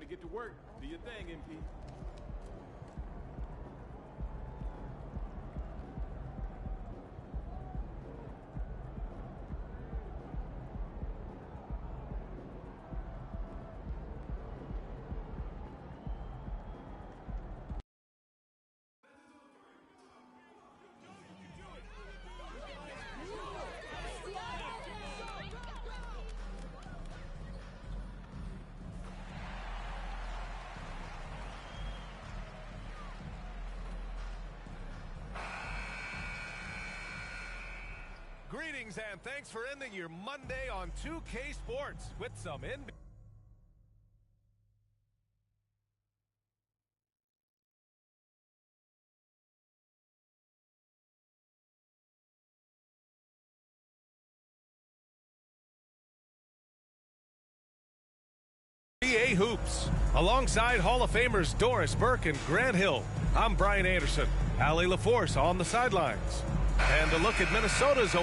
to get to work. Do your thing, MP. Greetings and thanks for ending your Monday on 2K Sports with some NBA hoops. Alongside Hall of Famers Doris Burke and Grant Hill, I'm Brian Anderson. Allie LaForce on the sidelines. And a look at Minnesota's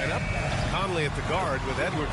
lineup. Conley at the guard with Edwards.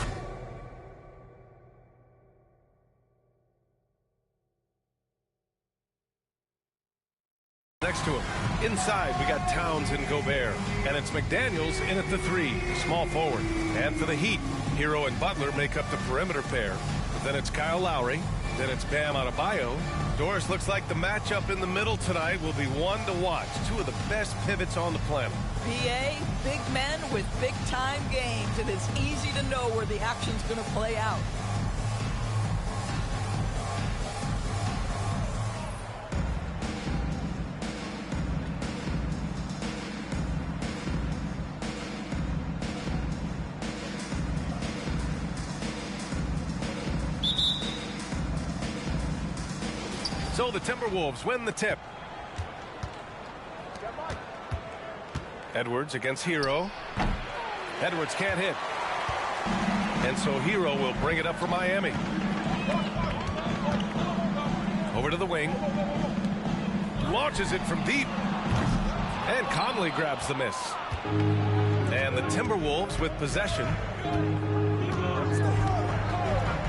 Next to him. Inside, we got Towns and Gobert. And it's McDaniels in at the 3, small forward. And for the Heat, Hero and Butler make up the perimeter pair. But then it's Kyle Lowry. Then it's Bam Adebayo. Doris, looks like the matchup in the middle tonight will be one to watch. Two of the best pivots on the planet. PA, big men with big-time games. It is easy to know where the action's going to play out. So the Timberwolves win the tip. Edwards against Hero. Edwards can't hit. And so Hero will bring it up for Miami. Over to the wing. Launches it from deep. And Conley grabs the miss. And the Timberwolves with possession.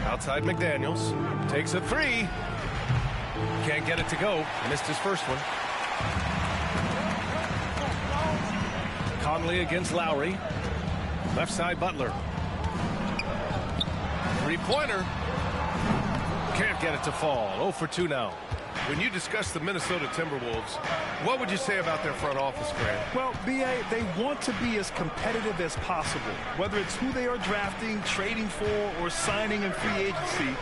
Outside McDaniels. Takes a 3. Can't get it to go. Missed his first one. Conley against Lowry. Left side Butler. Three-pointer. Can't get it to fall. 0 for 2 now. When you discuss the Minnesota Timberwolves, what would you say about their front office, Grant? Well, B.A., they want to be as competitive as possible. Whether it's who they are drafting, trading for, or signing in free agency,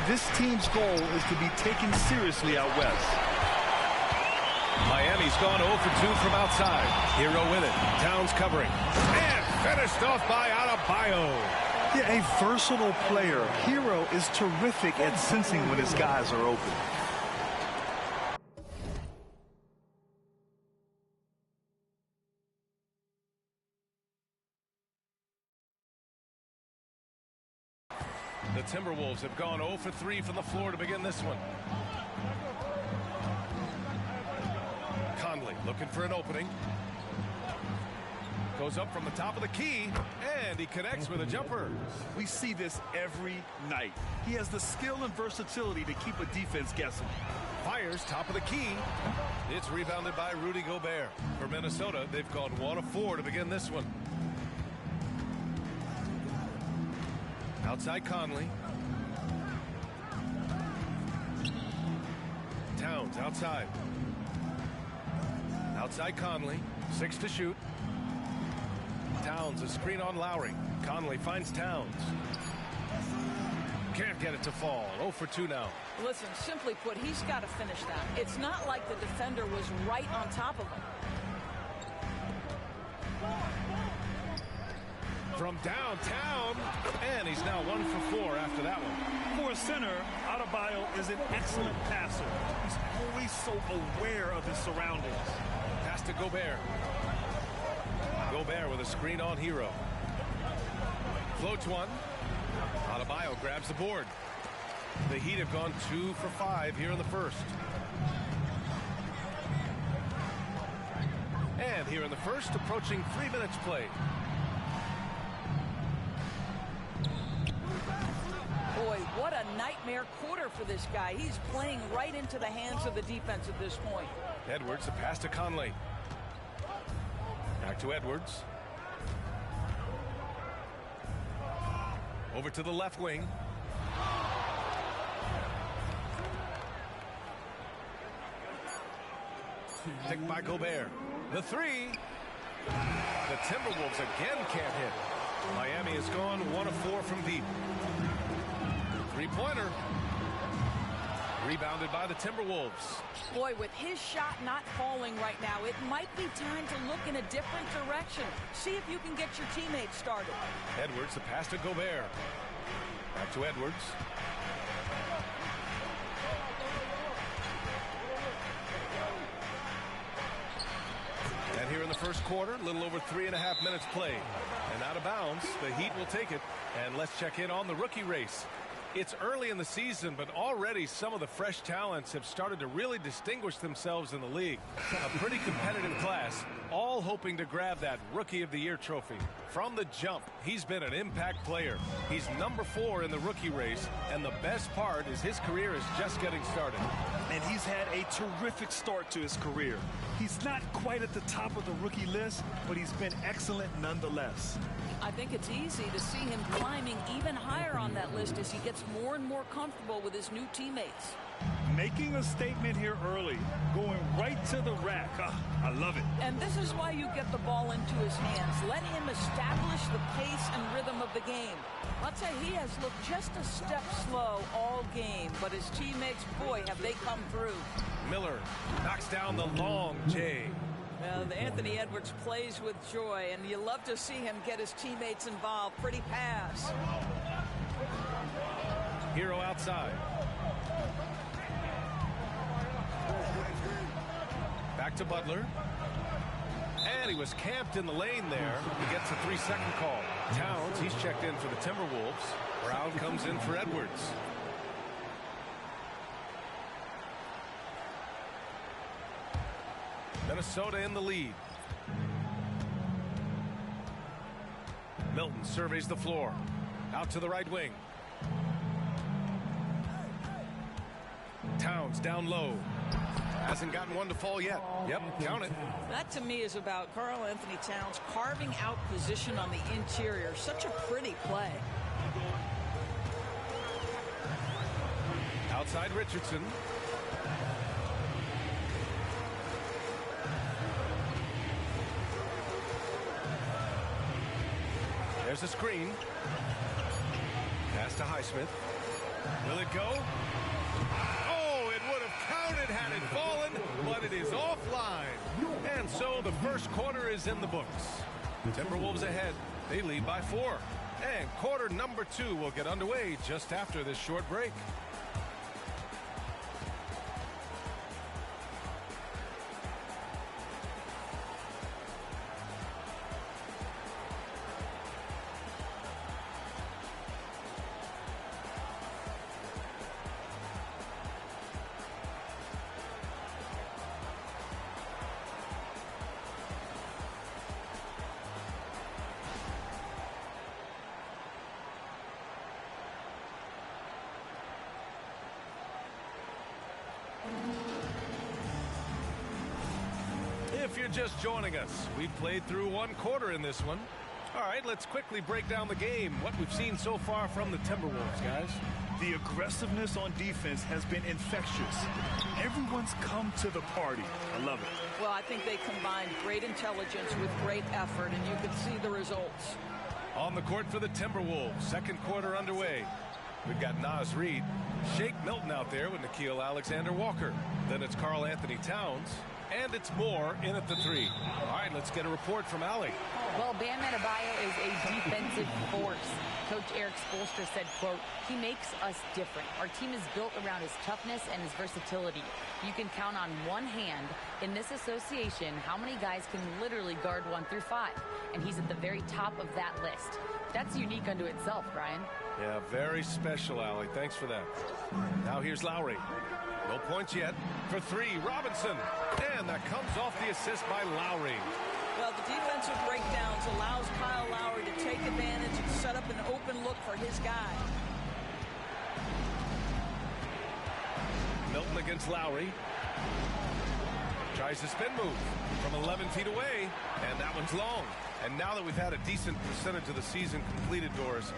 this team's goal is to be taken seriously out west. Miami's gone 0 for 2 from outside. Hero with it. Towns covering. And finished off by Adebayo. Yeah, a versatile player. Hero is terrific at sensing when his guys are open. The Timberwolves have gone 0 for 3 from the floor to begin this one. Conley looking for an opening. Goes up from the top of the key, and he connects with a jumper. We see this every night. He has the skill and versatility to keep a defense guessing. Fires top of the key. It's rebounded by Rudy Gobert. For Minnesota, they've gone 1 of 4 to begin this one. Outside Conley. Towns outside. Outside Conley. 6 to shoot. Towns a screen on Lowry. Conley finds Towns. Can't get it to fall. 0 for 2 now. Listen, simply put, he's got to finish that. It's not like the defender was right on top of him. From downtown, and he's now 1 for 4 after that one. For a center, Adebayo is an excellent passer. He's always so aware of his surroundings. Pass to Gobert. Gobert with a screen on Hero. Floats one. Adebayo grabs the board. The Heat have gone 2 for 5 here in the first. And here in the first, approaching 3 minutes played. Boy, what a nightmare quarter for this guy. He's playing right into the hands of the defense at this point. Edwards, a pass to Conley. Back to Edwards. Over to the left wing. Picked by Gobert. The three. The Timberwolves again can't hit. Miami has gone 1 of 4 from deep. Three-pointer. Rebounded by the Timberwolves. Boy, with his shot not falling right now, it might be time to look in a different direction. See if you can get your teammates started. Edwards, the pass to Gobert. Back to Edwards. And here in the first quarter, a little over 3.5 minutes played. And out of bounds, the Heat will take it. And let's check in on the rookie race. It's early in the season, but already some of the fresh talents have started to really distinguish themselves in the league. A pretty competitive class, all hoping to grab that Rookie of the Year trophy. From the jump, he's been an impact player. He's number 4 in the rookie race, and the best part is his career is just getting started. And he's had a terrific start to his career. He's not quite at the top of the rookie list, but he's been excellent nonetheless. I think it's easy to see him climbing even higher on that list as he gets more and more comfortable with his new teammates. Making a statement here early, going right to the rack. I love it. And this is why you get the ball into his hands. Let him establish the pace and rhythm of the game. I'll tell you, he has looked just a step slow all game, but his teammates, boy, have they come through. Miller knocks down the long J. Well, Anthony Edwards plays with joy, and you love to see him get his teammates involved. Pretty pass. Hero outside. Back to Butler. And he was camped in the lane there. He gets a 3-second call. Towns, he's checked in for the Timberwolves. Brown comes in for Edwards. Minnesota in the lead. Milton surveys the floor. Out to the right wing. Towns down low. Hasn't gotten one to fall yet. Yep, count it. That to me is about Karl Anthony Towns carving out position on the interior. Such a pretty play. Outside Richardson. There's a screen. Pass to Highsmith. Will it go? Oh, it would have counted had it fallen, but it is offline. And so the first quarter is in the books. Timberwolves ahead. They lead by 4. And quarter number 2 will get underway just after this short break. If you're just joining us, we've played through one quarter in this one. All right, let's quickly break down the game, what we've seen so far from the Timberwolves, guys. The aggressiveness on defense has been infectious. Everyone's come to the party. I love it. Well, I think they combined great intelligence with great effort, and you can see the results. On the court for the Timberwolves, second quarter underway. We've got Naz Reid, Shake Milton out there with Nickeil Alexander-Walker. Then it's Karl Anthony Towns, and it's Moore in at the three. All right, let's get a report from Allie. Well, Bam Adebayo is a defensive force. Coach Eric Spoelstra said, quote, "He makes us different. Our team is built around his toughness and his versatility. You can count on one hand in this association how many guys can literally guard 1 through 5. And he's at the very top of that list. That's unique unto itself, Brian." Yeah, very special, Allie. Thanks for that. Now here's Lowry. No points yet. For three, Robinson. And that comes off the assist by Lowry. Well, the defensive breakdowns allows Kyle Lowry to take advantage and set up an open look for his guy. Milton against Lowry. Tries a spin move from 11 feet away, and that one's long. And now that we've had a decent percentage of the season completed, Doris,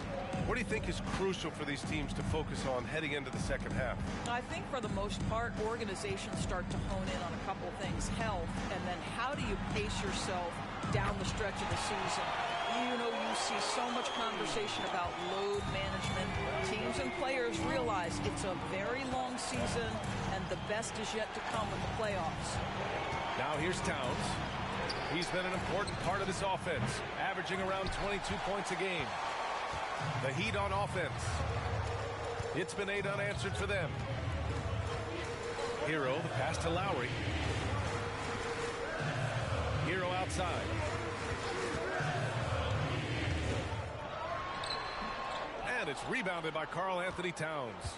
what do you think is crucial for these teams to focus on heading into the second half? I think for the most part, organizations start to hone in on a couple things. Health, and then how do you pace yourself down the stretch of the season? You know, you see so much conversation about load management. Teams and players realize it's a very long season, and the best is yet to come in the playoffs. Now here's Towns. He's been an important part of this offense, averaging around 22 points a game. The Heat on offense. It's been 8 unanswered for them. Hero, the pass to Lowry. Hero outside. And it's rebounded by Karl Anthony Towns.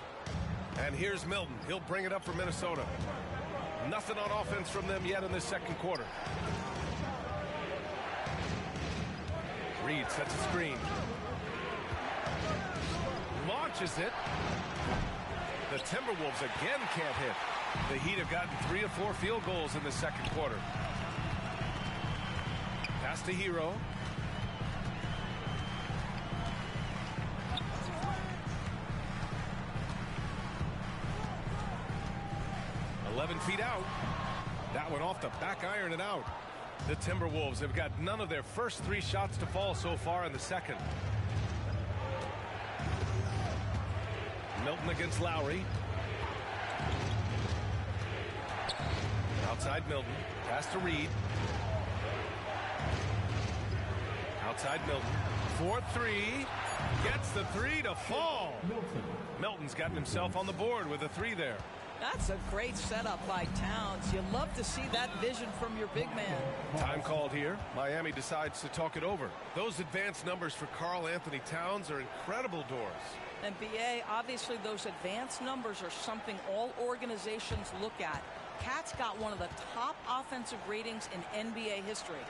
And here's Milton. He'll bring it up for Minnesota. Nothing on offense from them yet in this second quarter. Reid sets a screen. Launches it. The Timberwolves again can't hit. The Heat have gotten 3 of 4 field goals in the second quarter. Pass to Hero. Feet out. That one off the back iron and out. The Timberwolves have got none of their first 3 shots to fall so far in the second. Milton against Lowry. Outside Milton. Pass to Reid. Outside Milton. 4-3. Gets the 3 to fall. Milton's gotten himself on the board with a 3 there. That's a great setup by Towns. You love to see that vision from your big man. Time called here. Miami decides to talk it over. Those advanced numbers for Karl Anthony Towns are incredible, Doris. And BA, obviously those advanced numbers are something all organizations look at. Cat's got one of the top offensive ratings in NBA history.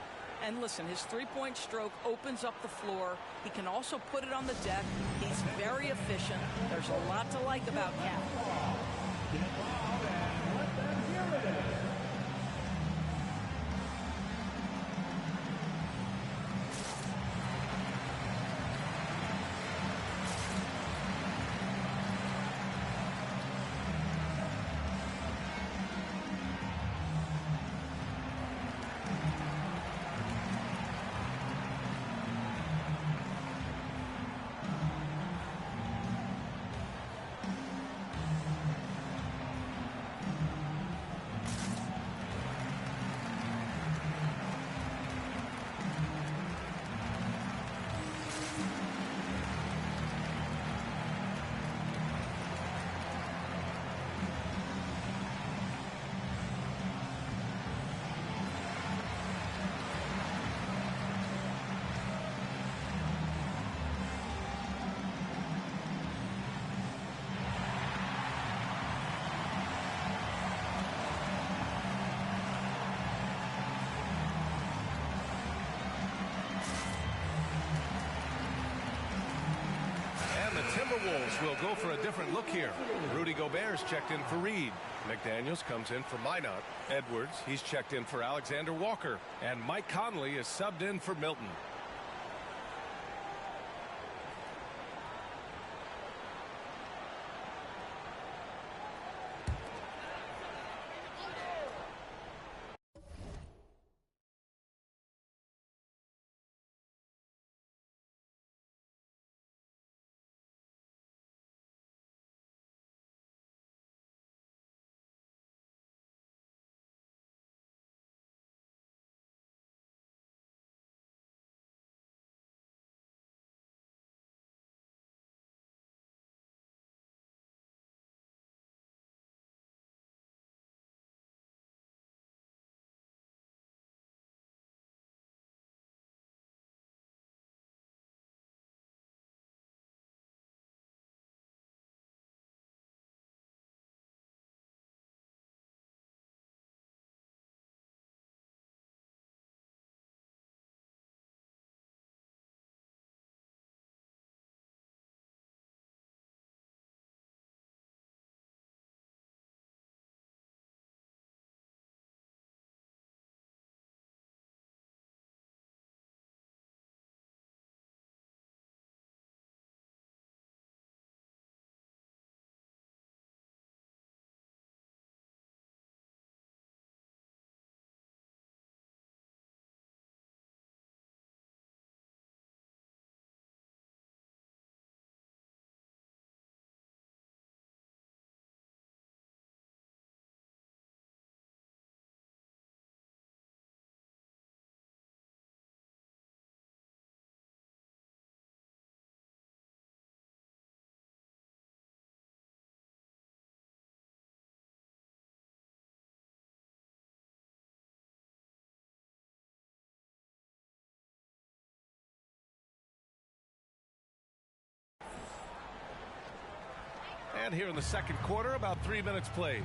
And listen, his three-point stroke opens up the floor. He can also put it on the deck. He's very efficient. There's a lot to like about Cat. Wolves will go for a different look here. Rudy Gobert's checked in for Reed. McDaniels comes in for Minot. Edwards, he's checked in for Alexander Walker. And Mike Conley is subbed in for Milton. And here in the second quarter, about 3 minutes played.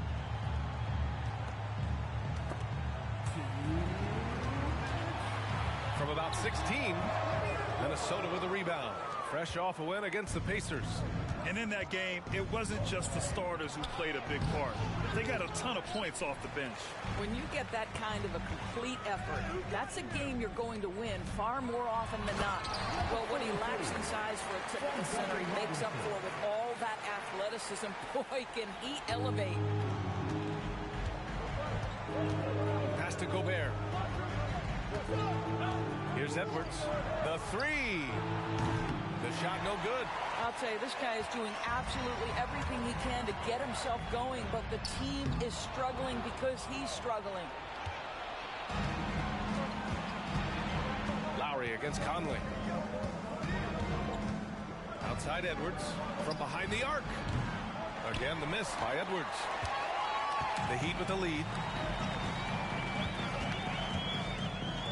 From about 16, Minnesota with a rebound. Fresh off a win against the Pacers. And in that game, it wasn't just the starters who played a big part. They got a ton of points off the bench. When you get that kind of a complete effort, that's a game you're going to win far more often than not. Well, what he lacks in size for a typical center, he makes up for with all that athleticism. Boy, can he elevate. Pass to Gobert. Here's Edwards. The three. The shot no good. I'll tell you, this guy is doing absolutely everything he can to get himself going, but the team is struggling because he's struggling. Lowry against Conley. Outside Edwards. From behind the arc. Again, the miss by Edwards. The Heat with the lead.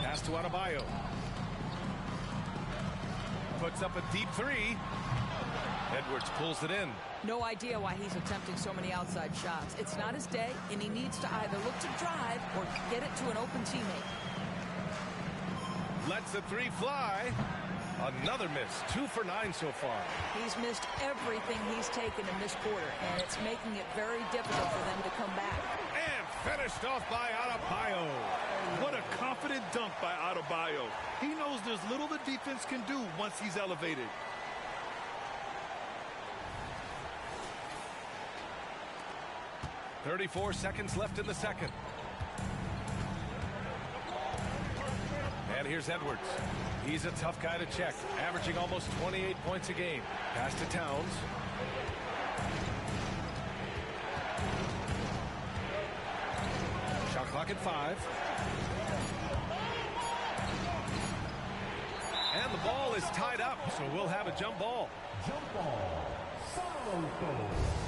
Pass to Adebayo. Puts up a deep three. Edwards pulls it in. No idea why he's attempting so many outside shots. It's not his day, and he needs to either look to drive or get it to an open teammate. Lets the three fly. Another miss. 2 for 9 so far. He's missed everything he's taken in this quarter, and it's making it very difficult for them to come back. And finished off by Adebayo. What a confident dunk by Adebayo. He knows there's little the defense can do once he's elevated. .34 seconds left in the second. And here's Edwards. He's a tough guy to check, averaging almost 28 points a game. Pass to Towns. Shot clock at 5. And the ball is tied up, so we'll have a jump ball. Jump ball. Sacramento.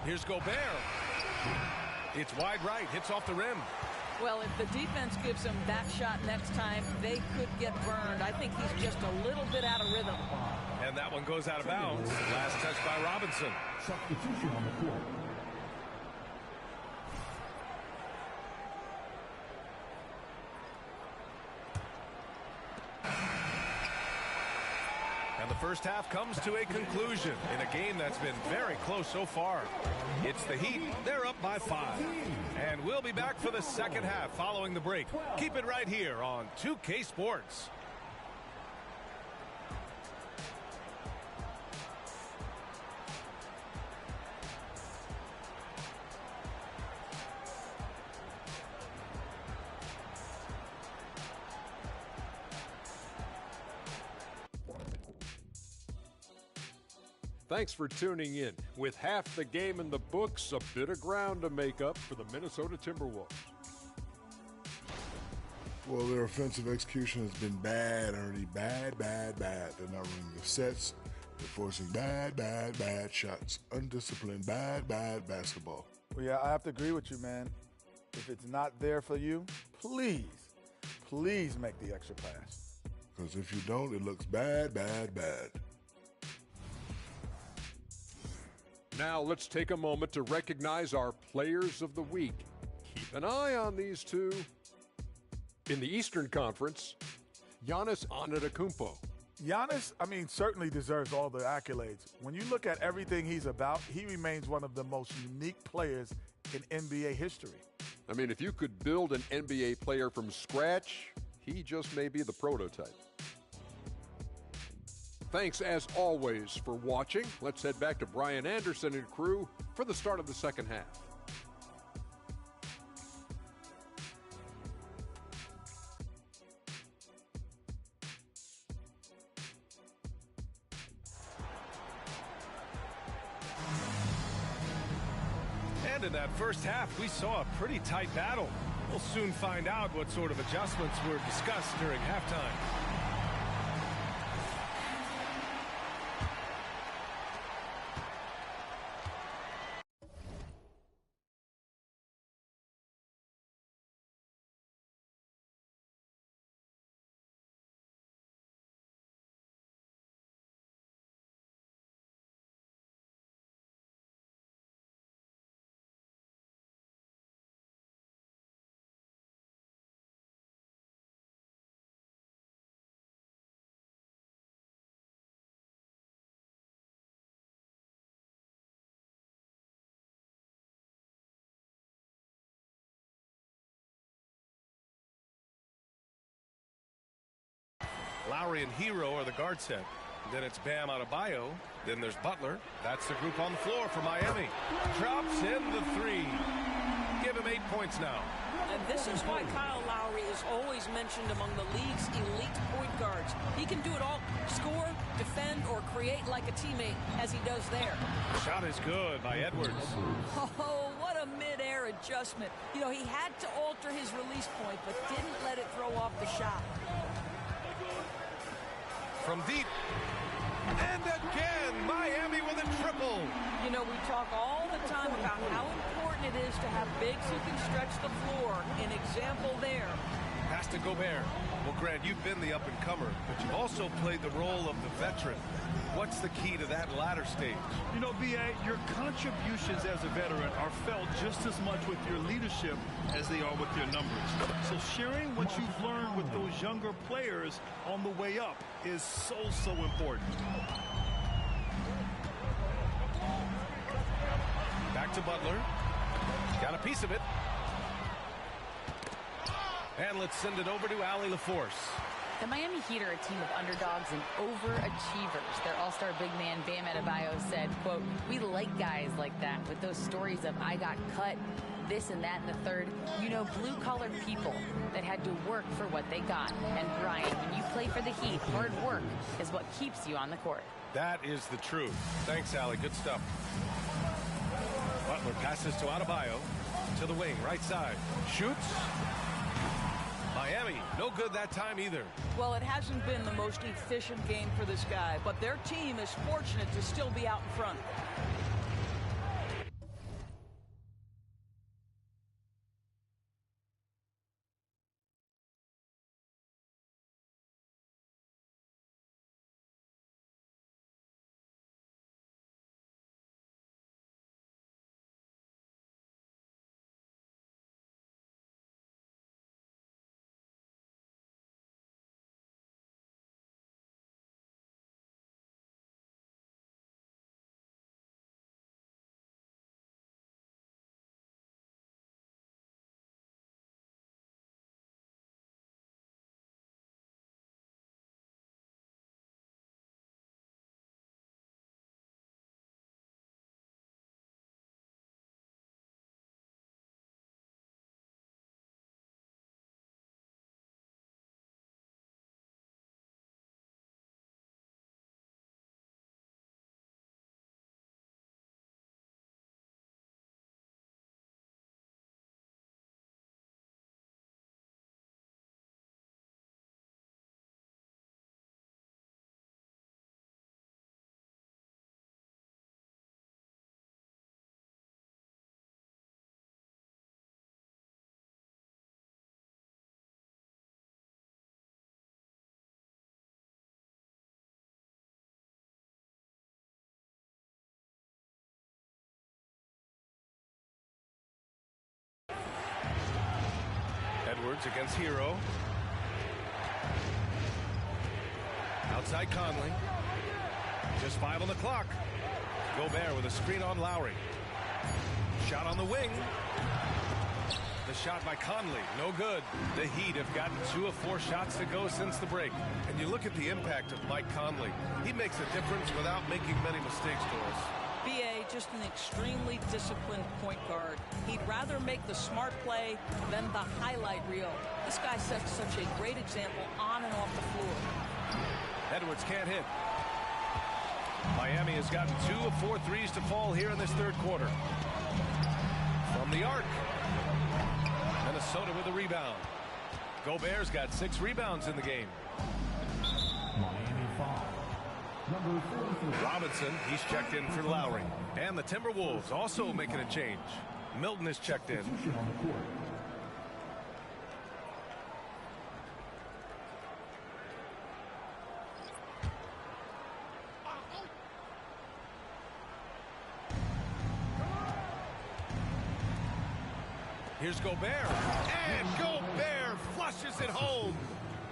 Here's Gobert. It's wide right, hits off the rim. Well, if the defense gives him that shot next time, they could get burned. I think he's just a little bit out of rhythm. And that one goes out of bounds. Last touch by Robinson. Substitution on the court. first half comes to a conclusion in a game that's been very close so far. It's the Heat. They're up by 5. And we'll be back for the second half following the break. Keep it right here on 2K Sports. Thanks for tuning in. With half the game in the books, a bit of ground to make up for the Minnesota Timberwolves. Well, their offensive execution has been bad, Ernie. Bad. They're not running the sets. They're forcing bad shots. Undisciplined, bad basketball. Well, yeah, I have to agree with you, man. If it's not there for you, please make the extra pass. Because if you don't, it looks bad. Now let's take a moment to recognize our players of the week. Keep an eye on these two. In the Eastern Conference, Giannis Antetokounmpo. Giannis, certainly deserves all the accolades. When you look at everything he's about, he remains one of the most unique players in NBA history. If you could build an NBA player from scratch, he just may be the prototype. Thanks, as always, for watching. Let's head back to Brian Anderson and crew for the start of the second half. And in that first half, we saw a pretty tight battle. We'll soon find out what sort of adjustments were discussed during halftime. Lowry and Hero are the guard set. Then it's Bam Adebayo. Then there's Butler. That's the group on the floor for Miami. Drops in the 3. Give him 8 points now. And this is why Kyle Lowry is always mentioned among the league's elite point guards. He can do it all. Score, defend, or create like a teammate, as he does there. Shot is good by Edwards. Oh, what a mid-air adjustment. He had to alter his release point, but didn't let it throw off the shot. From deep. And again, Miami with a triple. We talk all the time about how important it is to have bigs who can stretch the floor. An example there. Pass to Gobert. Well, Grant, you've been the up-and-comer, but you've also played the role of the veteran. What's the key to that latter stage? B.A., your contributions as a veteran are felt just as much with your leadership as they are with your numbers. So sharing what you've learned with those younger players on the way up is so important. Back to Butler. Got a piece of it. And let's send it over to Allie LaForce. The Miami Heat are a team of underdogs and overachievers. Their all-star big man, Bam Adebayo, said, quote, "We like guys like that with those stories of I got cut, this and that and the third. Blue-collar people that had to work for what they got. And Brian, when you play for the Heat, hard work is what keeps you on the court." That is the truth. Thanks, Allie. Good stuff. Butler passes to Adebayo. To the wing, right side. Shoots. Miami, no good that time either. Well, it hasn't been the most efficient game for this guy, but their team is fortunate to still be out in front. Edwards against Hero. Outside Conley. Just 5 on the clock. Gobert with a screen on Lowry. Shot on the wing. The shot by Conley, no good. The Heat have gotten 2 of 4 shots to go since the break. And you look at the impact of Mike Conley. He makes a difference without making many mistakes for us. B.A. just an extremely disciplined point guard. He'd rather make the smart play than the highlight reel. This guy sets such a great example on and off the floor. Edwards can't hit. Miami has gotten 2 of 4 threes to fall here in this third quarter. From the arc. Minnesota with a rebound. Gobert's got 6 rebounds in the game. Miami foul. Number 44. Robinson, he's checked in for Lowry. And the Timberwolves also making a change. Milton is checked in. Substitution on the court. Here's Gobert. And Gobert flushes it home.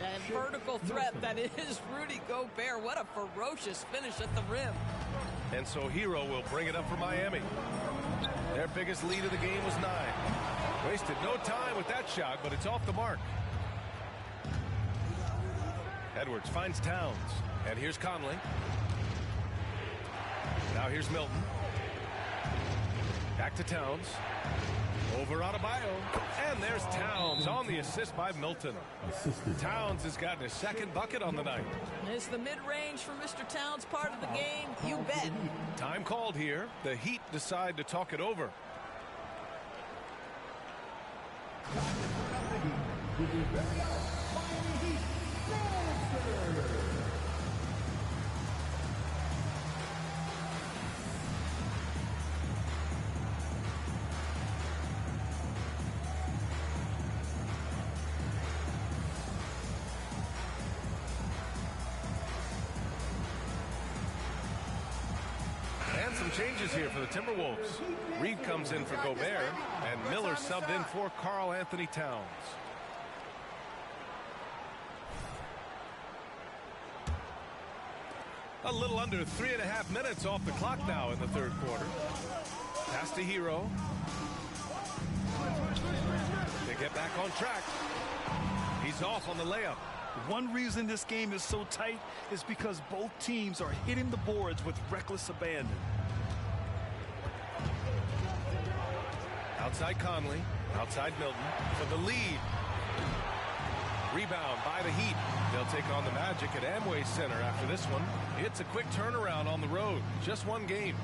And vertical threat that is Rudy Gobert. What a ferocious finish at the rim. And so Hero will bring it up for Miami. Their biggest lead of the game was 9. Wasted no time with that shot, but it's off the mark. Edwards finds Towns. And here's Conley. Now here's Milton. Back to Towns. Over Adebayo. And there's Towns on the assist by Milton. Towns has gotten his 2nd bucket on the night. Is the mid-range for Mr. Towns part of the game? You bet. Time called here. The Heat decide to talk it over. Some changes here for the Timberwolves. Reed comes in for Gobert, and Miller subbed in for Karl Anthony Towns. A little under 3.5 minutes off the clock now in the third quarter. Pass to Hero. They get back on track. He's off on the layup. One reason this game is so tight is because both teams are hitting the boards with reckless abandon. Outside Conley, outside Milton for the lead. Rebound by the Heat. They'll take on the Magic at Amway Center after this one. It's a quick turnaround on the road. Just one game.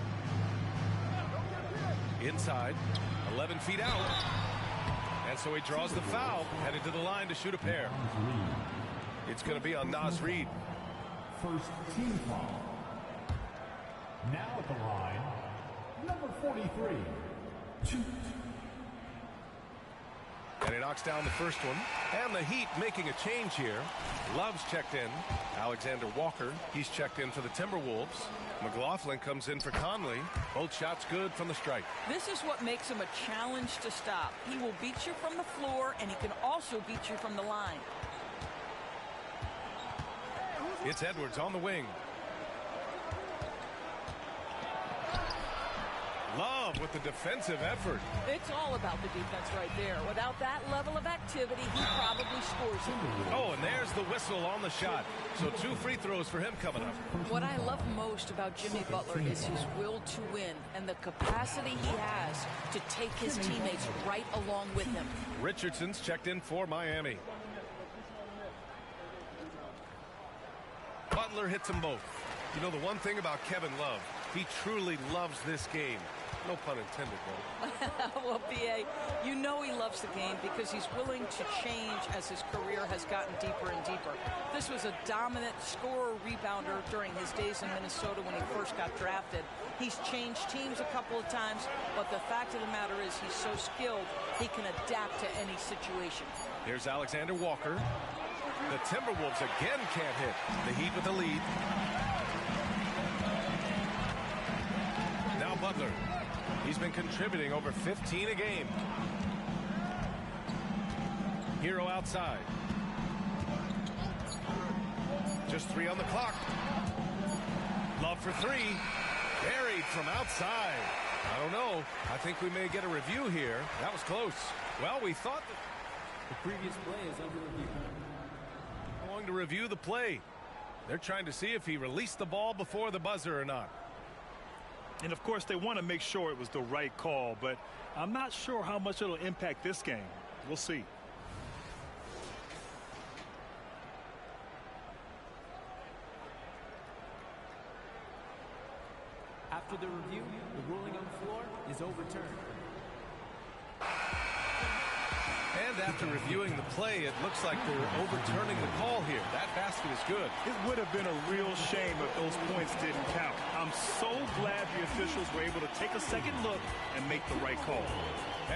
Inside, 11 feet out. And so he draws the foul, headed to the line to shoot a pair. It's going to be on Naz Reid. First team foul. Now at the line, number 43. And he knocks down the first one. And the Heat making a change here. Love's checked in. Alexander Walker, he's checked in for the Timberwolves. McLaughlin comes in for Conley. Both shots good from the stripe. This is what makes him a challenge to stop. He will beat you from the floor, and he can also beat you from the line. It's Edwards on the wing. Love with the defensive effort. It's all about the defense right there. Without that level of activity, he probably scores it. Oh, and there's the whistle on the shot. So 2 free throws for him coming up. What I love most about Jimmy Butler is his will to win and the capacity he has to take his teammates right along with him. Richardson's checked in for Miami. Butler hits them both. You know, the one thing about Kevin Love, he truly loves this game. No pun intended, though. Well, B.A., you know he loves the game because he's willing to change as his career has gotten deeper and deeper. This was a dominant scorer rebounder during his days in Minnesota when he first got drafted. He's changed teams a couple of times, but the fact of the matter is he's so skilled, he can adapt to any situation. Here's Alexander Walker. The Timberwolves again can't hit. The Heat with the lead. Now Butler. He's been contributing over 15 a game. Hero outside. Just 3 on the clock. Love for 3. Buried from outside. I don't know. I think we may get a review here. That was close. Well, we thought that the previous play is under review. Going to review the play. They're trying to see if he released the ball before the buzzer or not. And of course, they want to make sure it was the right call, but I'm not sure how much it'll impact this game. We'll see. After the review, the ruling on the floor is overturned. And after reviewing the play, it looks like they're overturning the call here. That basket is good. It would have been a real shame if those points didn't count. I'm so glad the officials were able to take a second look and make the right call.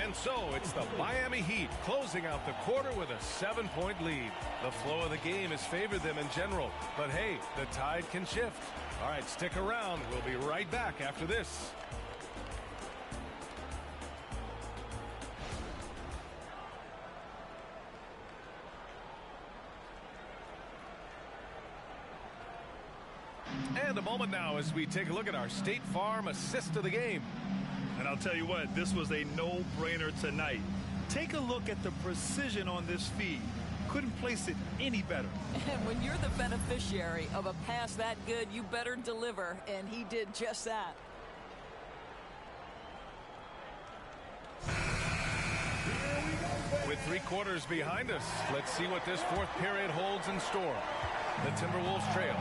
And so it's the Miami Heat closing out the quarter with a 7-point lead. The flow of the game has favored them in general. But hey, the tide can shift. All right, stick around. We'll be right back after this. And a moment now as we take a look at our State Farm assist of the game. And I'll tell you what, this was a no-brainer tonight. Take a look at the precision on this feed. Couldn't place it any better. And when you're the beneficiary of a pass that good, you better deliver, and he did just that. With 3 quarters behind us, let's see what this 4th period holds in store. The Timberwolves trail.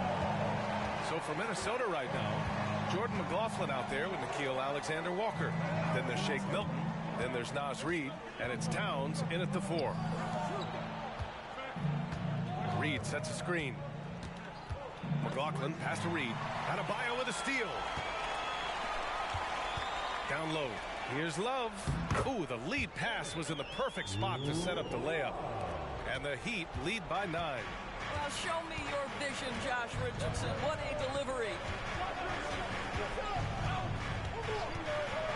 So for Minnesota right now, Jordan McLaughlin out there with Nickeil Alexander-Walker. Then there's Shake Milton. Then there's Naz Reid. And it's Towns in at the 4. Reid sets a screen. McLaughlin pass to Reid. Adebayo with a steal. Down low. Here's Love. Ooh, the lead pass was in the perfect spot to set up the layup. And the Heat lead by 9. Well, show me your vision, Josh Richardson. What a delivery.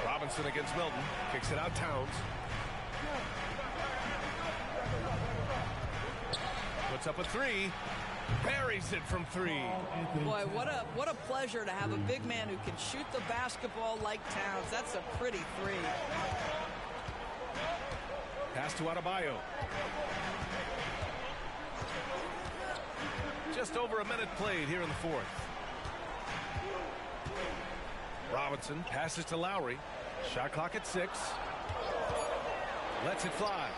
Robinson against Milton. Kicks it out Towns. Puts up a 3. Buries it from 3. Boy, what a pleasure to have a big man who can shoot the basketball like Towns. That's a pretty 3. Pass to Adebayo. Just over a minute played here in the 4th. Robinson passes to Lowry. Shot clock at 6. Lets it fly.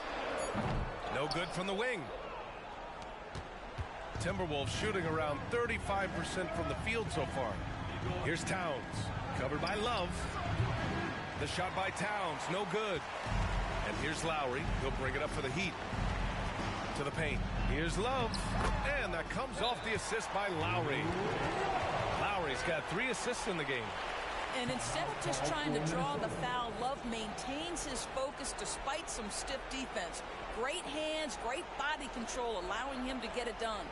No good from the wing. Timberwolves shooting around 35% from the field so far. Here's Towns. Covered by Love. The shot by Towns. No good. And here's Lowry. He'll bring it up for the Heat. To the paint. Here's Love. And that comes off the assist by Lowry. Lowry's got 3 assists in the game. And instead of just trying to draw the foul, Love maintains his focus despite some stiff defense. Great hands, great body control, allowing him to get it done.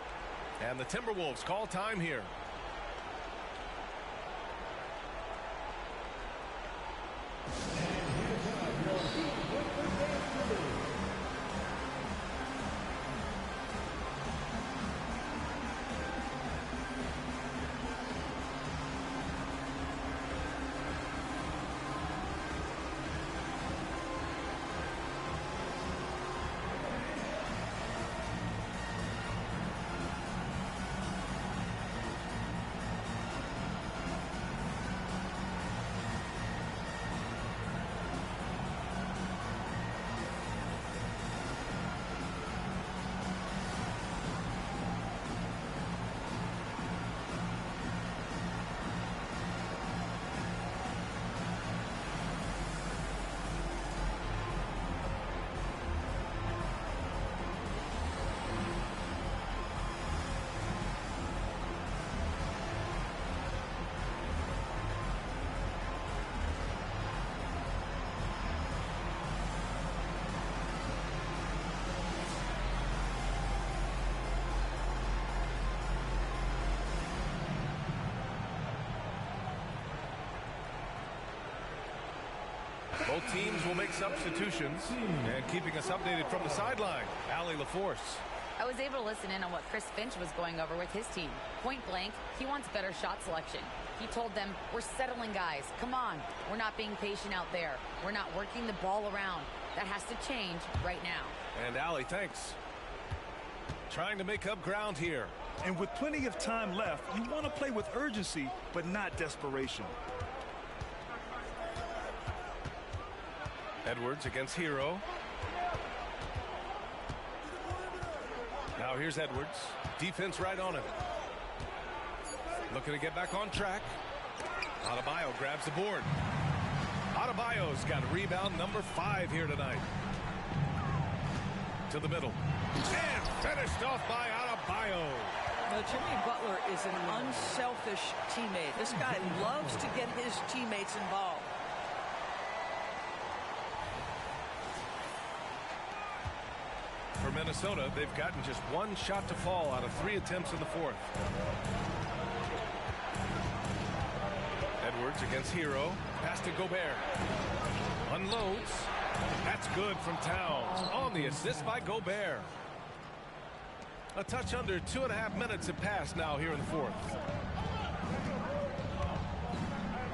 And the Timberwolves call time here. Both teams will make substitutions. And keeping us updated from the sideline, Allie LaForce. I was able to listen in on what Chris Finch was going over with his team. Point blank, he wants better shot selection. He told them, we're settling, guys. Come on. We're not being patient out there. We're not working the ball around. That has to change right now. And Allie, thanks. Trying to make up ground here. And with plenty of time left, you want to play with urgency, but not desperation. Edwards against Hero. Now here's Edwards. Defense right on him. Looking to get back on track. Adebayo grabs the board. Adebayo's got rebound number 5 here tonight. To the middle. And finished off by Adebayo. Now, Jimmy Butler is an unselfish teammate. This guy loves to get his teammates involved. For Minnesota, they've gotten just 1 shot to fall out of 3 attempts in the 4th. Edwards against Hero. Pass to Gobert. Unloads. That's good from Towns. On the assist by Gobert. A touch under 2.5 minutes have passed now here in the 4th.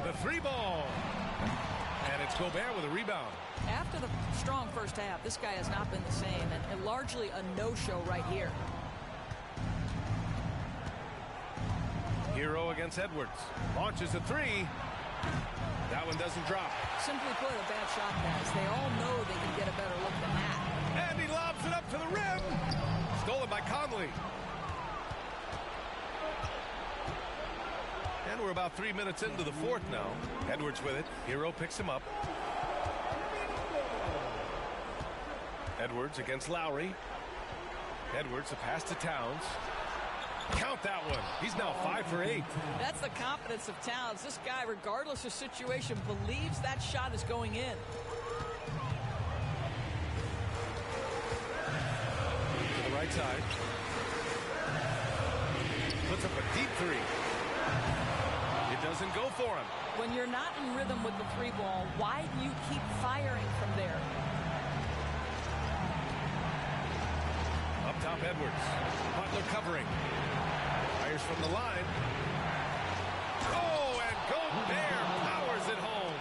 The 3 ball. And it's Gobert with a rebound. After the strong first half, this guy has not been the same, and largely a no-show right here. Hero against Edwards. Launches a 3. That one doesn't drop. Simply put, a bad shot pass. They all know they can get a better look than that. And he lobs it up to the rim. Stolen by Conley. And we're about 3 minutes into the 4th now. Edwards with it. Hero picks him up. Edwards against Lowry. Edwards, a pass to Towns. Count that one. He's now 5 for 8. That's the confidence of Towns. This guy, regardless of situation, believes that shot is going in. To the right side. Puts up a deep 3. It doesn't go for him. When you're not in rhythm with the 3 ball, why do you keep firing from there? Up top, Edwards. Butler covering. Fires from the line. Oh, and Gobert powers it home.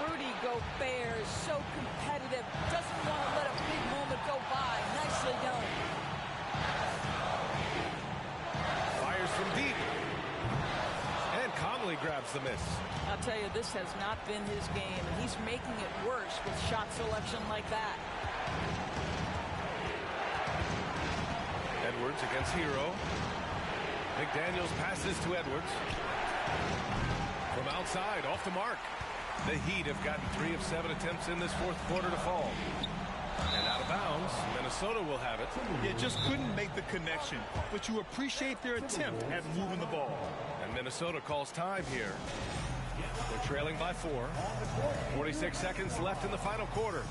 Rudy Gobert is so competitive. Doesn't want to let a big moment go by. Nicely done. Fires from deep. And Conley grabs the miss. I'll tell you, this has not been his game, and he's making it worse with shot selection like that. Edwards against Hero. McDaniels passes to Edwards. From outside, off the mark. The Heat have gotten 3 of 7 attempts in this 4th quarter to fall. And out of bounds, Minnesota will have it. You just couldn't make the connection, but you appreciate their attempt at moving the ball. And Minnesota calls time here. They're trailing by 4. 46 seconds left in the final quarter.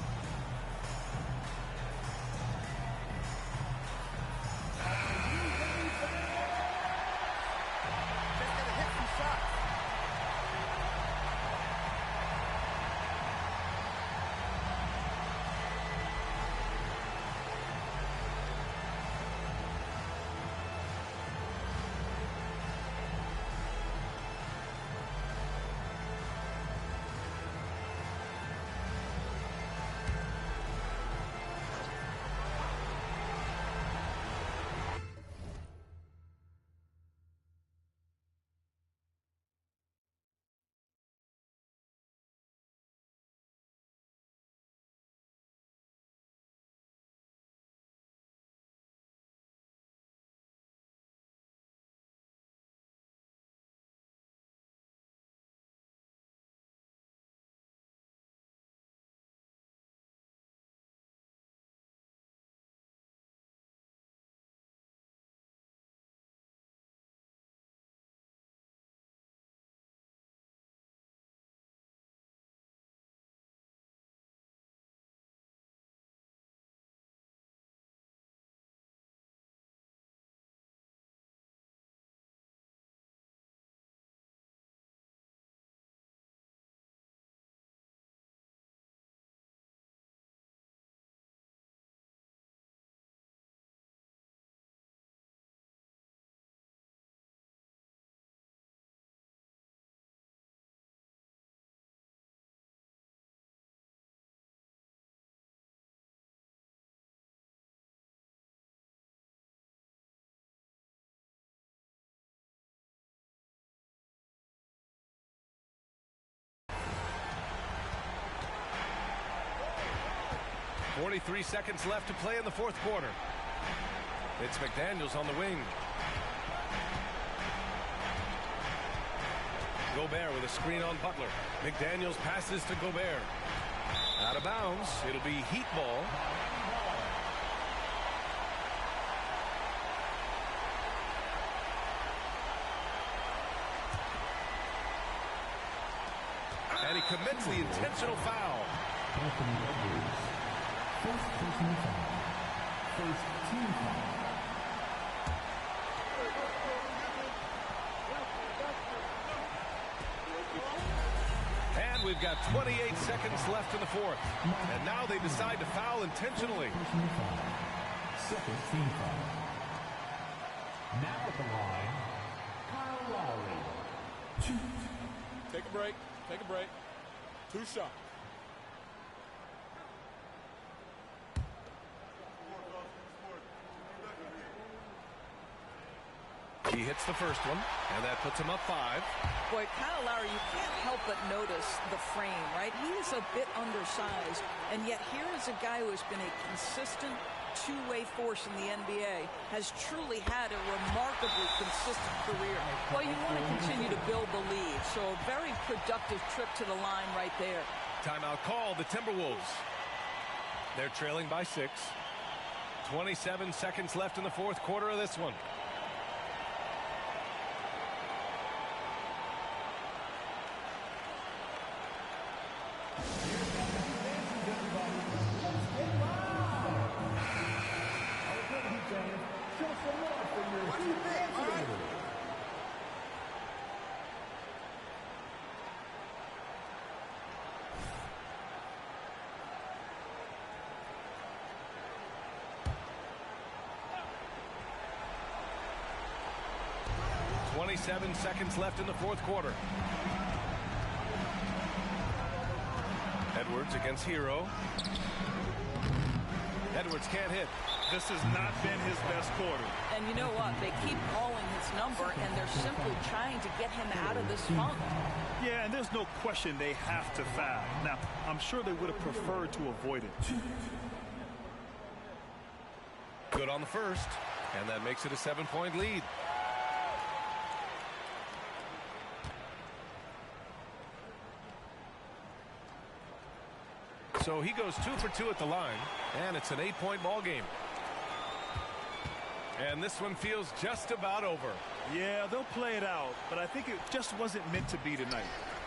43 seconds left to play in the fourth quarter. It's McDaniels on the wing. Gobert with a screen on Butler. McDaniels passes to Gobert. Out of bounds. It'll be Heat ball. And he commits the intentional foul. First personal foul. First team foul. And we've got 28 seconds left in the fourth. And now they decide to foul intentionally. Personal foul. Second team foul. Now at the line, Kyle Lowry. Take a break. Take a break. 2 shots. He hits the first one, and that puts him up 5. Boy, Kyle Lowry, you can't help but notice the frame, right? He is a bit undersized, and yet here is a guy who has been a consistent two-way force in the NBA, has truly had a remarkably consistent career. Well, you want to continue to build the lead, so a very productive trip to the line right there. Timeout called, the Timberwolves. They're trailing by 6. 27 seconds left in the fourth quarter of this one. Seven seconds left in the fourth quarter. Edwards against Hero. Edwards can't hit. This has not been his best quarter. And you know what? They keep calling his number, and they're simply trying to get him out of this funk. Yeah, and there's no question they have to foul. Now, I'm sure they would have preferred to avoid it. Good on the first, and that makes it a 7-point lead. So he goes 2 for 2 at the line, and it's an 8-point ball game. And this one feels just about over. Yeah, they'll play it out, but I think it just wasn't meant to be tonight.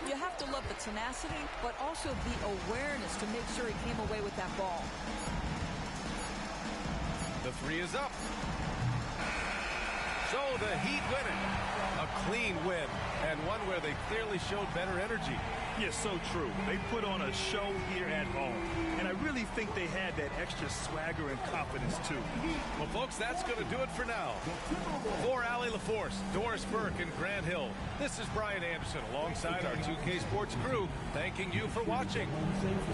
You have to love the tenacity, but also the awareness to make sure he came away with that ball. The 3 is up. So the Heat win it. A clean win, and one where they clearly showed better energy. Yeah, so true. They put on a show here at home, and I really think they had that extra swagger and confidence, too. Well, folks, that's going to do it for now. For Allie LaForce, Doris Burke, and Grant Hill, this is Brian Anderson alongside our 2K Sports crew, thanking you for watching.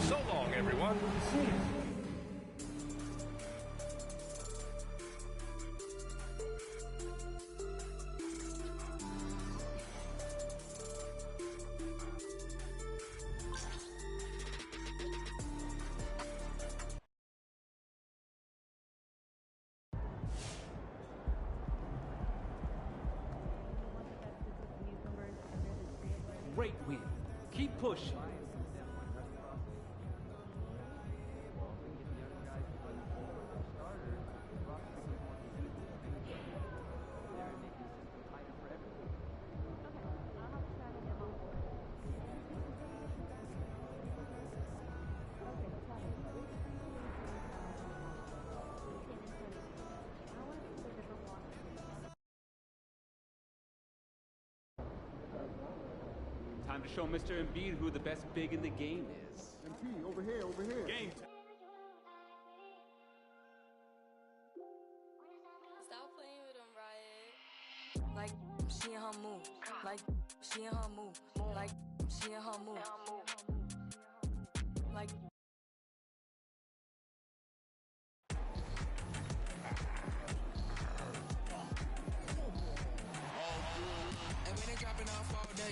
So long, everyone. Great win. Keep pushing. Time to show Mr. Embiid who the best big in the game is. MP, over here, over here. Game time. Stop playing with him, Riot. Like she in her move. Like she in her move. Like she in her move. Like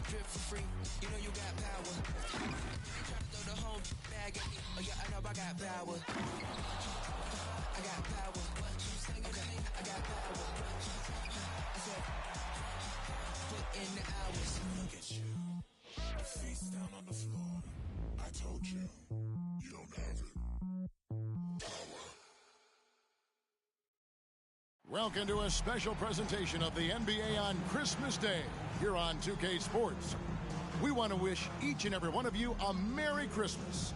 drip for free, you know you got power. Try to throw the whole bag at me. Oh yeah, I know I got got power. I got power. Okay, I got power. I said, put in the hours. Look at you. Your feet's down on the floor. I told you, you don't have it. Power. Welcome to a special presentation of the NBA on Christmas Day here on 2K Sports. We want to wish each and every one of you a Merry Christmas.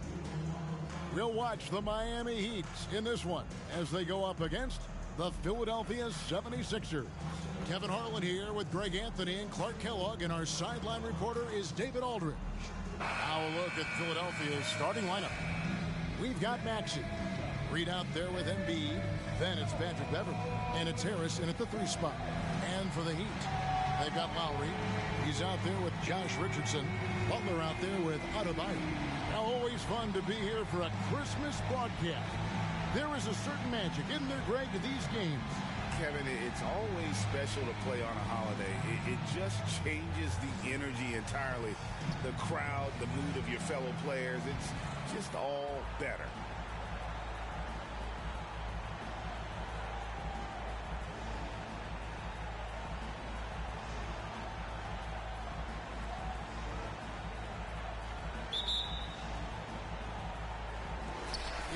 We'll watch the Miami Heat in this one as they go up against the Philadelphia 76ers. Kevin Harlan here with Greg Anthony and Clark Kellogg, and our sideline reporter is David Aldridge. Now a look at Philadelphia's starting lineup. We've got Maxey. Reed out there with Embiid. Then it's Patrick Beverley. And it's Harris in at the 3 spot. And for the Heat, they've got Lowry. He's out there with Josh Richardson. Butler out there with Adebayo. Now, always fun to be here for a Christmas broadcast. There is a certain magic, isn't there, Greg, to these games? Kevin, it's always special to play on a holiday. It just changes the energy entirely. The crowd, the mood of your fellow players, it's just all better.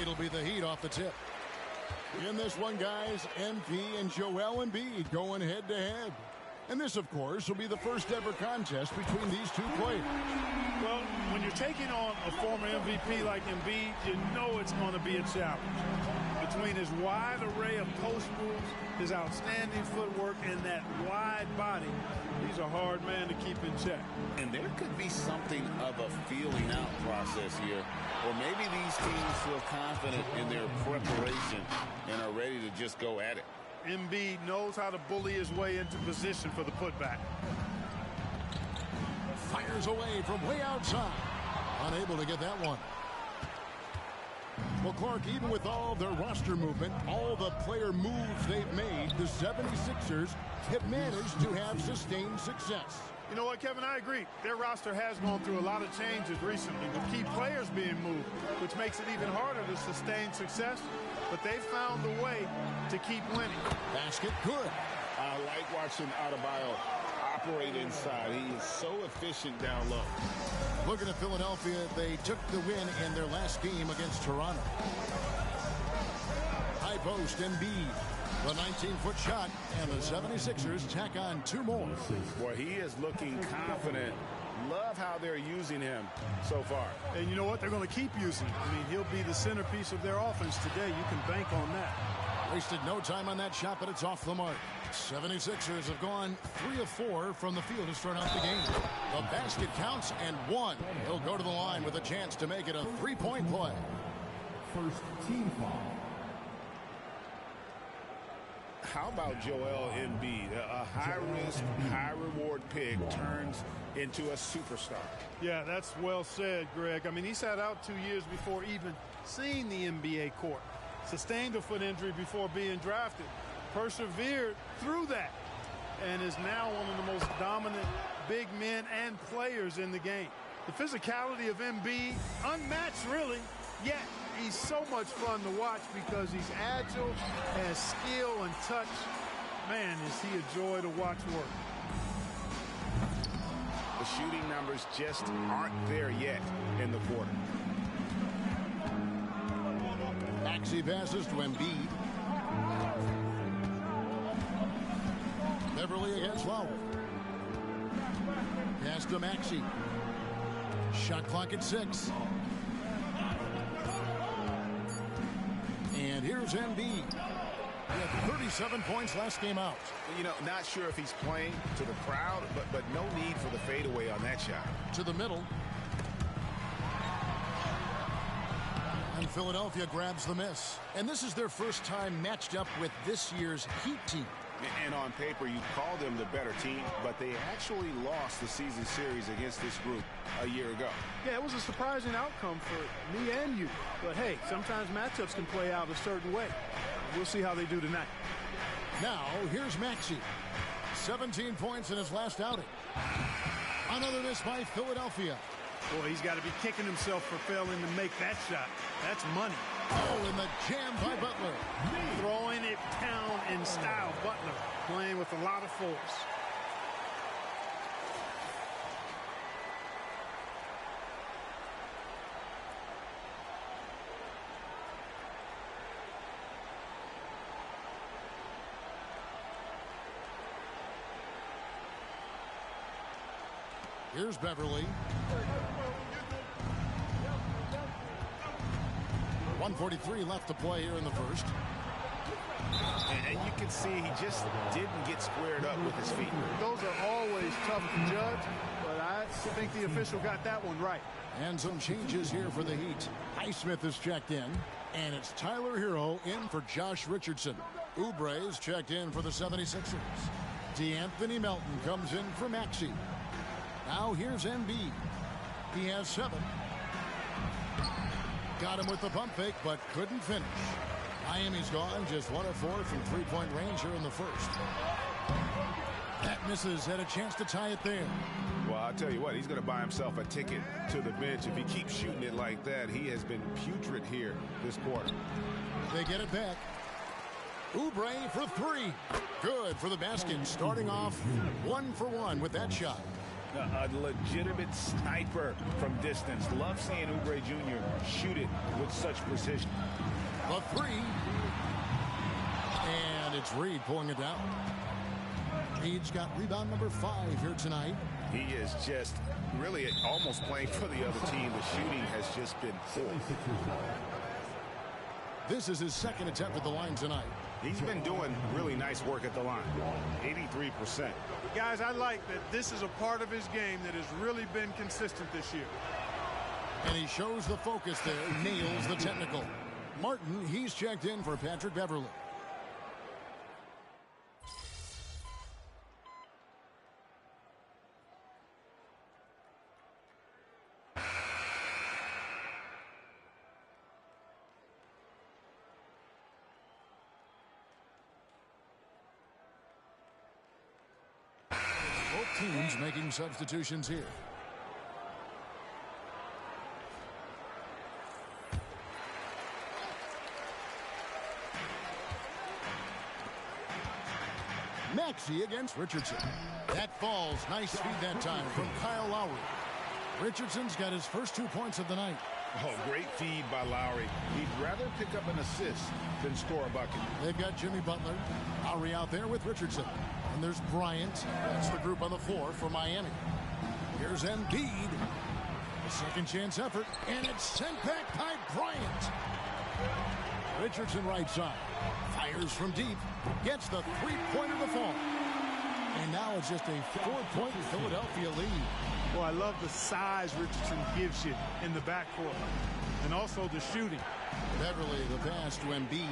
It'll be the Heat off the tip. In this one, guys, MP and Joel Embiid going head-to-head. And this, of course, will be the first ever contest between these two players. Well, when you're taking on a former MVP like Embiid, you know it's going to be a challenge. Between his wide array of post moves, his outstanding footwork, and that wide body, he's a hard man to keep in check. And there could be something of a feeling out process here. Or maybe these teams feel confident in their preparation and are ready to just go at it. Embiid knows how to bully his way into position for the putback. Fires away from way outside. Unable to get that one. Well, Clark, even with all their roster movement, all the player moves they've made, the 76ers have managed to have sustained success. You know what, Kevin, I agree. Their roster has gone through a lot of changes recently with key players being moved, which makes it even harder to sustain success. But they've found a way to keep winning. Basket good. I like watching Adebayo operate inside. He is so efficient down low. Looking at Philadelphia, they took the win in their last game against Toronto. High post, Embiid. The 19-foot shot, and the 76ers tack on 2 more. Boy, he is looking confident. Love how they're using him so far. And you know what? They're going to keep using him. I mean, he'll be the centerpiece of their offense today. You can bank on that. Wasted no time on that shot, but it's off the mark. 76ers have gone 3 of 4 from the field to start out the game. The basket counts, and 1. He'll go to the line with a chance to make it a 3-point play. First team foul. How about Joel Embiid? A high-risk, high-reward pick turns into a superstar. Yeah, that's well said, Greg. I mean, he sat out 2 years before even seeing the NBA court. Sustained a foot injury before being drafted. Persevered through that. And is now one of the most dominant big men and players in the game. The physicality of Embiid, unmatched really, yet he's so much fun to watch because he's agile, has skill and touch. Man, is he a joy to watch work. The shooting numbers just aren't there yet in the quarter. Maxey passes to Embiid. Beverley against Lowry. Pass to Maxey. Shot clock at 6. And here's Embiid. He had 37 points last game out. You know, not sure if he's playing to the crowd, but no need for the fadeaway on that shot. To the middle. And Philadelphia grabs the miss. And this is their first time matched up with this year's Heat team. And on paper, you'd call them the better team, but they actually lost the season series against this group a year ago. Yeah, it was a surprising outcome for me and you. But, hey, sometimes matchups can play out a certain way. We'll see how they do tonight. Now, here's Maxey. 17 points in his last outing. Another miss by Philadelphia. Boy, he's got to be kicking himself for failing to make that shot. That's money. Oh, and the jam by Butler. Throwing it down in style. Butler playing with a lot of force. Here's Beverly. 1:43 left to play here in the first. And you can see he just didn't get squared up with his feet. Those are always tough to judge, but I think the official got that one right. And some changes here for the Heat. Highsmith is checked in, and it's Tyler Hero in for Josh Richardson. Oubre is checked in for the 76ers. DeAnthony Melton comes in for Maxey. Now here's Embiid. He has 7. Got him with the pump fake, but couldn't finish. Miami's gone just 1 of 4 from three-point range here in the first. That misses. Had a chance to tie it there. Well, I'll tell you what, he's going to buy himself a ticket to the bench. If he keeps shooting it like that, he has been putrid here this quarter. They get it back. Oubre for 3. Good for the basket. Starting off 1 for 1 with that shot. A legitimate sniper from distance. Love seeing Oubre Jr. shoot it with such precision. The 3. And it's Reed pulling it down. Reed's got rebound number 5 here tonight. He is just really almost playing for the other team. The shooting has just been poor. This is his second attempt at the line tonight. He's been doing really nice work at the line. 83%. Guys, I like that this is a part of his game that has really been consistent this year. And he shows the focus there, nails the technical. Martin, he's checked in for Patrick Beverly. Both teams making substitutions here. Maxey against Richardson. That falls. Nice feed that time from Kyle Lowry. Richardson's got his first 2 points of the night. Oh, great feed by Lowry. He'd rather pick up an assist than score a bucket. They've got Jimmy Butler. Lowry out there with Richardson. And there's Bryant. That's the group on the floor for Miami. Here's Embiid. A second chance effort. And it's sent back by Bryant. Richardson right side. Fires from deep. Gets the three-pointer to fall. And now it's just a 4-point Philadelphia lead. Well, I love the size Richardson gives you in the backcourt. And also the shooting. Beverly the pass to Embiid.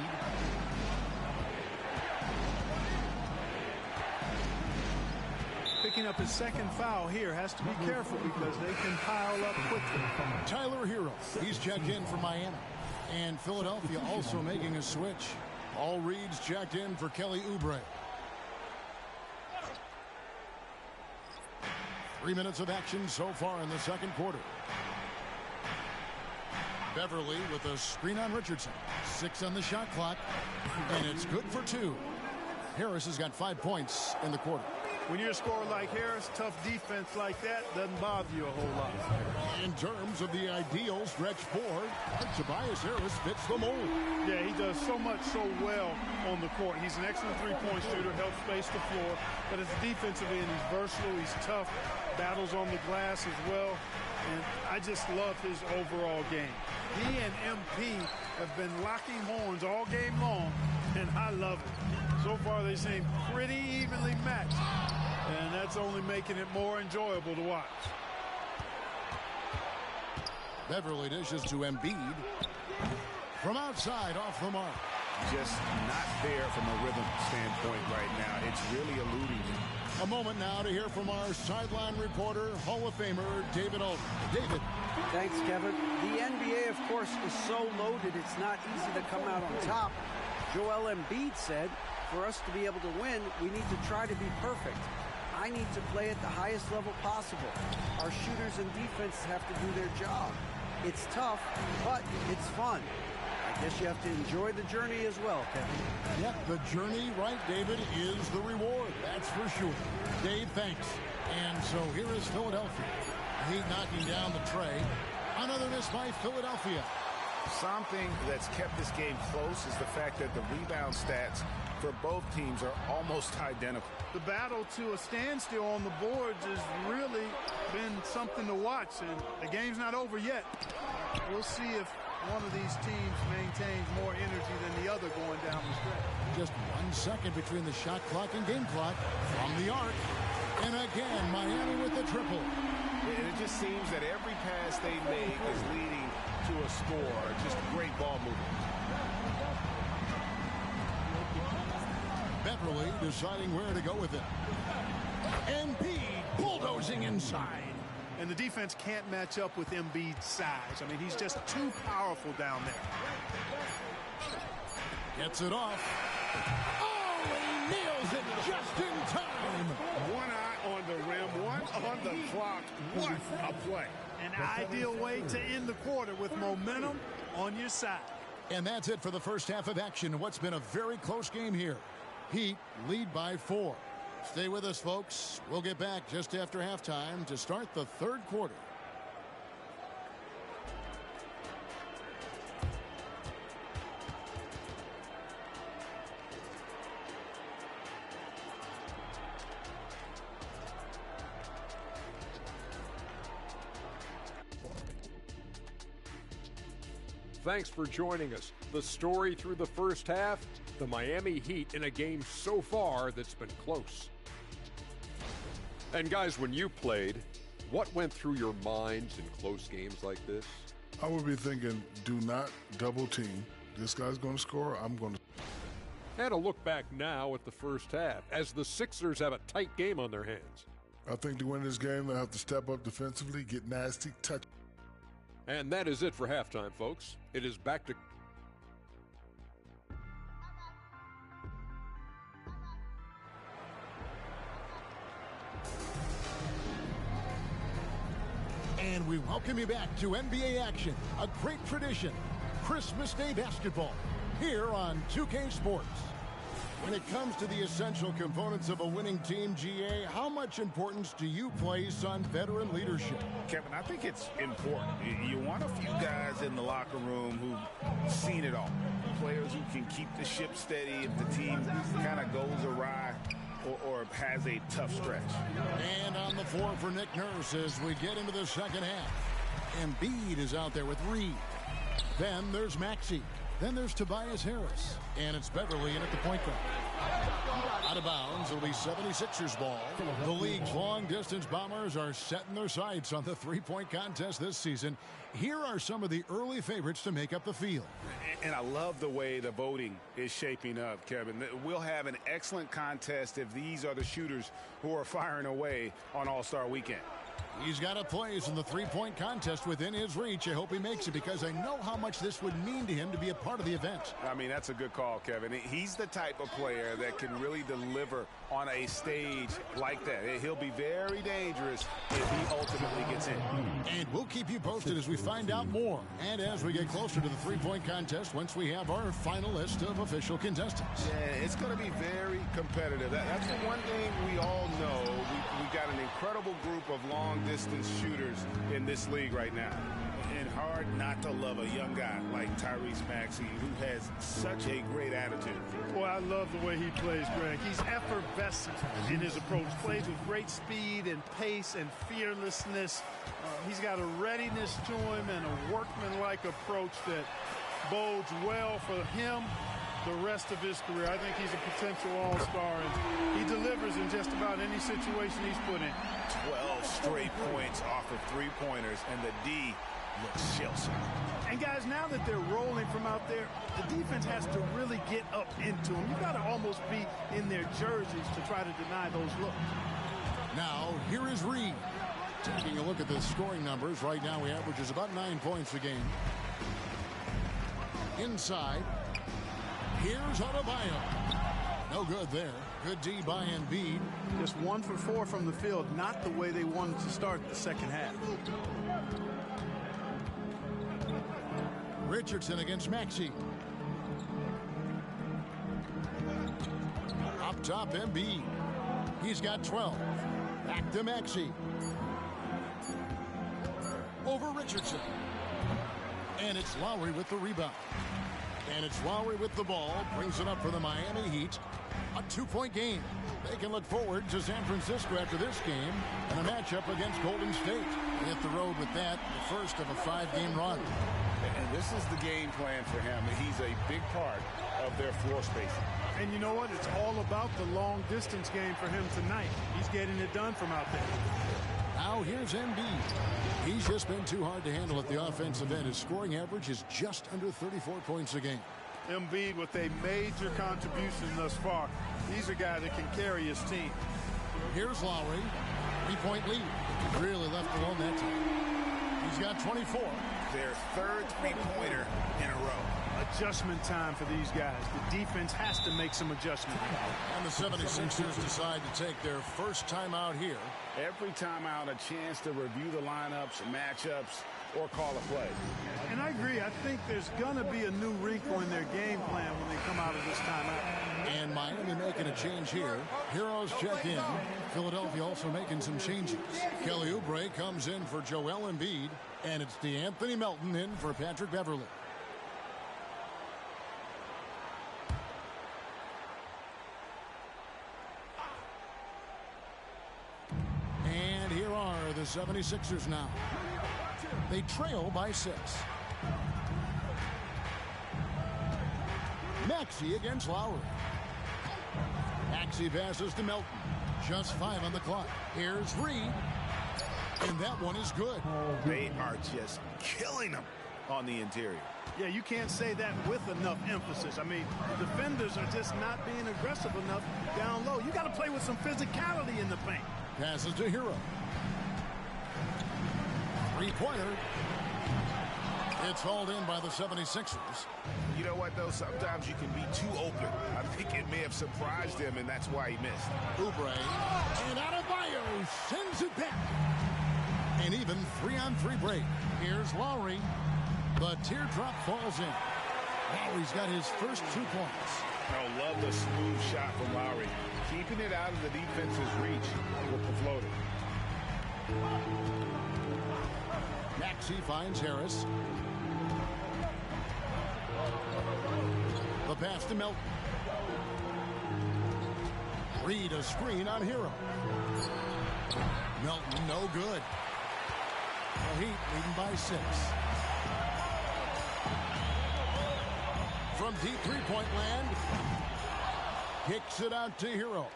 Picking up his second foul here. Has to be careful because they can pile up quickly. Tyler Hero. He's checked in for Miami. And Philadelphia also making a switch. All Reed's checked in for Kelly Oubre. 3 minutes of action so far in the second quarter. Beverly with a screen on Richardson. 6 on the shot clock. And it's good for 2. Harris has got 5 points in the quarter. When you're a scorer like Harris, tough defense like that doesn't bother you a whole lot. In terms of the ideal stretch forward, Tobias Harris fits the mold. Yeah, he does so much so well on the court. He's an excellent three-point shooter, helps space the floor. But as a defensive end, he's versatile, he's tough, battles on the glass as well. And I just love his overall game. He and MP have been locking horns all game long, and I love it. So far, they seem pretty evenly matched, and that's only making it more enjoyable to watch. Beverly dishes to Embiid. From outside, off the mark. Just not there from a rhythm standpoint right now. It's really eluding him. A moment now to hear from our sideline reporter, Hall of Famer David Alden. David. Thanks, Kevin. The NBA, of course, is so loaded, it's not easy to come out on top. Joel Embiid said, for us to be able to win, we need to try to be perfect. I need to play at the highest level possible. Our shooters and defense have to do their job. It's tough, but it's fun. I guess you have to enjoy the journey as well, Kevin. Yep, the journey, right, David, is the reward. That's for sure. Dave, thanks. And so here is Philadelphia. Heat knocking down the tray. Another miss by Philadelphia. Something that's kept this game close is the fact that the rebound stats for both teams are almost identical. The battle to a standstill on the boards has really been something to watch, and the game's not over yet. We'll see if one of these teams maintains more energy than the other going down the stretch. Just 1 second between the shot clock and game clock from the arc. And again, Miami with the triple. And it just seems that every pass they make is leading to a score. Just great ball movement. Beverly deciding where to go with it. Embiid bulldozing inside. And the defense can't match up with Embiid's size. I mean, he's just too powerful down there. Gets it off. Oh, he nails it just in time. One eye on the rim, one on the clock. What a play. An ideal way to end the quarter with momentum on your side. And that's it for the first half of action. What's been a very close game here. Heat lead by 4. Stay with us, folks. We'll get back just after halftime to start the third quarter. Thanks for joining us. The story through the first half, the Miami Heat in a game so far that's been close. And guys, when you played, what went through your minds in close games like this? I would be thinking, do not double team. This guy's going to score, I'm going to. And a look back now at the first half, as the Sixers have a tight game on their hands. I think to win this game, they'll have to step up defensively, get nasty, touch. And that is it for halftime, folks. It is back to... And we welcome you back to NBA action, a great tradition, Christmas Day basketball, here on 2K Sports. When it comes to the essential components of a winning team, GA, how much importance do you place on veteran leadership? Kevin, I think it's important. You want a few guys in the locker room who've seen it all. Players who can keep the ship steady if the team kind of goes awry or has a tough stretch. And on the floor for Nick Nurse as we get into the second half. Embiid is out there with Reed. Then there's Maxey. Then there's Tobias Harris. And it's Beverly in at the point guard. Out of bounds, it'll be 76ers ball. The league's long-distance Bombers are setting their sights on the three-point contest this season. Here are some of the early favorites to make up the field. And I love the way the voting is shaping up, Kevin. We'll have an excellent contest if these are the shooters who are firing away on All-Star Weekend. He's got a place in the three-point contest within his reach. I hope he makes it because I know how much this would mean to him to be a part of the event. I mean, that's a good call, Kevin. He's the type of player that can really deliver on a stage like that. He'll be very dangerous if he ultimately gets in. And we'll keep you posted as we find out more. And as we get closer to the three-point contest, once we have our final list of official contestants. Yeah, it's going to be very competitive. That's the one thing we all know. We got an incredible group of long-distance shooters in this league right now. And hard not to love a young guy like Tyrese Maxey, who has such a great attitude. Boy, I love the way he plays, Greg. He's effervescent in his approach. Plays with great speed and pace and fearlessness. He's got a readiness to him and a workmanlike approach that bodes well for him the rest of his career. I think he's a potential all-star, and he delivers in just about any situation he's put in. 12 straight points off of three-pointers, and the D looks shell-shocked. And guys, now that they're rolling from out there, the defense has to really get up into them. You've got to almost be in their jerseys to try to deny those looks. Now, here is Reed. Taking a look at the scoring numbers, right now he averages about 9 points a game. Inside, here's Adebayo. No good there. Good D by Embiid. Just 1 for 4 from the field, not the way they wanted to start the second half. Richardson against Maxey. Up top, Embiid. He's got 12. Back to Maxey. Over Richardson. And it's Lowry with the rebound. And it's Lowry with the ball. Brings it up for the Miami Heat. A 2-point game. They can look forward to San Francisco after this game and a matchup against Golden State. They hit the road with that, the first of a 5-game run. And this is the game plan for him. He's a big part of their floor spacing. And you know what? It's all about the long distance game for him tonight. He's getting it done from out there. Now here's Embiid. He's just been too hard to handle at the offensive end. His scoring average is just under 34 points a game. Embiid with a major contribution thus far. He's a guy that can carry his team. Here's Lowry. 3-point lead. Really left alone that time. He's got 24. Their third three-pointer in a row. Adjustment time for these guys. The defense has to make some adjustments. And the 76ers decide to take their first timeout here. Every timeout, a chance to review the lineups, matchups, or call a play. And I agree. I think there's going to be a new wrinkle in their game plan when they come out of this timeout. And Miami making a change here. Heroes check in. Philadelphia also making some changes. Kelly Oubre comes in for Joel Embiid. And it's DeAnthony Melton in for Patrick Beverley. And here are the 76ers now. They trail by 6. Maxey against Lowry. Maxey passes to Melton. Just 5 on the clock. Here's Reed. And that one is good. They are just killing them on the interior. Yeah, you can't say that with enough emphasis. I mean, the defenders are just not being aggressive enough down low. You got to play with some physicality in the paint. Passes to Hero. 3-pointer. It's hauled in by the 76ers. You know what, though? Sometimes you can be too open. I think it may have surprised him, and that's why he missed. Oubre. And Adebayo sends it back. An even 3-on-3 break. Here's Lowry. The teardrop falls in. Lowry's got his first 2 points. I love the smooth shot from Lowry. Keeping it out of the defense's reach with the floater. Maxey finds Harris. The pass to Melton. Reed a screen on Hero. Melton no good. The Heat leading by 6. From deep 3-point land. Kicks it out to Hero.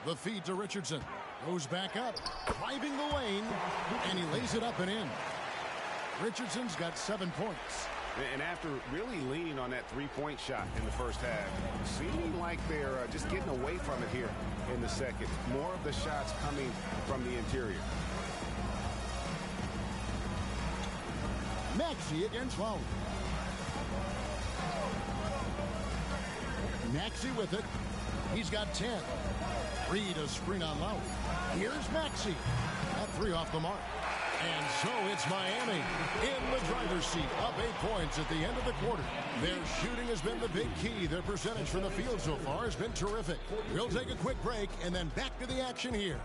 The feed to Richardson. Goes back up. Driving the lane. And he lays it up and in. Richardson's got 7 points. And after really leaning on that 3-point shot in the first half, seeming like they're just getting away from it here in the second. More of the shots coming from the interior. Maxey against Lowry. Maxey with it. He's got 10. Reed a screen on Lowry. Here's Maxey. That 3 off the mark. And so it's Miami in the driver's seat, up 8 points at the end of the quarter. Their shooting has been the big key. Their percentage from the field so far has been terrific. We'll take a quick break and then back to the action here.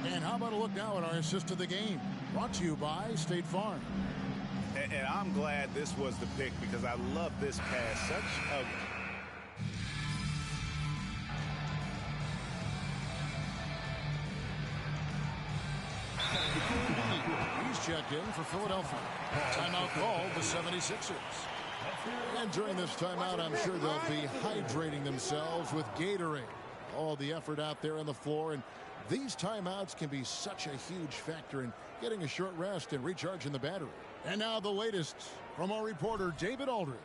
And how about a look now at our assist of the game? Brought to you by State Farm. And I'm glad this was the pick because I love this pass. Such a... checked in for Philadelphia. Timeout called the 76ers. And during this timeout, I'm sure they'll be hydrating themselves with Gatorade. All the effort out there on the floor, and these timeouts can be such a huge factor in getting a short rest and recharging the battery. And now the latest from our reporter, David Aldridge.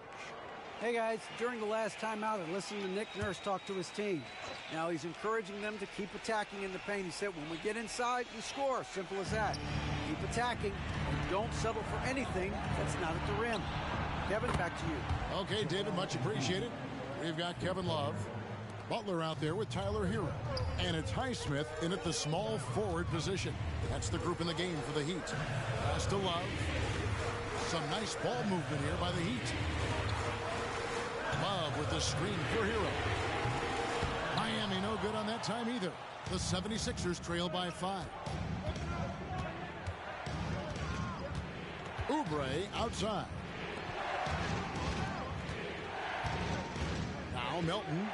Hey guys, during the last timeout, I listened to Nick Nurse talk to his team. Now he's encouraging them to keep attacking in the paint. He said, when we get inside, we score. Simple as that. Keep attacking and don't settle for anything that's not at the rim. Kevin, back to you. Okay, David, much appreciated. We've got Kevin Love. Butler out there with Tyler Hero. And it's Highsmith in at the small forward position. That's the group in the game for the Heat. Pass to Love. Some nice ball movement here by the Heat. Love with the screen for Hero. Miami no good on that time either. The 76ers trail by 5. Oubre outside. Now Melton.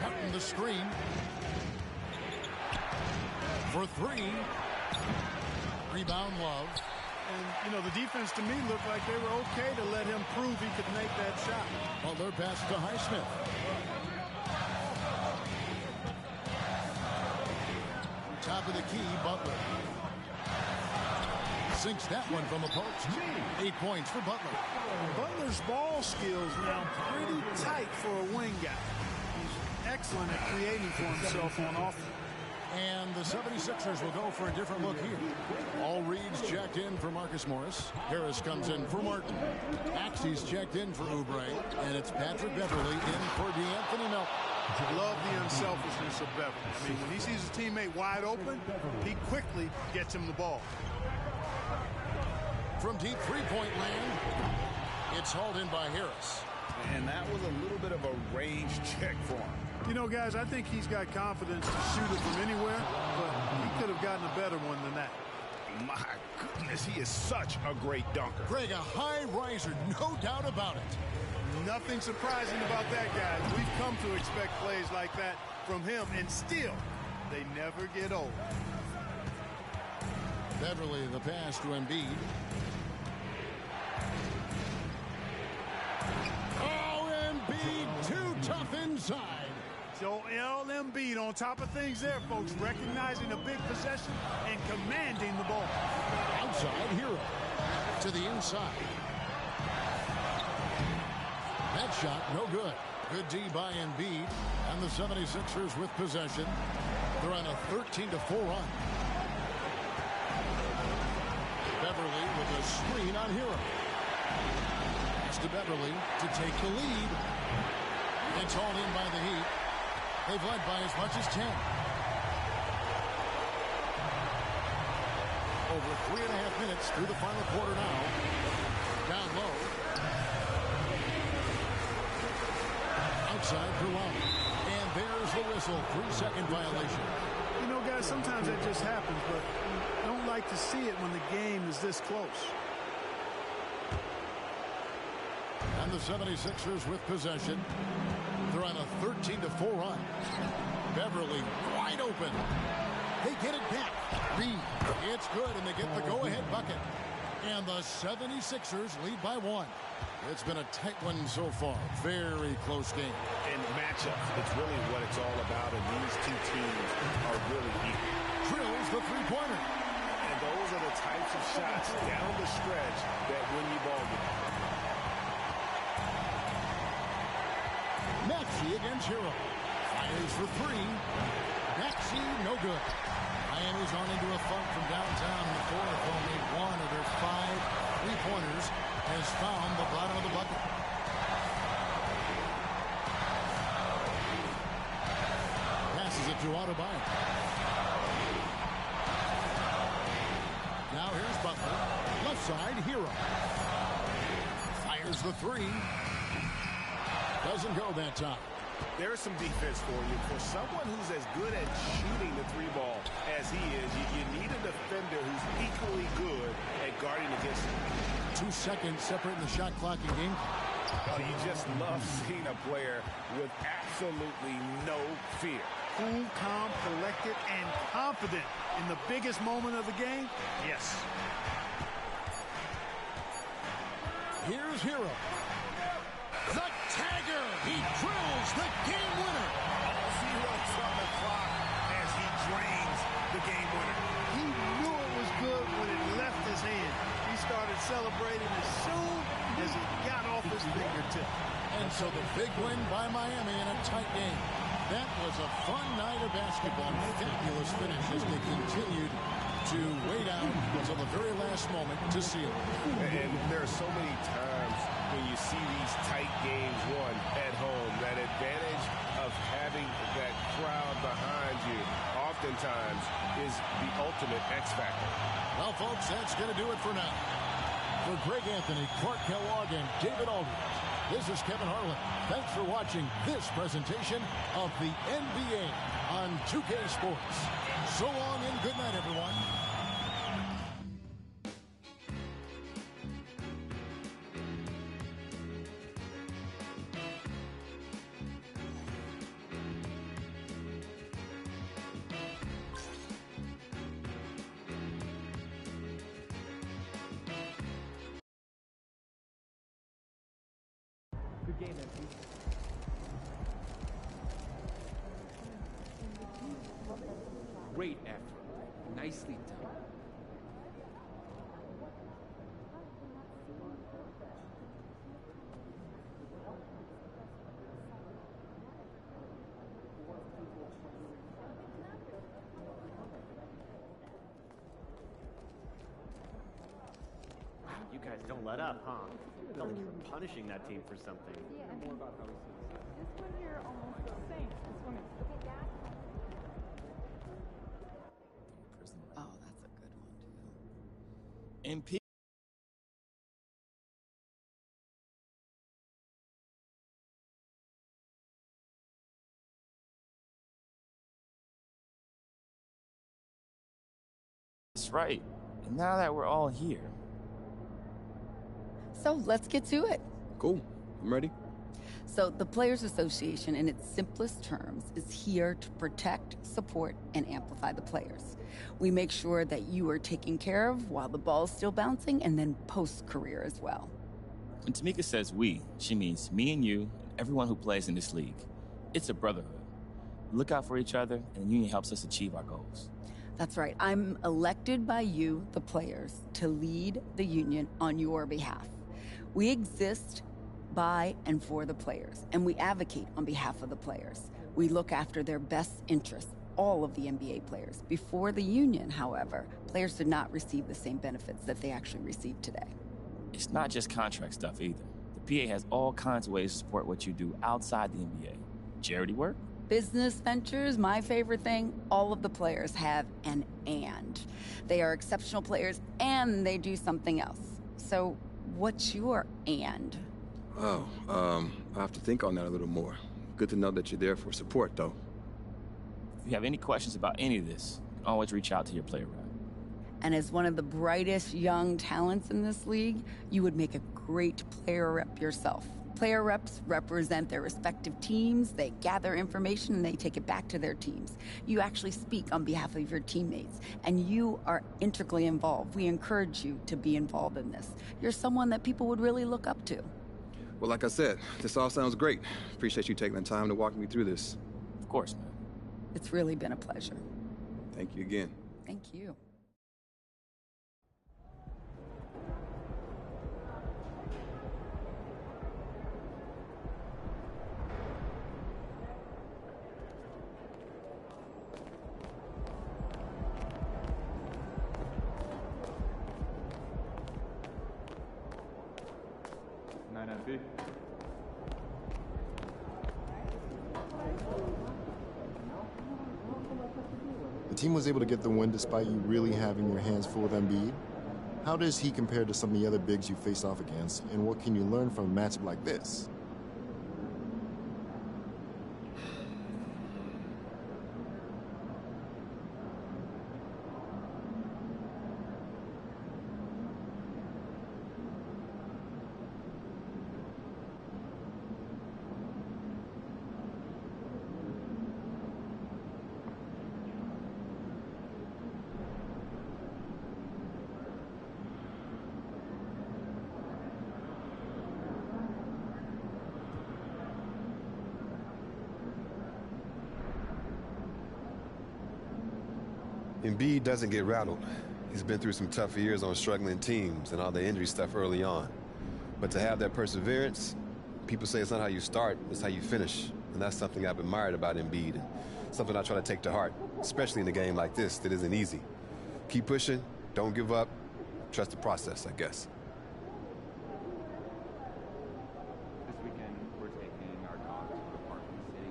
Melton the screen. For 3. Rebound Love. And, you know, the defense to me looked like they were okay to let him prove he could make that shot. Butler pass to Highsmith. Top of the key, Butler. Sinks that one from the post. 8 points for Butler. Butler's ball skills now pretty tight for a wing guy. He's excellent at creating for himself on offense. And the 76ers will go for a different look here. All reads checked in for Marcus Morris. Harris comes in for Martin. Axie's checked in for Oubre. And it's Patrick Beverly in for DeAnthony Melton. Love the unselfishness of Beverly. I mean, when he sees his teammate wide open, he quickly gets him the ball. From deep three-point land, it's hauled in by Harris. And that was a little bit of a range check for him. You know, guys, I think he's got confidence to shoot it from anywhere, but he could have gotten a better one than that. My goodness, he is such a great dunker. Greg, a high riser, no doubt about it. Nothing surprising about that, guys. We've come to expect plays like that from him, and still, they never get old. Beverly, the pass to Embiid. Oh, Embiid, too tough inside. So Embiid on top of things there, folks, recognizing a big possession and commanding the ball. Outside Hero to the inside. That shot, no good. Good D by Embiid, and the 76ers with possession. They're on a 13-4 run. Beverly with a screen on Hero. Pass to Beverly to take the lead. It's hauled in by the Heat. They've led by as much as 10. Over 3.5 minutes through the final quarter now. Down low. Outside for Love. And there's the whistle. 3-second violation. You know, guys, sometimes that just happens, but I don't like to see it when the game is this close. And the 76ers with possession. They're on a 13-4 run. Beverly wide open. They get it back. Reed. It's good, and they get the go-ahead bucket. And the 76ers lead by 1. It's been a tight one so far. Very close game. And matchups, it's really what it's all about, and these two teams are really equal. Drills the three-pointer. And those are the types of shots down the stretch that win you ball games. Maxey against Hero. Fires for 3. Maxey, no good. Miami's on into a funk from downtown in the fourth. Only 1 of their 5 three-pointers has found the bottom of the bucket. Passes it to Adebayo. Now here's Butler. Left side, Hero. Fires the 3. Doesn't go that time. There's some defense for you. For someone who's as good at shooting the 3-ball as he is, you need a defender who's equally good at guarding against him. 2 seconds separating the shot clock and game. Oh, you just love seeing a player with absolutely no fear. cool, calm, collected, and confident in the biggest moment of the game? Yes. Here's Hero. The tagger. He drills the game winner. All 0 on the clock as he drains the game winner. He knew it was good when it left his hand. He started celebrating as soon as it got off his fingertip. And so the big win by Miami in a tight game. That was a fun night of basketball. Fabulous finish as they continued to wait out until the very last moment to seal it. And there are so many times when you see these tight games won at home, that advantage of having that crowd behind you oftentimes is the ultimate X factor. Well, folks, that's going to do it for now. For Greg Anthony, Clark Kellogg, and David Aldridge, this is Kevin Harlan. Thanks for watching this presentation of the NBA on 2K Sports. So long and good night, everyone. Good game, MP. Great effort. Nicely done. You guys don't let up, huh? I felt like you were punishing that team for something. Yeah, I mean, more about how we see this one here almost the same. This one is. Look at that. Oh, that's a good one, too. MP. That's right. And now that we're all here. So let's get to it. Cool. I'm ready. So the Players Association, in its simplest terms, is here to protect, support, and amplify the players. We make sure that you are taken care of while the ball is still bouncing, and then post-career as well. When Tamika says we, she means me and you and everyone who plays in this league. It's a brotherhood. We look out for each other, and the union helps us achieve our goals. That's right. I'm elected by you, the players, to lead the union on your behalf. We exist by and for the players, and we advocate on behalf of the players. We look after their best interests, all of the NBA players. Before the union, however, players did not receive the same benefits that they actually receive today. It's not just contract stuff either. The PA has all kinds of ways to support what you do outside the NBA. Charity work? Business ventures, my favorite thing, all of the players have an and. They are exceptional players and they do something else. So what's your and? Oh, I have to think on that a little more. Good to know that you're there for support, though. If you have any questions about any of this, you can always reach out to your player rep. And as one of the brightest young talents in this league, you would make a great player rep yourself. Player reps represent their respective teams, they gather information, and they take it back to their teams. You actually speak on behalf of your teammates, and you are integrally involved. We encourage you to be involved in this. You're someone that people would really look up to. Well, like I said, this all sounds great. Appreciate you taking the time to walk me through this. Of course, man. It's really been a pleasure. Thank you again. Thank you. The team was able to get the win despite you really having your hands full with Embiid. How does he compare to some of the other bigs you face off against, and what can you learn from a matchup like this? Embiid doesn't get rattled. He's been through some tough years on struggling teams and all the injury stuff early on. But to have that perseverance, people say it's not how you start, it's how you finish. And that's something I've admired about Embiid, and something I try to take to heart, especially in a game like this that isn't easy. Keep pushing, don't give up, trust the process, I guess. This weekend, we're taking our dog to a park in the city.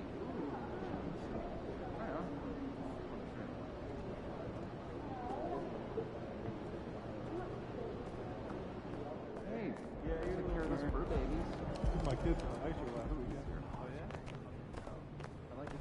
Hey, take care of those fur babies. My kids are actually like, who we got here? Oh, yeah? I like it.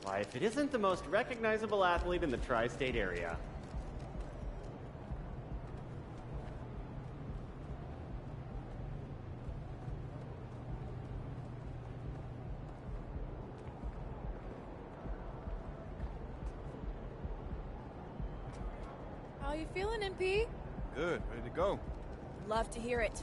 Why, if it isn't the most recognizable athlete in the tri-state area. How you feeling, MP? Good, ready to go. Love to hear it.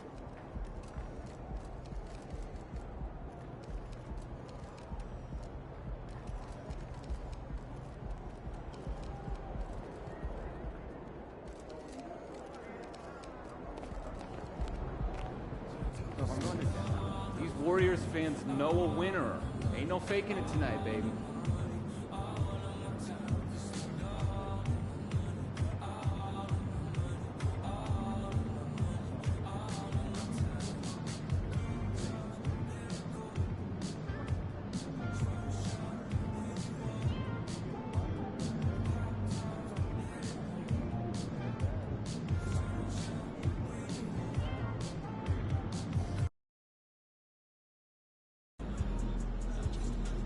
These Warriors fans know a winner. Ain't no faking it tonight, baby.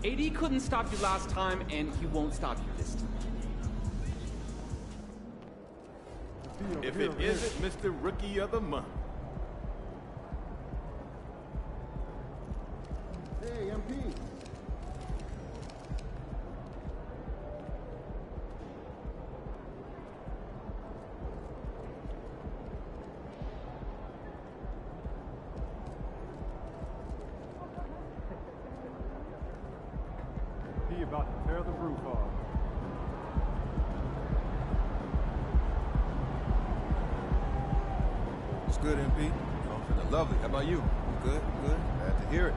AD couldn't stop you last time, and he won't stop you this time. If it isn't Mr. Rookie of the Month. Hey, MP. He about to tear the roof off. It's good, MP. I'm feeling lovely. How about you? I'm good, good. Glad to hear it.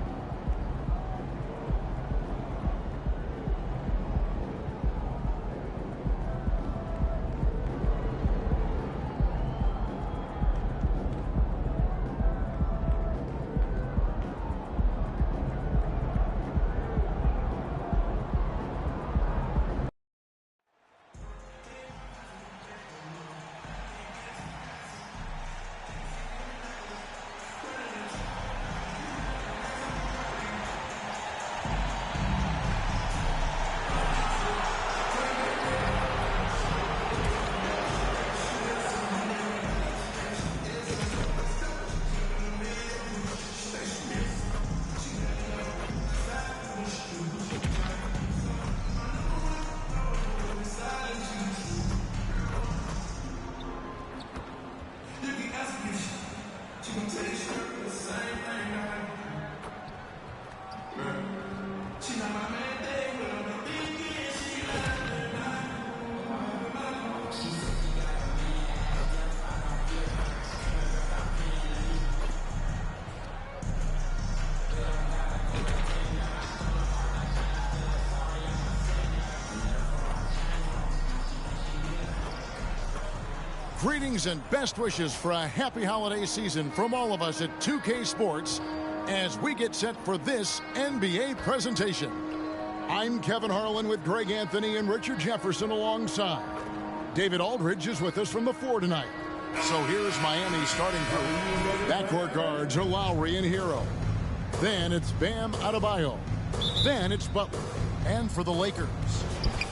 Greetings and best wishes for a happy holiday season from all of us at 2K Sports as we get set for this NBA presentation. I'm Kevin Harlan with Greg Anthony and Richard Jefferson alongside. David Aldridge is with us from the 4 tonight. So here's Miami's starting group. Backcourt guards are Lowry and Hero. Then it's Bam Adebayo. Then it's Butler. And for the Lakers,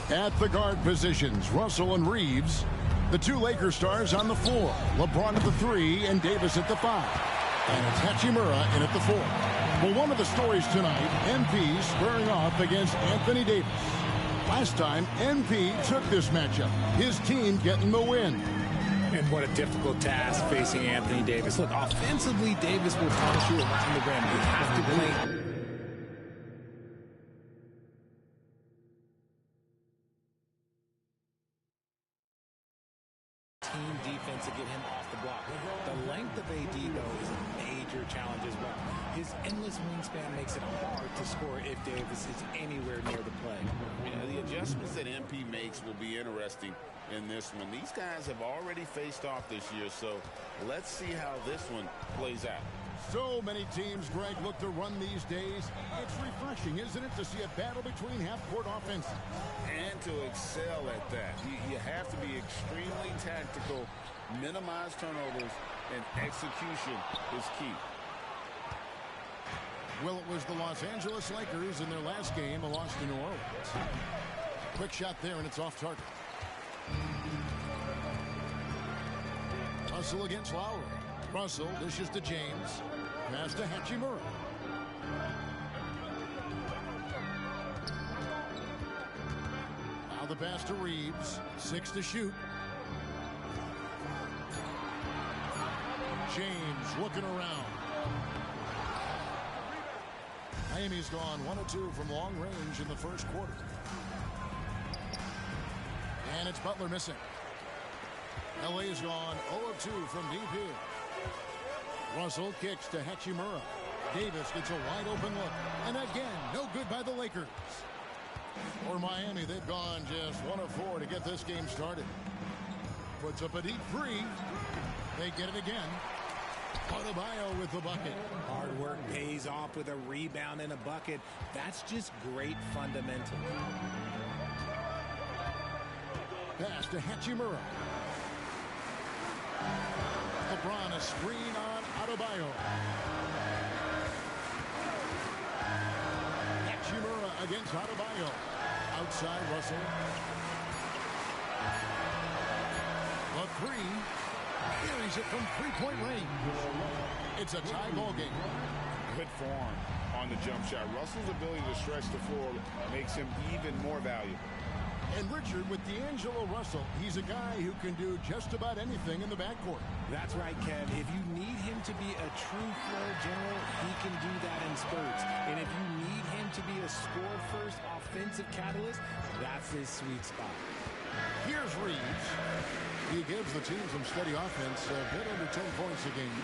at the guard positions, Russell and Reeves. The two Lakers stars on the floor, LeBron at the 3 and Davis at the 5. And it's Hachimura in at the 4. Well, one of the stories tonight, MP squaring off against Anthony Davis. Last time, MP took this matchup, his team getting the win. And what a difficult task facing Anthony Davis. Look, offensively, Davis will punish you around the rim. You have to play. Team defense to get him off the block. The length of AD, though, is a major challenge as well. His endless wingspan makes it hard to score if Davis is anywhere near the play. Yeah, the adjustments that MP makes will be interesting in this one. These guys have already faced off this year, so let's see how this one plays out. So many teams, Greg, look to run these days. It's refreshing, isn't it, to see a battle between half-court offenses? And to excel at that. You have to be extremely tactical, minimize turnovers, and execution is key. Well, it was the Los Angeles Lakers in their last game, a loss to New Orleans. Quick shot there, and it's off target. Russell against Lowry. Russell dishes to James. Pass to Hachimura. Now the pass to Reeves. 6 to shoot. James looking around. Miami's gone 1 of 2 from long range in the first quarter. And it's Butler missing. LA's gone 0 of 2 from deep here. Russell kicks to Hachimura. Davis gets a wide open look. And again, no good by the Lakers. For Miami, they've gone just 1 of 4 to get this game started. Puts up a deep 3. They get it again. Adebayo with the bucket. Hard work pays off with a rebound and a bucket. That's just great fundamental. Pass to Hachimura. LeBron a screen on Adebayo. Hachimura against Adebayo. Outside Russell. The three. Carries it from three-point range. It's a tie ball game. Good form on the jump shot. Russell's ability to stretch the floor makes him even more valuable. And Richard, with D'Angelo Russell, he's a guy who can do just about anything in the backcourt. That's right, Kev. If you need him to be a true floor general, he can do that in spurts. And if you need him to be a score-first offensive catalyst, that's his sweet spot. Here's Reeves. He gives the team some steady offense, a bit under 10 points a game.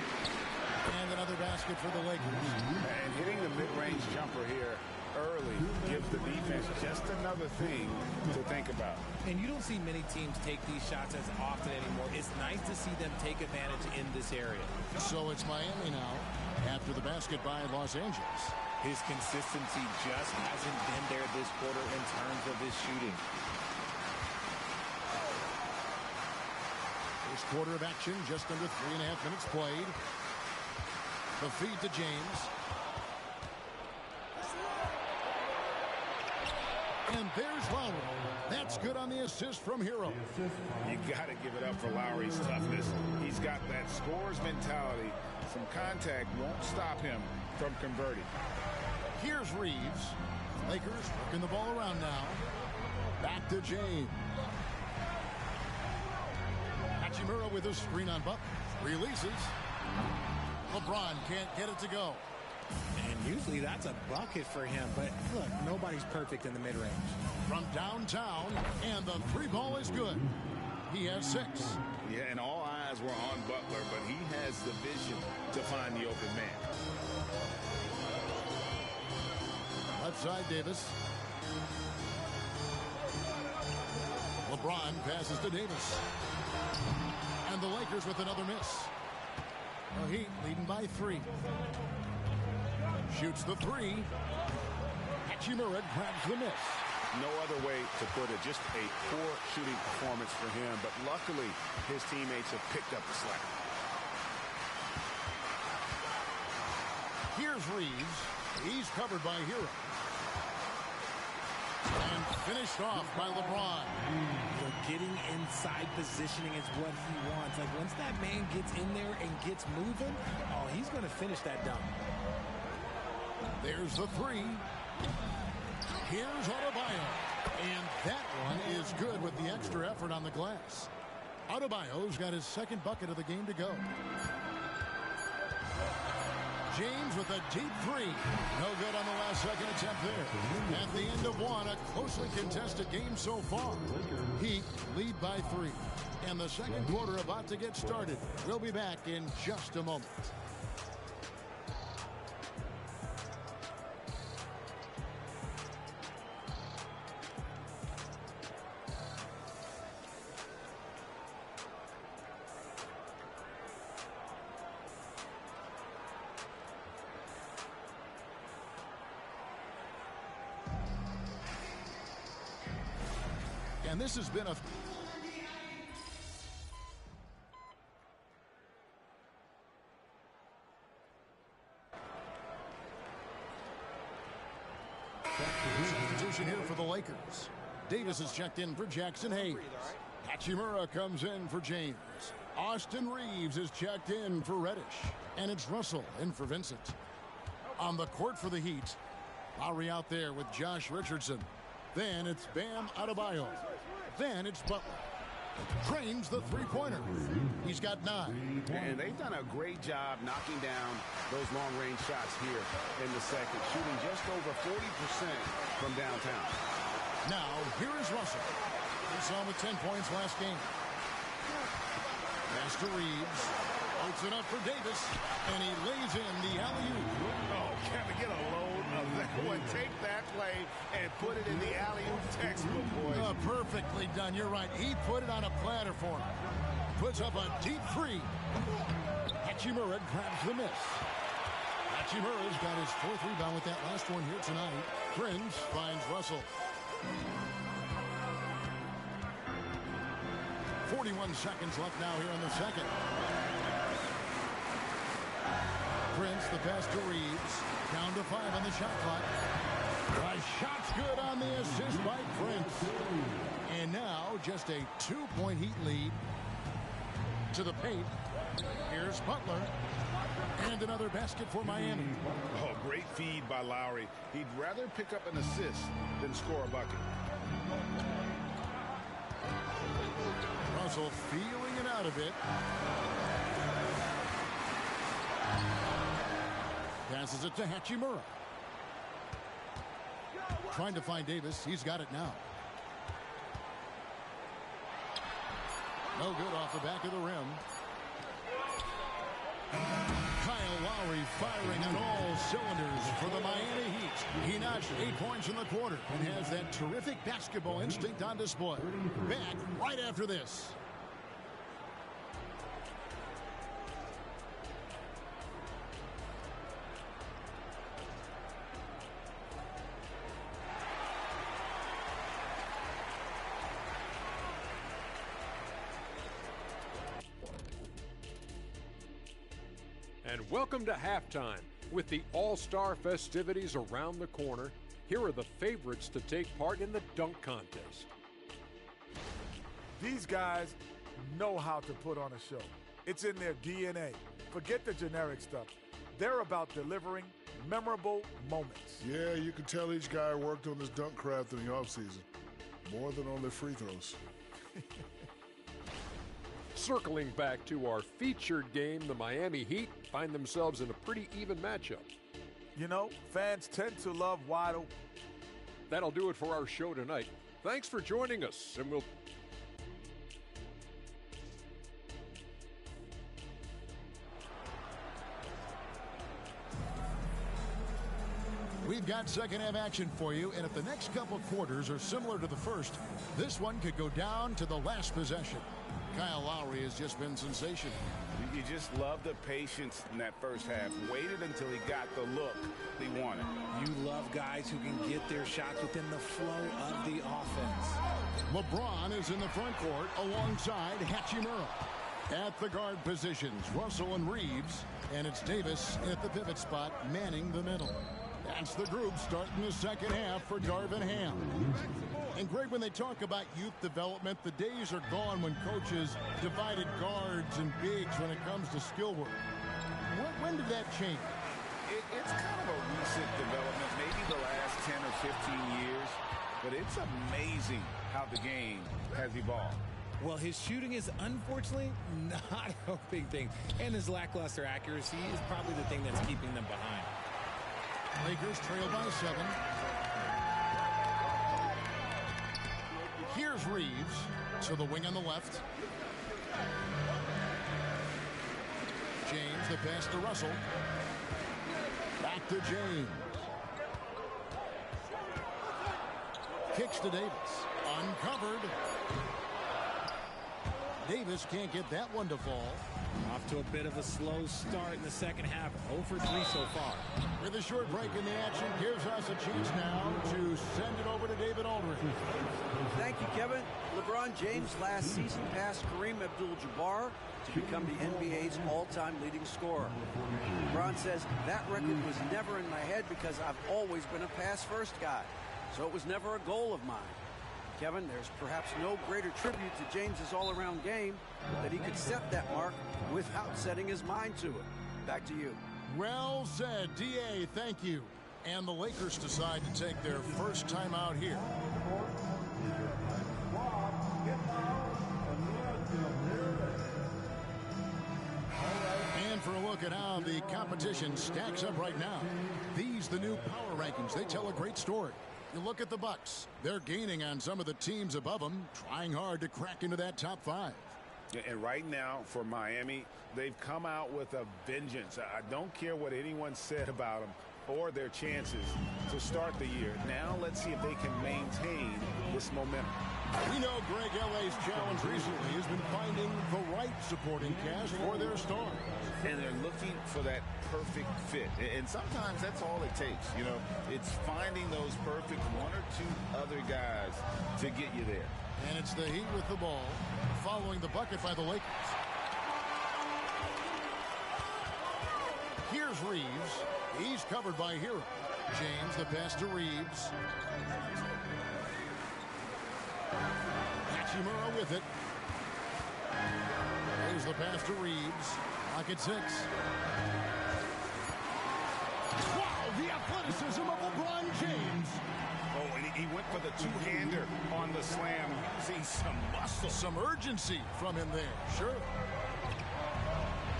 And another basket for the Lakers. And hitting the mid-range jumper here early gives the defense just another thing to think about. And you don't see many teams take these shots as often anymore. It's nice to see them take advantage in this area. So it's Miami now after the basket by Los Angeles. His consistency just hasn't been there this quarter in terms of his shooting. First quarter of action, just under 3.5 minutes played. The feed to James. And there's Lowry. That's good on the assist from Hero. You got to give it up for Lowry's toughness. He's got that scorer's mentality. Some contact won't stop him from converting. Here's Reeves. Lakers working the ball around now. Back to James. Hachimura with a screen on Butler. Releases. LeBron can't get it to go. And usually that's a bucket for him. But look, nobody's perfect in the mid-range. From downtown, and the three ball is good. He has 6. Yeah, and all eyes were on Butler, but he has the vision to find the open man. Left side, Davis. LeBron passes to Davis. And the Lakers with another miss. The Heat leading by 3. Shoots the 3. Hachimura grabs the miss. No other way to put it. Just a poor shooting performance for him. But luckily, his teammates have picked up the slack. Here's Reeves. He's covered by Hero. And finished off by LeBron. Getting inside positioning is what he wants. Like, once that man gets in there and gets moving, oh, he's going to finish that dunk. There's the 3. Here's Adebayo. And that one is good with the extra effort on the glass. Adebayo's got his second bucket of the game to go. James with a deep 3. No good on the last second attempt there. At the end of one, a closely contested game so far. Heat lead by 3. And the second quarter about to get started. We'll be back in just a moment. And this has been a substitution here for the Lakers. Davis is checked in for Jackson Hayes. Hachimura comes in for James. Austin Reeves is checked in for Reddish. And it's Russell in for Vincent. On the court for the Heat, Lowry out there with Josh Richardson. Then it's Bam Adebayo. Then it's Butler. Trains the three-pointer. He's got 9. And they've done a great job knocking down those long-range shots here in the second, shooting just over 40% from downtown. Now, here is Russell. We saw him with 10 points last game. Pass to Reeves. Holds it up for Davis. And he lays in the alley-oop. Oh, can we get a load of that one? Take that play and put it in the alley-oop textbook, boys. Perfectly done. You're right. He put it on a platter for him. Puts up a deep 3. Hachimura grabs the miss. Hachimura's got his 4th rebound with that last one here tonight. Prince finds Russell. 41 seconds left now here in the second. Prince, the pass to Reeves. Down to 5 on the shot clock. Shot's good on the assist by Prince. And now just a 2-point Heat lead to the paint. Here's Butler. And another basket for Miami. Oh, great feed by Lowry. He'd rather pick up an assist than score a bucket. Russell feeling it out a bit. Passes it to Hachimura. Trying to find Davis. He's got it now. No good off the back of the rim. Kyle Lowry firing on all cylinders for the Miami Heat. He notched 8 points in the quarter and has that terrific basketball instinct on display. Back right after this. And welcome to halftime. With the All-Star festivities around the corner, here are the favorites to take part in the dunk contest. These guys know how to put on a show. It's in their DNA. Forget the generic stuff. They're about delivering memorable moments. Yeah, you can tell each guy worked on his dunk craft in the offseason. More than on their free throws. Circling back to our featured game, the Miami Heat find themselves in a pretty even matchup. You know, fans tend to love wide open. That'll do it for our show tonight. Thanks for joining us, and we'll... We've got second half action for you, and if the next couple quarters are similar to the first, this one could go down to the last possession. Kyle Lowry has just been sensational. You just love the patience in that first half. Waited until he got the look he wanted. You love guys who can get their shots within the flow of the offense. LeBron is in the front court alongside Hachimura. At the guard positions, Russell and Reeves, and it's Davis at the pivot spot, manning the middle. That's the group starting the second half for Darvin Ham. And Greg, when they talk about youth development, the days are gone when coaches divided guards and bigs when it comes to skill work. When did that change? It's kind of a recent development, maybe the last 10 or 15 years. But it's amazing how the game has evolved. Well, his shooting is unfortunately not helping things. And his lackluster accuracy is probably the thing that's keeping them behind. Lakers trail by 7. Here's Reeves to the wing on the left. James, the pass to Russell. Back to James. Kicks to Davis. Uncovered. Davis can't get that one to fall. Off to a bit of a slow start in the second half. 0 for 3 so far. With a short break in the action, gives us a chance now to send it over to David Aldridge. Thank you, Kevin. LeBron James last season passed Kareem Abdul-Jabbar to become the NBA's all-time leading scorer. LeBron says, that record was never in my head because I've always been a pass-first guy. So it was never a goal of mine. Kevin, there's perhaps no greater tribute to James's all-around game that he could set that mark without setting his mind to it. Back to you. Well said, D.A., thank you. And the Lakers decide to take their first time out here. And for a look at how the competition stacks up right now. These, the new power rankings, they tell a great story. You look at the Bucks. They're gaining on some of the teams above them, trying hard to crack into that top 5. And right now, for Miami, they've come out with a vengeance. I don't care what anyone said about them or their chances to start the year. Now let's see if they can maintain this momentum. We know Greg L.A.'s challenge recently has been finding the right supporting cast for their stars. And they're looking for that perfect fit. And sometimes that's all it takes. You know, it's finding those perfect one or two other guys to get you there. And it's the Heat with the ball, following the bucket by the Lakers. Here's Reeves. He's covered by Hero. James, the pass to Reeves. Hachimura with it. Here's the pass to Reeves. Lock at 6. Wow, the athleticism of LeBron James. Oh, and he went for the two-hander on the slam, using some muscle. Some urgency from him there, sure.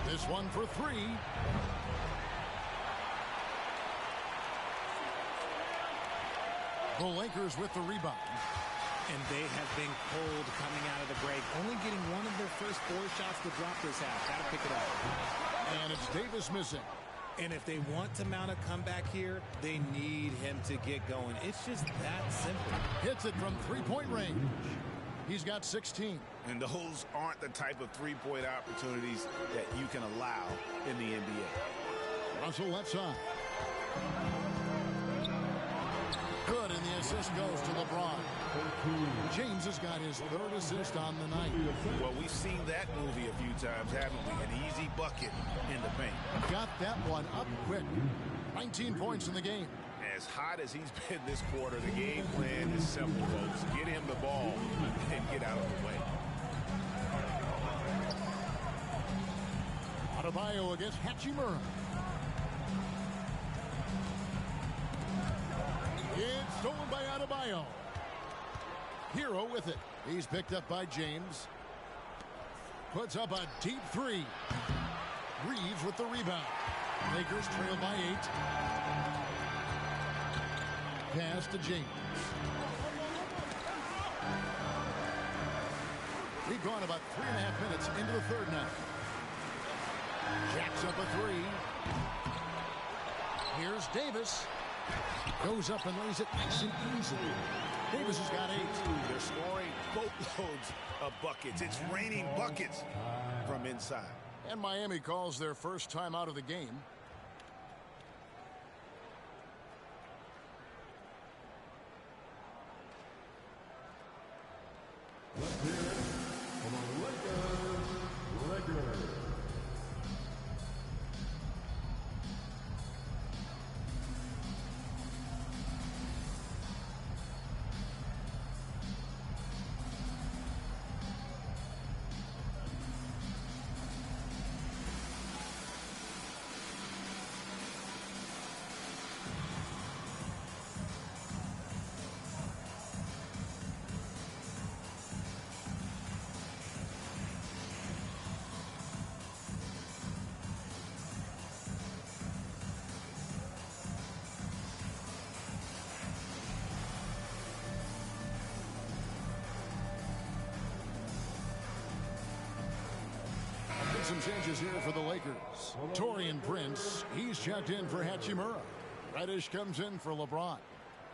This one for 3. The Lakers with the rebound. And they have been cold coming out of the break, only getting one of their first 4 shots to drop this half. Got to pick it up. And it's Davis missing. And if they want to mount a comeback here, they need him to get going. It's just that simple. Hits it from 3-point range. He's got 16. And those aren't the type of three-point opportunities that you can allow in the NBA. Russell left side. Good, and the assist goes to LeBron. James has got his 3rd assist on the night. Well, we've seen that movie a few times, haven't we? An easy bucket in the paint. Got that one up quick. 19 points in the game. As hot as he's been this quarter, the game plan is simple, folks. Get him the ball and get out of the way. Adebayo against Hachimura. It's stolen by Adebayo. Hero with it. He's picked up by James. Puts up a deep 3. Reeves with the rebound. Lakers trail by 8. Pass to James. We've gone about 3.5 minutes into the 3rd now. Jacks up a 3. Here's Davis. Goes up and lays it nice and easy. Davis has got 8. They're scoring boatloads of buckets. It's raining buckets from inside. And Miami calls their first time out of the game. Let's hear it from the Lakers. Some changes here for the Lakers. Taurean Prince, he's checked in for Hachimura. Reddish comes in for LeBron.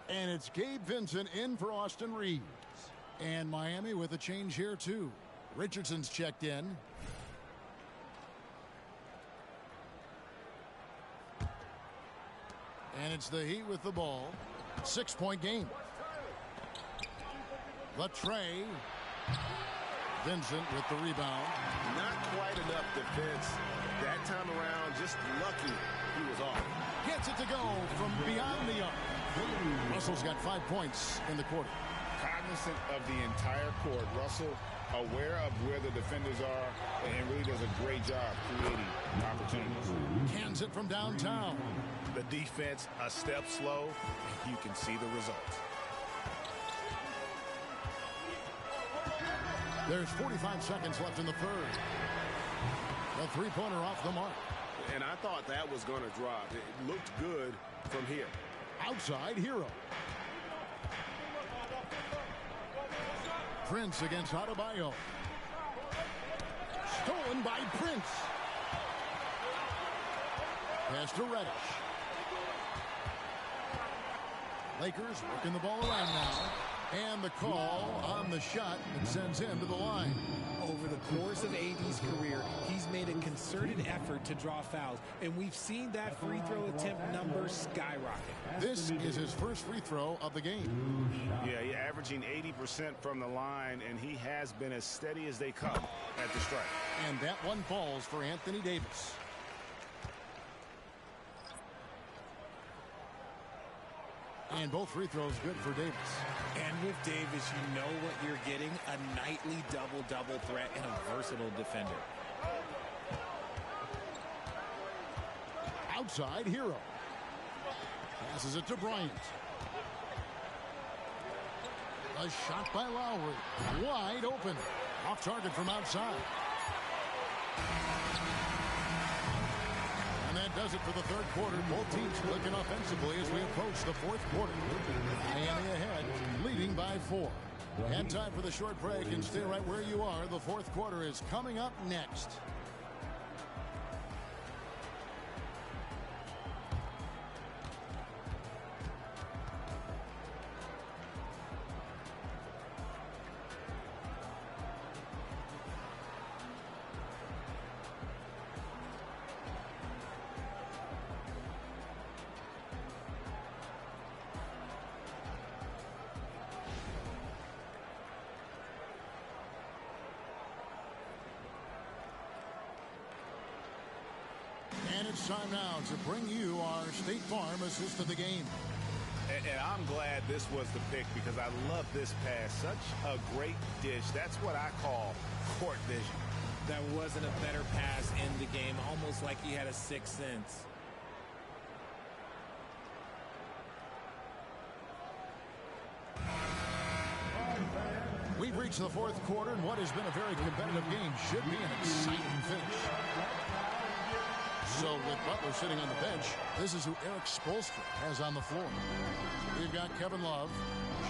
And it's Gabe Vincent in for Austin Reeves. And Miami with a change here too. Richardson's checked in. And it's the Heat with the ball. 6-point game. Latrey. Vincent with the rebound. Not quite enough defense. That time around, just lucky he was off. Gets it to go from beyond the arc. Russell's got 5 points in the quarter. Cognizant of the entire court. Russell aware of where the defenders are and really does a great job creating opportunities. Cans it from downtown. The defense a step slow. You can see the results. There's 45 seconds left in the 3rd. The three-pointer off the mark. And I thought that was going to drop. It looked good from here. Outside Hero. Prince against Adebayo. Stolen by Prince. Pass to Reddish. Lakers working the ball around now. And the call on the shot that sends him to the line. Over the course of AD's career, he's made a concerted effort to draw fouls, and we've seen that free throw attempt number skyrocket. This is his first free throw of the game. Yeah, he's averaging 80% from the line, and he has been as steady as they come at the strike. And that one falls for Anthony Davis. And both free throws good for Davis. And with Davis, you know what you're getting, a nightly double-double threat and a versatile defender. Outside, Hero. Passes it to Bryant. A shot by Lowry. Wide open. Off target from outside. And that does it for the third quarter. Both teams clicking offensively as we approach the fourth quarter. Miami ahead, leading by 4. And time for the short break, and stay right where you are. The fourth quarter is coming up next. And it's time now to bring you our State Farm assist of the game. And I'm glad this was the pick because I love this pass. Such a great dish. That's what I call court vision. That wasn't a better pass in the game, almost like he had a sixth sense. We've reached the fourth quarter, and what has been a very competitive game should be an exciting finish. So with Butler sitting on the bench, this is who Eric Spoelstra has on the floor. We've got Kevin Love,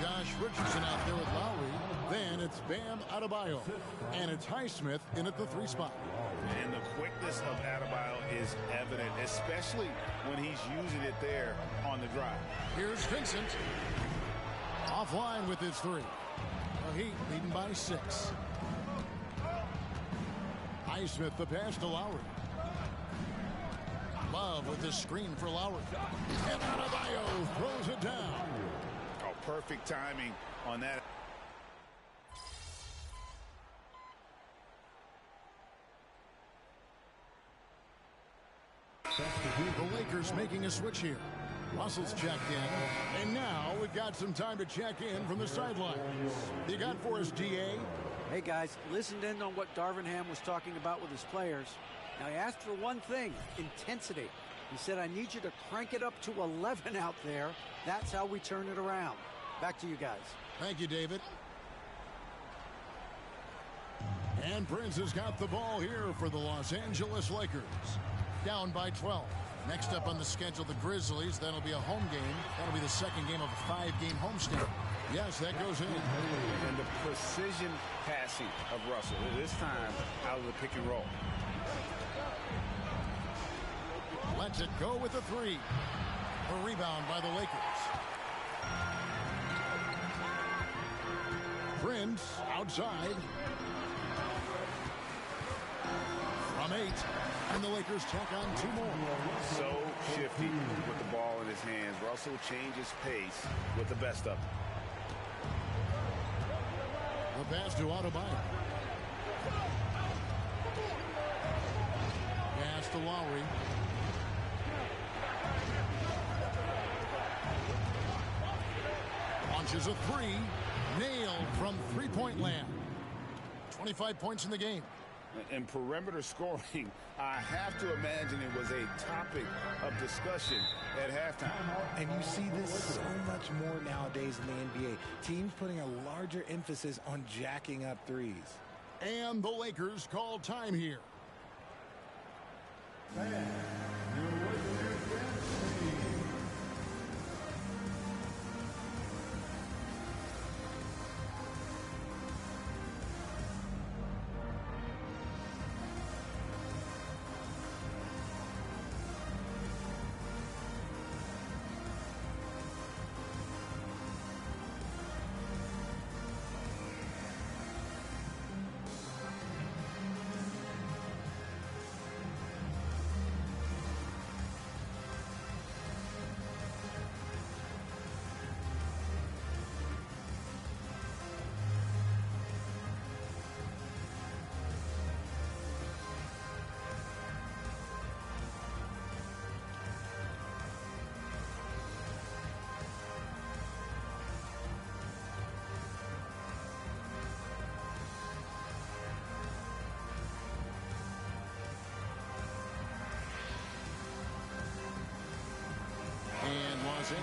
Josh Richardson out there with Lowry. Then it's Bam Adebayo. And it's Highsmith in at the 3 spot. And the quickness of Adebayo is evident, especially when he's using it there on the drive. Here's Vincent. Offline with his 3. The Heat leading by 6. Highsmith the pass to Lowry. Love with the screen for Lowry. And Adebayo throws it down. Oh, perfect timing on that. The Lakers making a switch here. Russell's checked in. And now we've got some time to check in from the sidelines. You got for us, DA? Hey, guys, listened in on what Darvin Ham was talking about with his players. Now, he asked for one thing, intensity. He said, I need you to crank it up to 11 out there. That's how we turn it around. Back to you guys. Thank you, David. And Prince has got the ball here for the Los Angeles Lakers. Down by 12. Next up on the schedule, the Grizzlies. That'll be a home game. That'll be the second game of a 5-game homestand. Yes, that goes in. And the precision passing of Russell. This time out of the pick and roll. Lets it go with a 3. A rebound by the Lakers. Prince outside. From 8. And the Lakers tack on 2 more. So shifty with the ball in his hands. Russell changes pace with the best of them. The pass to Adebayo. Pass to Lowry. Launches a 3. Nailed from 3-point land. 25 points in the game. And perimeter scoring, I have to imagine it was a topic of discussion at halftime. And you see this so much more nowadays in the NBA. Teams putting a larger emphasis on jacking up threes. And the Lakers call time here.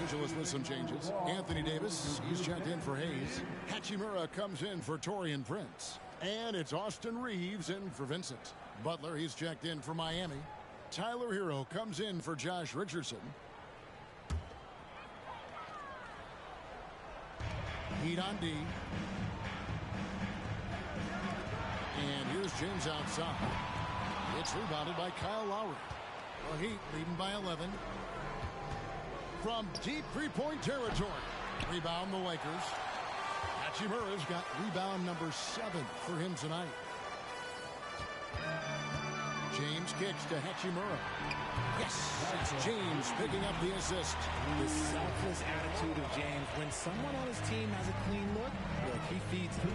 Angeles with some changes. Anthony Davis, he's checked in for Hayes. Hachimura comes in for Torian Prince. And it's Austin Reeves in for Vincent. Butler, he's checked in for Miami. Tyler Hero comes in for Josh Richardson. Heat on D. And here's James outside. It's rebounded by Kyle Lowry. The Heat leading by 11. From deep three-point territory. Rebound the Lakers. Hachimura's got rebound number 7 for him tonight. James kicks to Hachimura. Yes, it's James picking up the assist. The selfless attitude of James. When someone on his team has a clean look, he feeds him.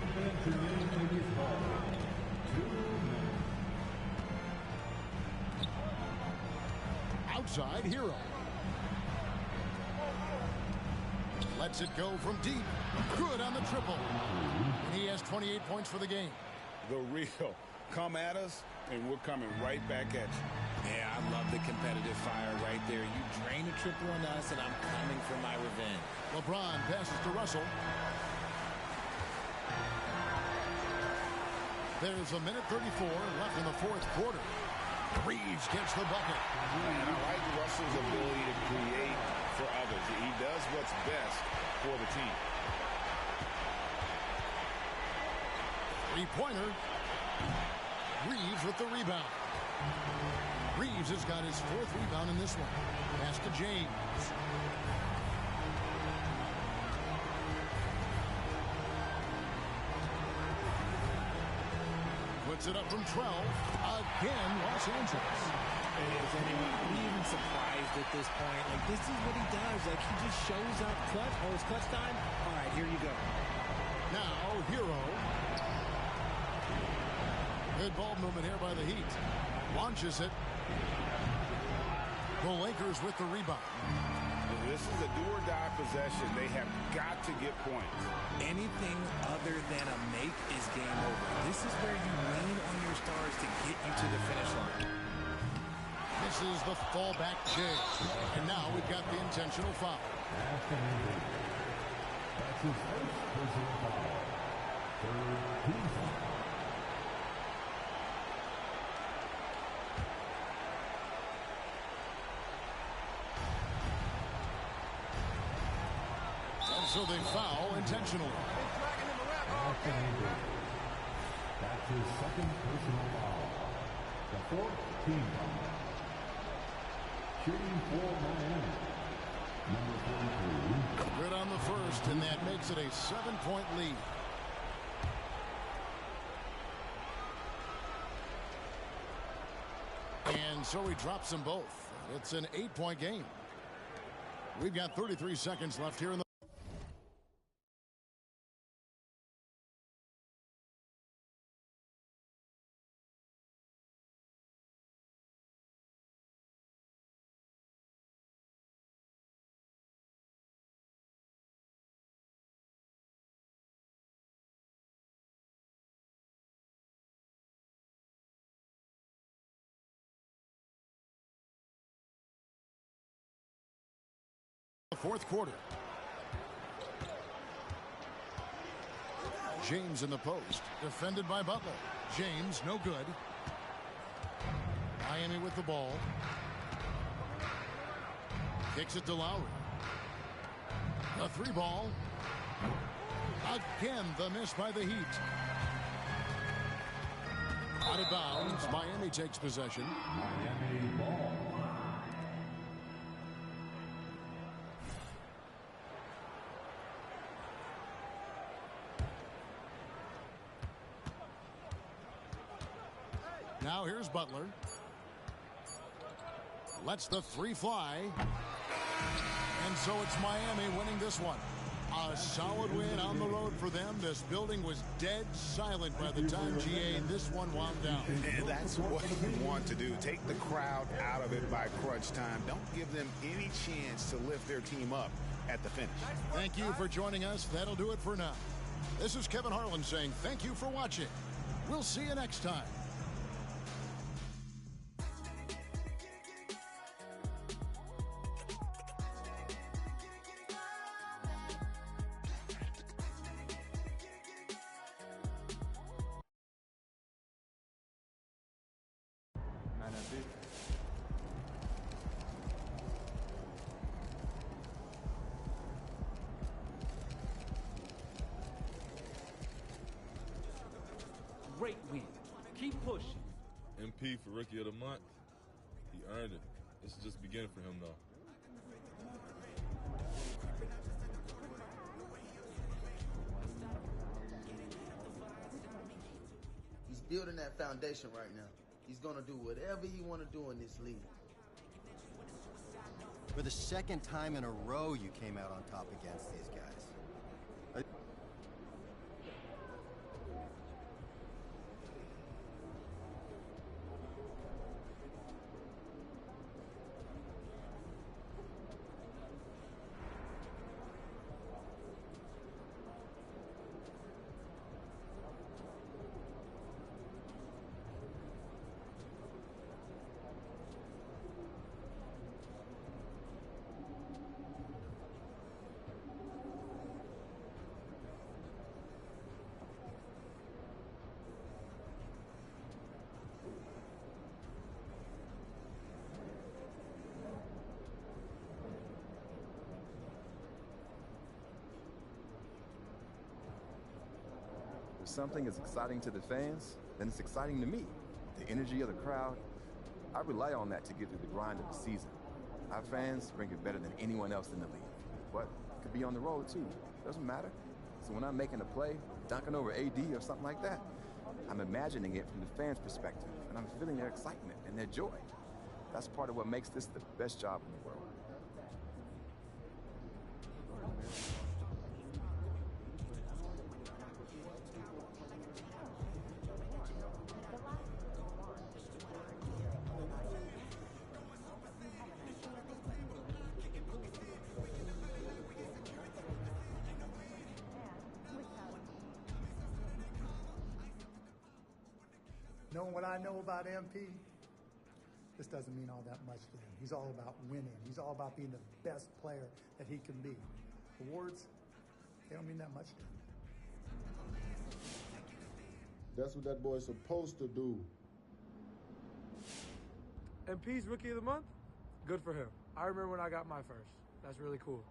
Outside Hero. Lets it go from deep. Good on the triple. And he has 28 points for the game. The real. Come at us, and we're coming right back at you. Yeah, I love the competitive fire right there. You drain a triple on us, and I'm coming for my revenge. LeBron passes to Russell. There's a minute 34 left in the fourth quarter. Reeves gets the bucket. And I like Russell's ability to create for others. He does what's best for the team. Three-pointer. Reeves with the rebound. Reeves has got his 4th rebound in this one. Pass to James. Puts it up from 12. Again, Los Angeles. Is anyone even surprised at this point? Like, this is what he does. Like, he just shows up clutch. Oh, it's clutch time? All right, here you go. Now, Hero. Good ball movement here by the Heat. Launches it. The Lakers with the rebound. This is a do-or-die possession. They have got to get points. Anything other than a make is game over. This is where you lean on your stars to get you to the finish line. This is the fallback J. And now we've got the intentional foul. That's his first personal foul. Third team foul. So they foul intentionally. That's his second personal foul. The 4th team foul. Shooting for Miami. Number 43. Good on the first, and that makes it a 7-point lead. And so he drops them both. It's an 8-point game. We've got 33 seconds left here in the fourth quarter. James in the post. Defended by Butler. James, no good. Miami with the ball. Kicks it to Lowry. A 3-ball. Again, the miss by the Heat. Out of bounds. Miami takes possession. Miami ball. Now here's Butler. Lets the 3 fly. And so it's Miami winning this one. A solid win on the road for them. This building was dead silent by the time GA this one wound down. And that's what you want to do. Take the crowd out of it by crunch time. Don't give them any chance to lift their team up at the finish. Thank you for joining us. That'll do it for now. This is Kevin Harlan saying thank you for watching. We'll see you next time. MP for Rookie of the Month. He earned it. This is just beginning for him, though. He's building that foundation right now. He's going to do whatever he want to do in this league. For the second time in a row, you came out on top against these guys. If something is exciting to the fans, then it's exciting to me. The energy of the crowd, I rely on that to get through the grind of the season. Our fans bring it better than anyone else in the league. But it could be on the road too, doesn't matter. So when I'm making a play, dunking over AD or something like that, I'm imagining it from the fans' perspective, and I'm feeling their excitement and their joy. That's part of what makes this the best job in the world. Knowing what I know about MP, this doesn't mean all that much to him. He's all about winning. He's all about being the best player that he can be. Awards, they don't mean that much to him. That's what that boy's supposed to do. MP's Rookie of the Month? Good for him. I remember when I got my first. That's really cool.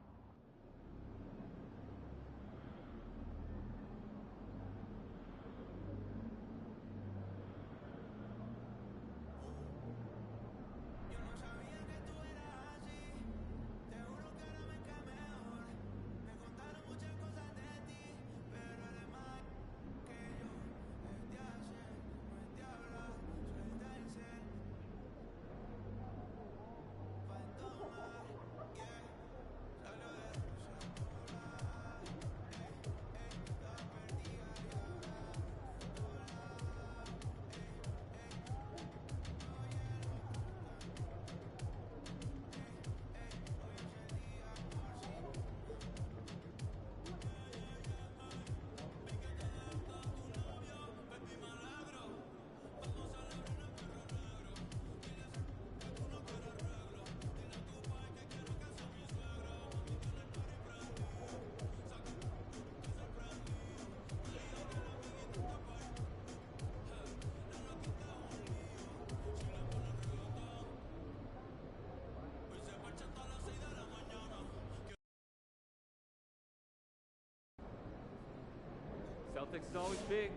Celtics is always big.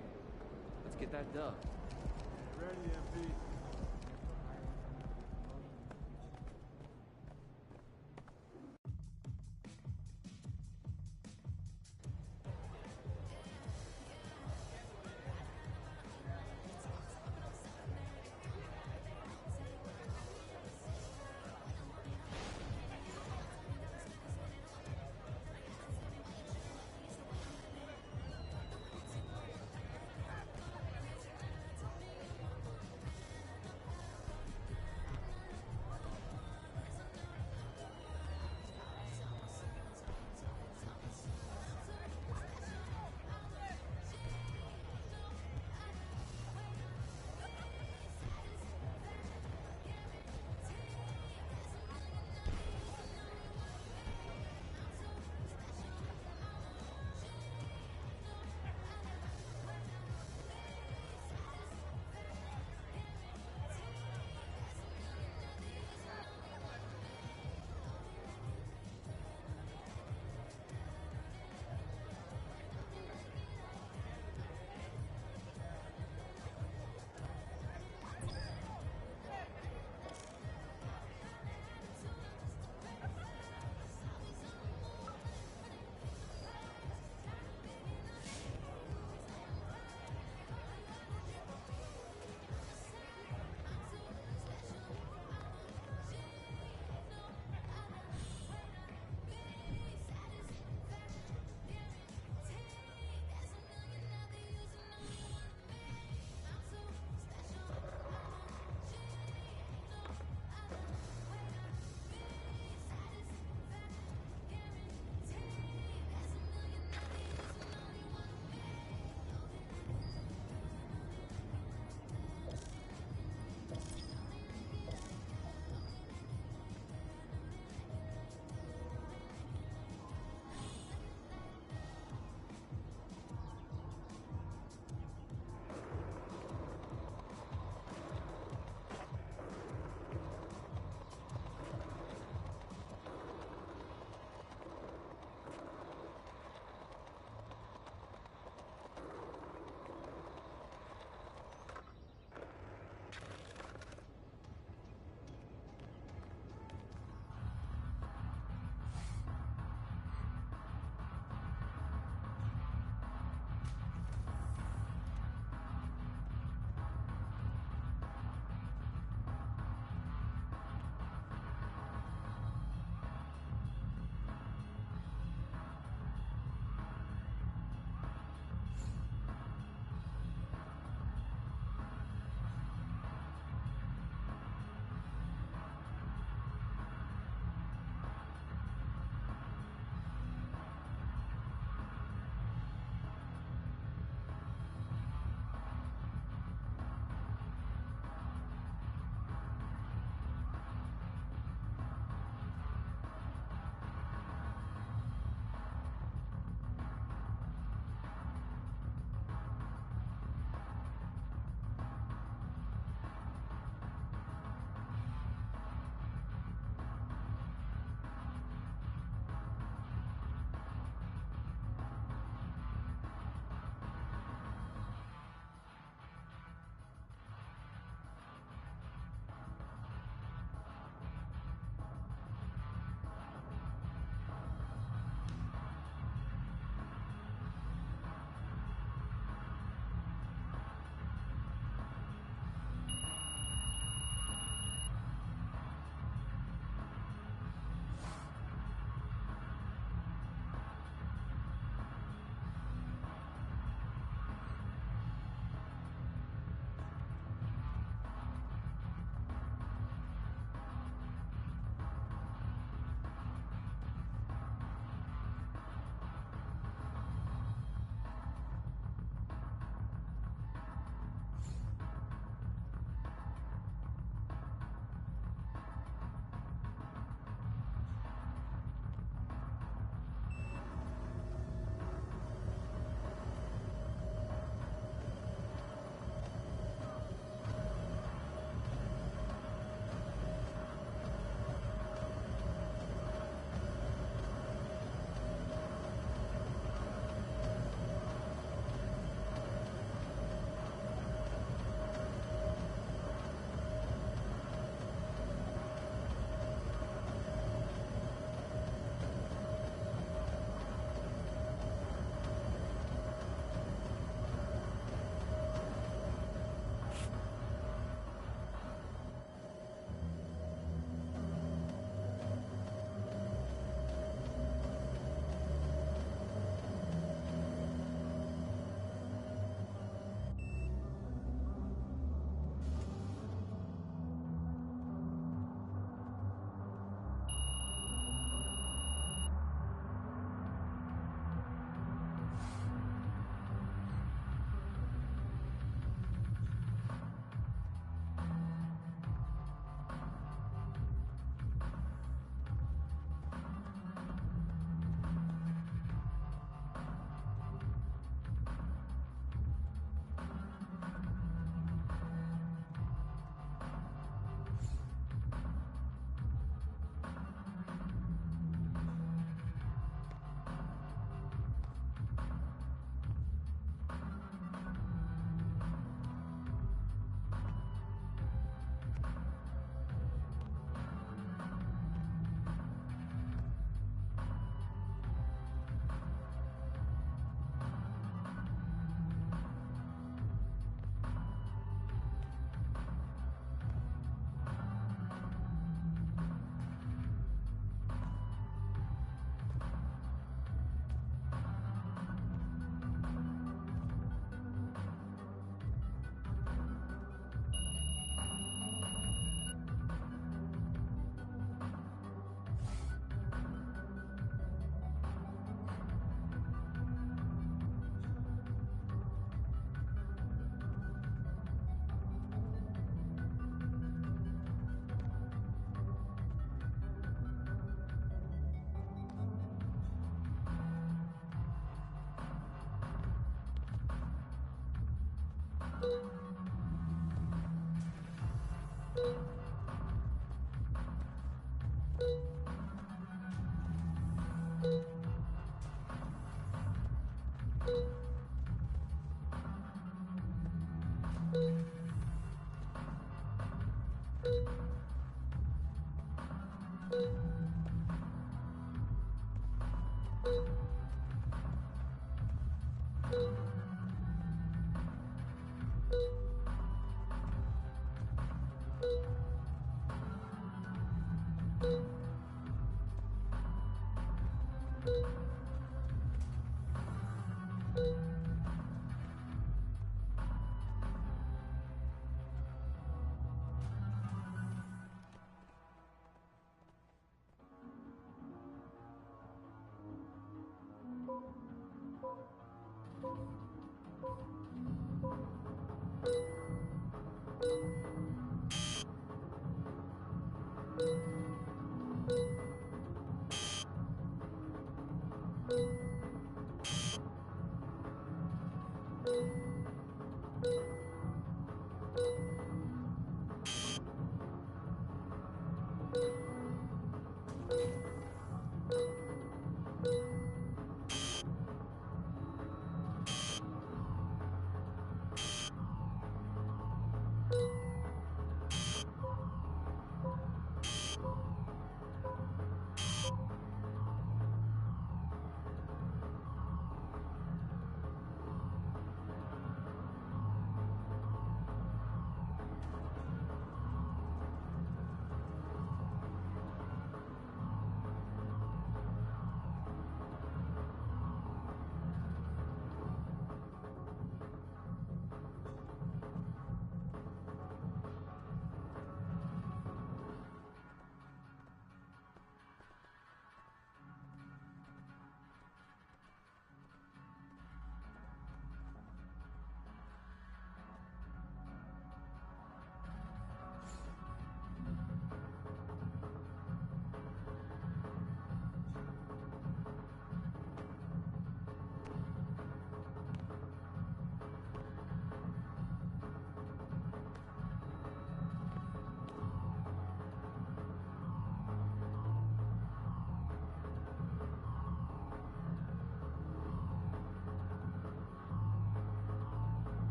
Let's get that dub. Ready, MP.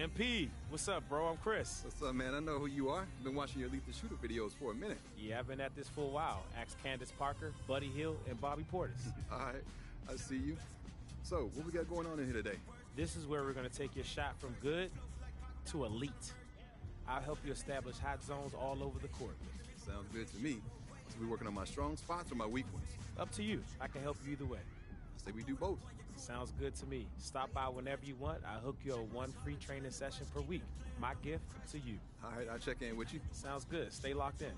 MP, what's up, bro? I'm Chris. What's up, man? I know who you are. Been watching your Elite the Shooter videos for a minute. Yeah, I've been at this for a while. Ask Candace Parker, Buddy Hill, and Bobby Portis. All right, I see you. So, what we got going on in here today? This is where we're going to take your shot from good to elite. I'll help you establish hot zones all over the court. Sounds good to me. So we working on my strong spots or my weak ones? Up to you. I can help you either way. I say we do both. Sounds good to me. Stop by whenever you want. I'll hook you up one free training session per week. My gift to you. All right, I'll check in with you. Sounds good. Stay locked in.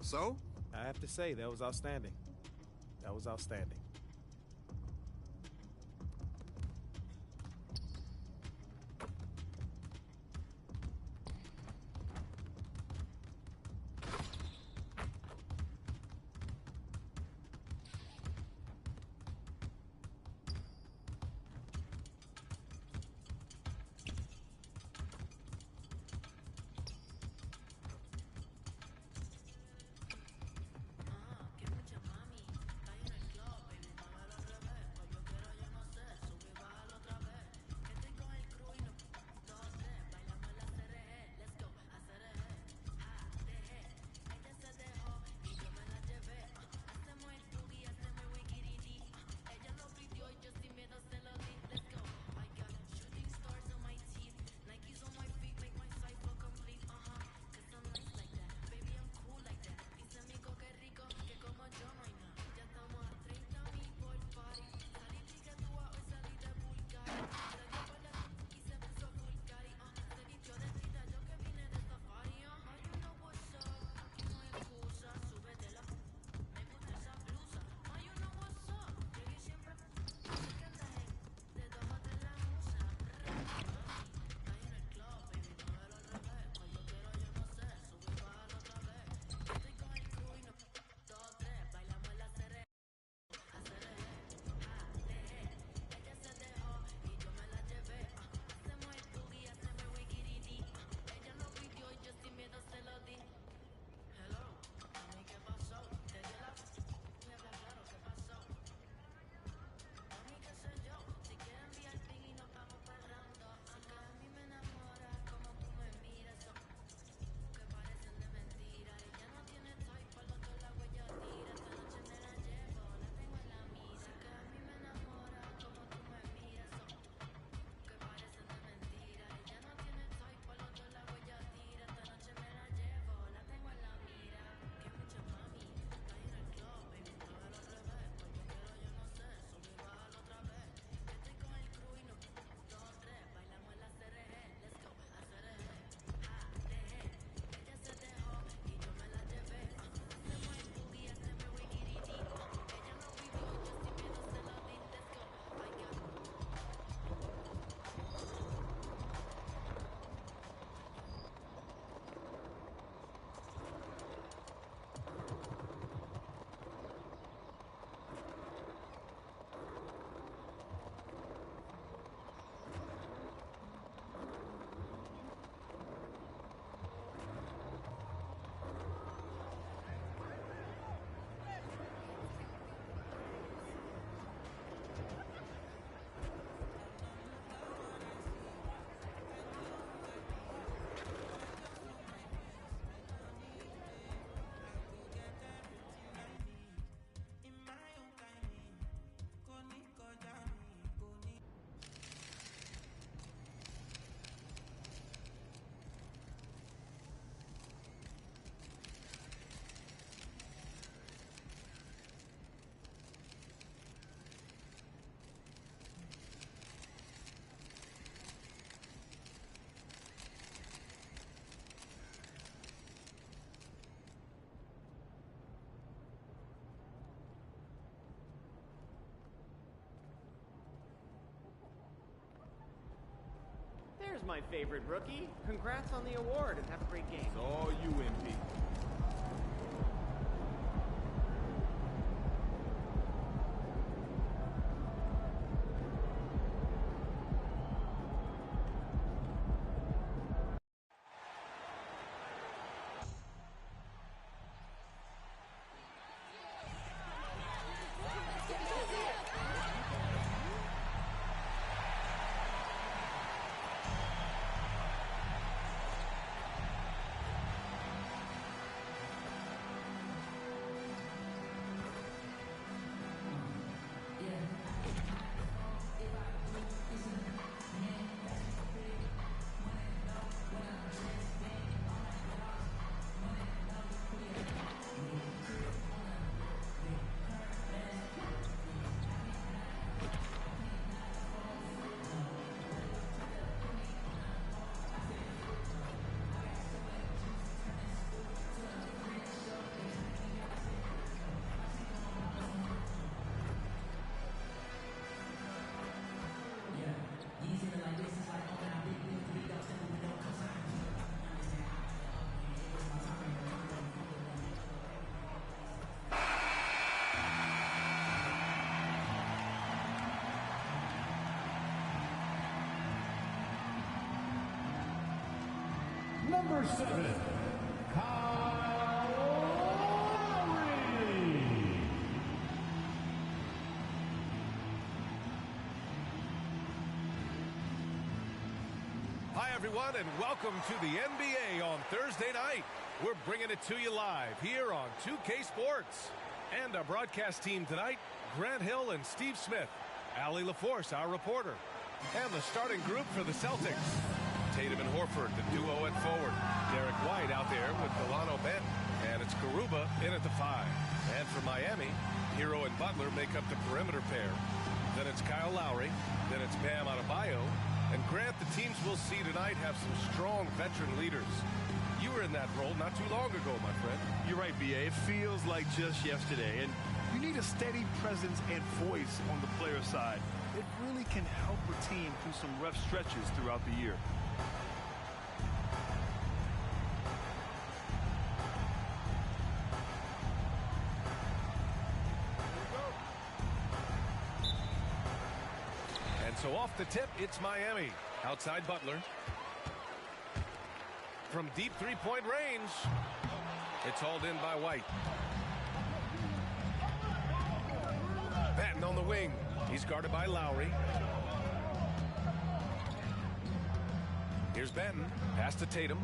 So? I have to say, that was outstanding. That was outstanding. my favorite rookie. Congrats on the award and have a great game. It's all you, MP. Number 7, Kyle Lowry. Hi, everyone, and welcome to the NBA on Thursday night. We're bringing it to you live here on 2K Sports. And our broadcast team tonight, Grant Hill and Steve Smith. Allie LaForce, our reporter. And the starting group for the Celtics. Tatum and Horford, the duo at forward. Derek White out there with Delano Bent. And it's Garuba in at the 5. And for Miami, Hero and Butler make up the perimeter pair. Then it's Kyle Lowry. Then it's Bam Adebayo. And Grant, the teams we'll see tonight have some strong veteran leaders. You were in that role not too long ago, my friend. You're right, B.A. It feels like just yesterday. And you need a steady presence and voice on the player side. It really can help a team through some rough stretches throughout the year. So off the tip, it's Miami. Outside Butler. From deep three-point range. It's hauled in by White. Batten on the wing. He's guarded by Lowry. Here's Batten. Pass to Tatum.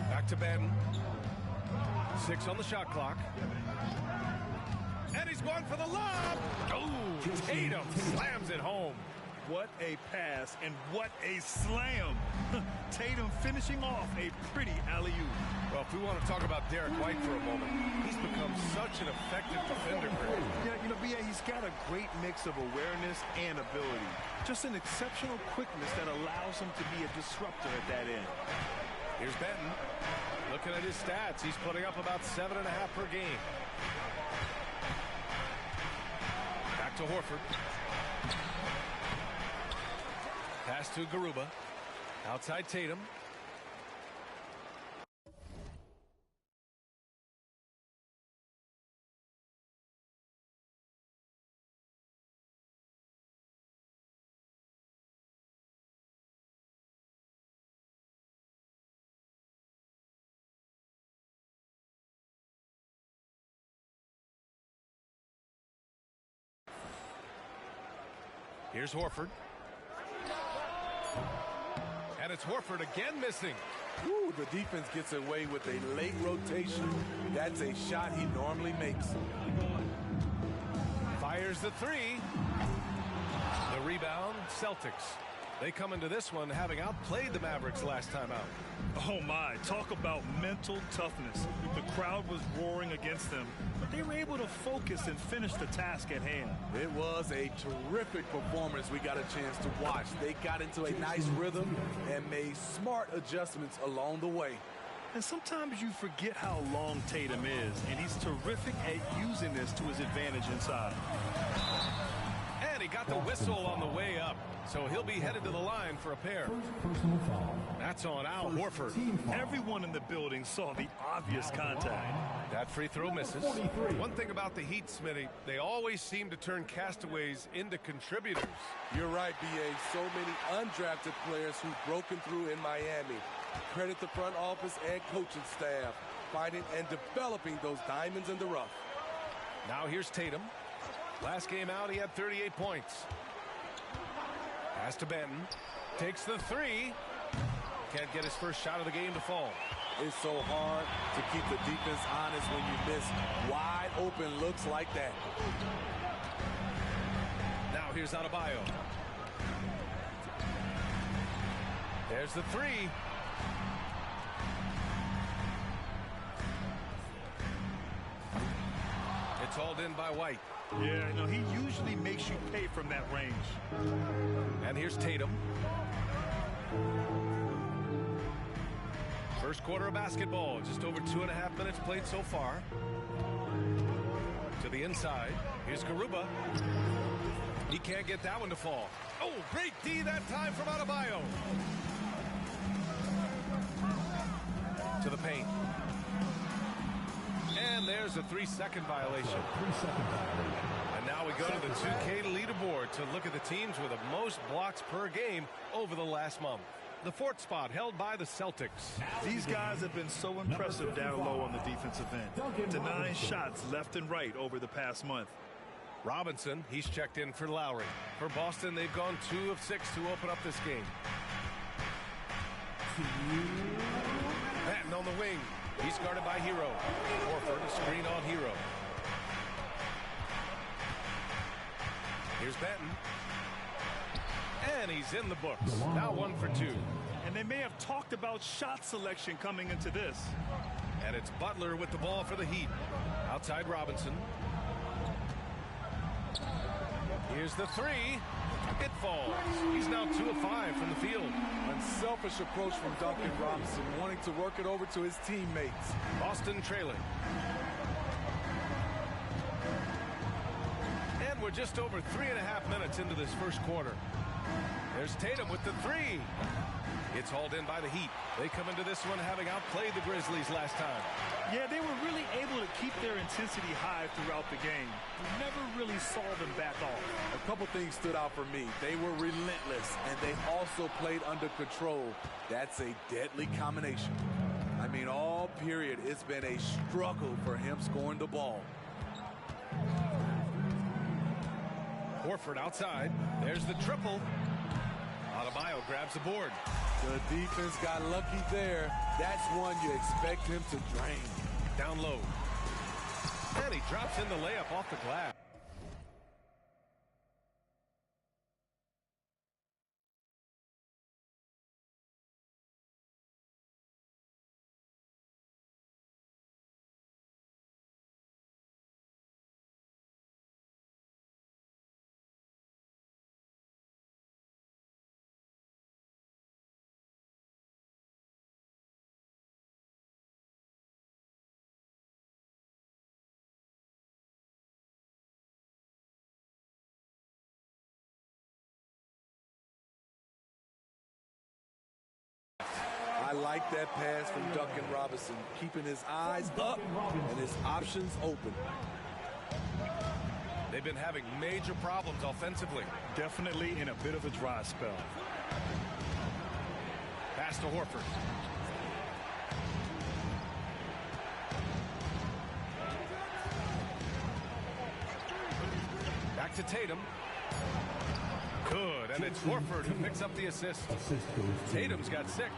Back to Batten. 6 on the shot clock. And he's going for the lob. Oh, Tatum slams it home. What a pass and what a slam. Tatum finishing off a pretty alley-oop. Well, if we want to talk about Derek White for a moment, he's become such an effective defender, Greg. Yeah, you know, B.A., he's got a great mix of awareness and ability. Just an exceptional quickness that allows him to be a disruptor at that end. Here's Benton. Looking at his stats, he's putting up about 7.5 per game. Back to Horford. Pass to Garuba. Outside Tatum. Here's Horford. And it's Horford again missing. Ooh, the defense gets away with a late rotation. That's a shot he normally makes. Fires the three. The rebound, Celtics. They come into this one having outplayed the Mavericks last time out. Oh my, talk about mental toughness. The crowd was roaring against them, but they were able to focus and finish the task at hand. It was a terrific performance we got a chance to watch. They got into a nice rhythm and made smart adjustments along the way. And sometimes you forget how long Tatum is, and he's terrific at using this to his advantage inside. And he got the whistle on the way up, so he'll be headed to the line for a pair. Personal foul. That's on Al Horford. Everyone in the building saw the obvious contact. That free throw misses. One thing about the Heat, Smitty, they always seem to turn castaways into contributors. You're right, B.A. So many undrafted players who've broken through in Miami. Credit the front office and coaching staff, finding and developing those diamonds in the rough. Now here's Tatum. Last game out, he had 38 points. Pass to Benton. Takes the three. Can't get his first shot of the game to fall. It's so hard to keep the defense honest when you miss wide open looks like that. Now here's Adebayo. There's the three. It's hauled in by White. Yeah, you know, he usually makes you pay from that range. And here's Tatum. First quarter of basketball, just over 2.5 minutes played so far. To the inside, here's Garuba. He can't get that one to fall. Oh, great D that time from Adebayo. To the paint. And there's a 3-second violation. And now we go to the 2K leaderboard to look at the teams with the most blocks per game over the last month. The fourth spot held by the Celtics. These guys have been so impressive down low on the defensive end. Denying shots left and right over the past month. Robinson, he's checked in for Lowry. For Boston, they've gone 2 of 6 to open up this game. Patton on the wing. He's guarded by Hero. Horford, a screen on Hero. Here's Benton. And he's in the books. Now 1 for 2. And they may have talked about shot selection coming into this. And it's Butler with the ball for the Heat. Outside Robinson. Here's the three. It falls. He's now 2 of 5 from the field. Unselfish approach from Duncan Robinson, wanting to work it over to his teammates. Boston trailing. And we're just over 3.5 minutes into this first quarter. There's Tatum with the three. It's hauled in by the Heat. They come into this one having outplayed the Grizzlies last time. Yeah, they were really able to keep their intensity high throughout the game. We never really saw them back off. A couple things stood out for me. They were relentless, and they also played under control. That's a deadly combination. I mean, all period, it's been a struggle for him scoring the ball. Horford outside. There's the triple. Adebayo grabs the board. The defense got lucky there. That's one you expect him to drain. Down low. And he drops in the layup off the glass. I like that pass from Duncan Robinson, keeping his eyes up and his options open. They've been having major problems offensively. Definitely in a bit of a dry spell. Pass to Horford. Back to Tatum. Good, and it's Horford who picks up the assist. Tatum's got 6.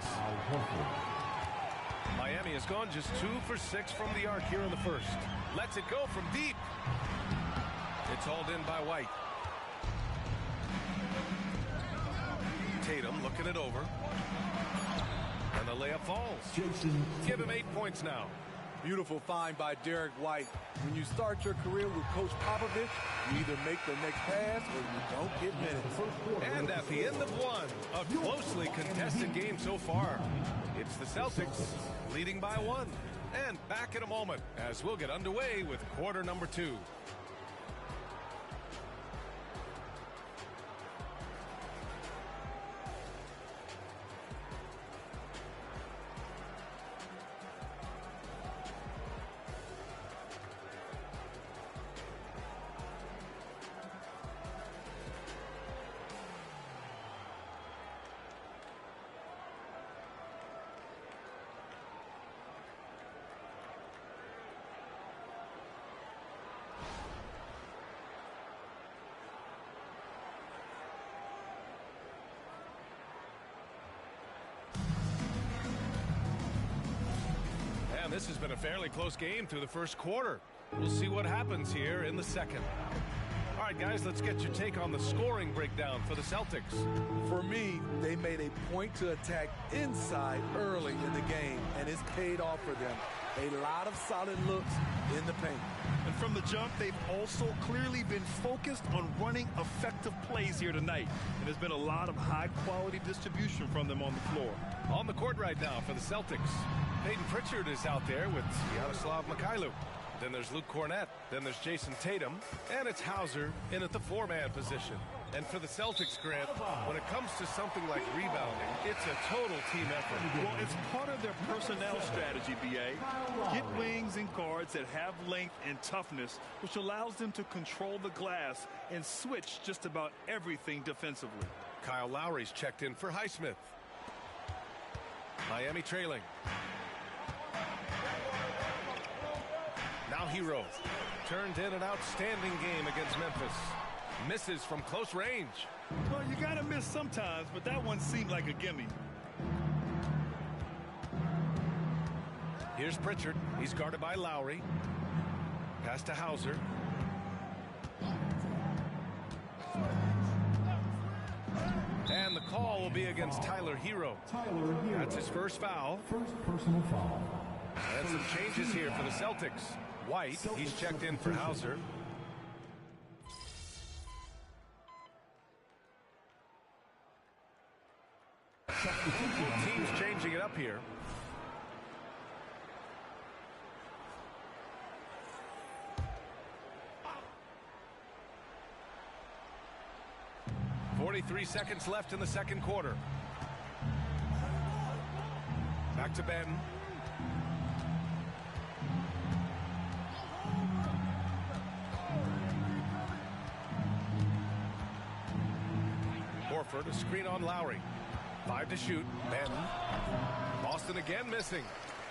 Miami has gone just 2 for 6 from the arc here in the first. Lets it go from deep. It's hauled in by White. Tatum looking it over. And the layup falls. Give him 8 points now. Beautiful find by Derek White. When you start your career with Coach Popovich, you either make the next pass or you don't get minutes. And at the end of one, a closely contested game so far. It's the Celtics leading by 1. And back in a moment as we'll get underway with quarter number 2. this has been a fairly close game through the first quarter. We'll see what happens here in the second. All right, guys, let's get your take on the scoring breakdown for the Celtics. For me, they made a point to attack inside early in the game, and it's paid off for them. A lot of solid looks in the paint. And from the jump, they've also clearly been focused on running effective plays here tonight. And there's been a lot of high-quality distribution from them on the floor. On the court right now for the Celtics, Peyton Pritchard is out there with Yaroslav Mikhailu. Then there's Luke Cornett. Then there's Jason Tatum. And it's Hauser in at the four-man position. And for the Celtics, Grant, when it comes to something like rebounding, it's a total team effort. Well, it's part of their personnel strategy, B.A. Get wings and guards that have length and toughness, which allows them to control the glass and switch just about everything defensively. Kyle Lowry's checked in for Highsmith. Miami trailing. Now Hero turned in an outstanding game against Memphis. Misses from close range. Well, you got to miss sometimes, but that one seemed like a gimme. Here's Pritchard. He's guarded by Lowry. Pass to Hauser. And the call will be against Tyler Hero. That's his first foul. First personal foul. And some changes here for the Celtics. White, he's checked in for Hauser. Team's changing it up here. .43 seconds left in the second quarter. Back to Ben. Horford, a screen on Lowry. 5 to shoot. Ben. Boston again missing.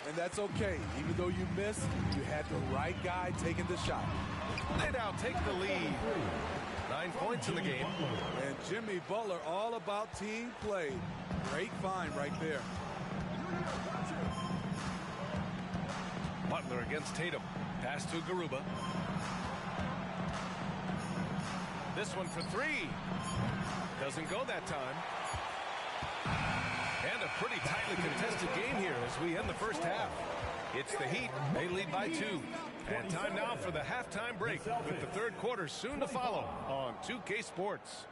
And that's okay. Even though you missed, you had the right guy taking the shot. They now take the lead. 9 points in the game. And Jimmy Butler all about team play. Great find right there. Butler against Tatum. Pass to Garuba. This one for three. Doesn't go that time. And a pretty tightly contested game here as we end the first half. It's the Heat. They lead by 2. And time now for the halftime break with the third quarter soon to follow on 2K Sports.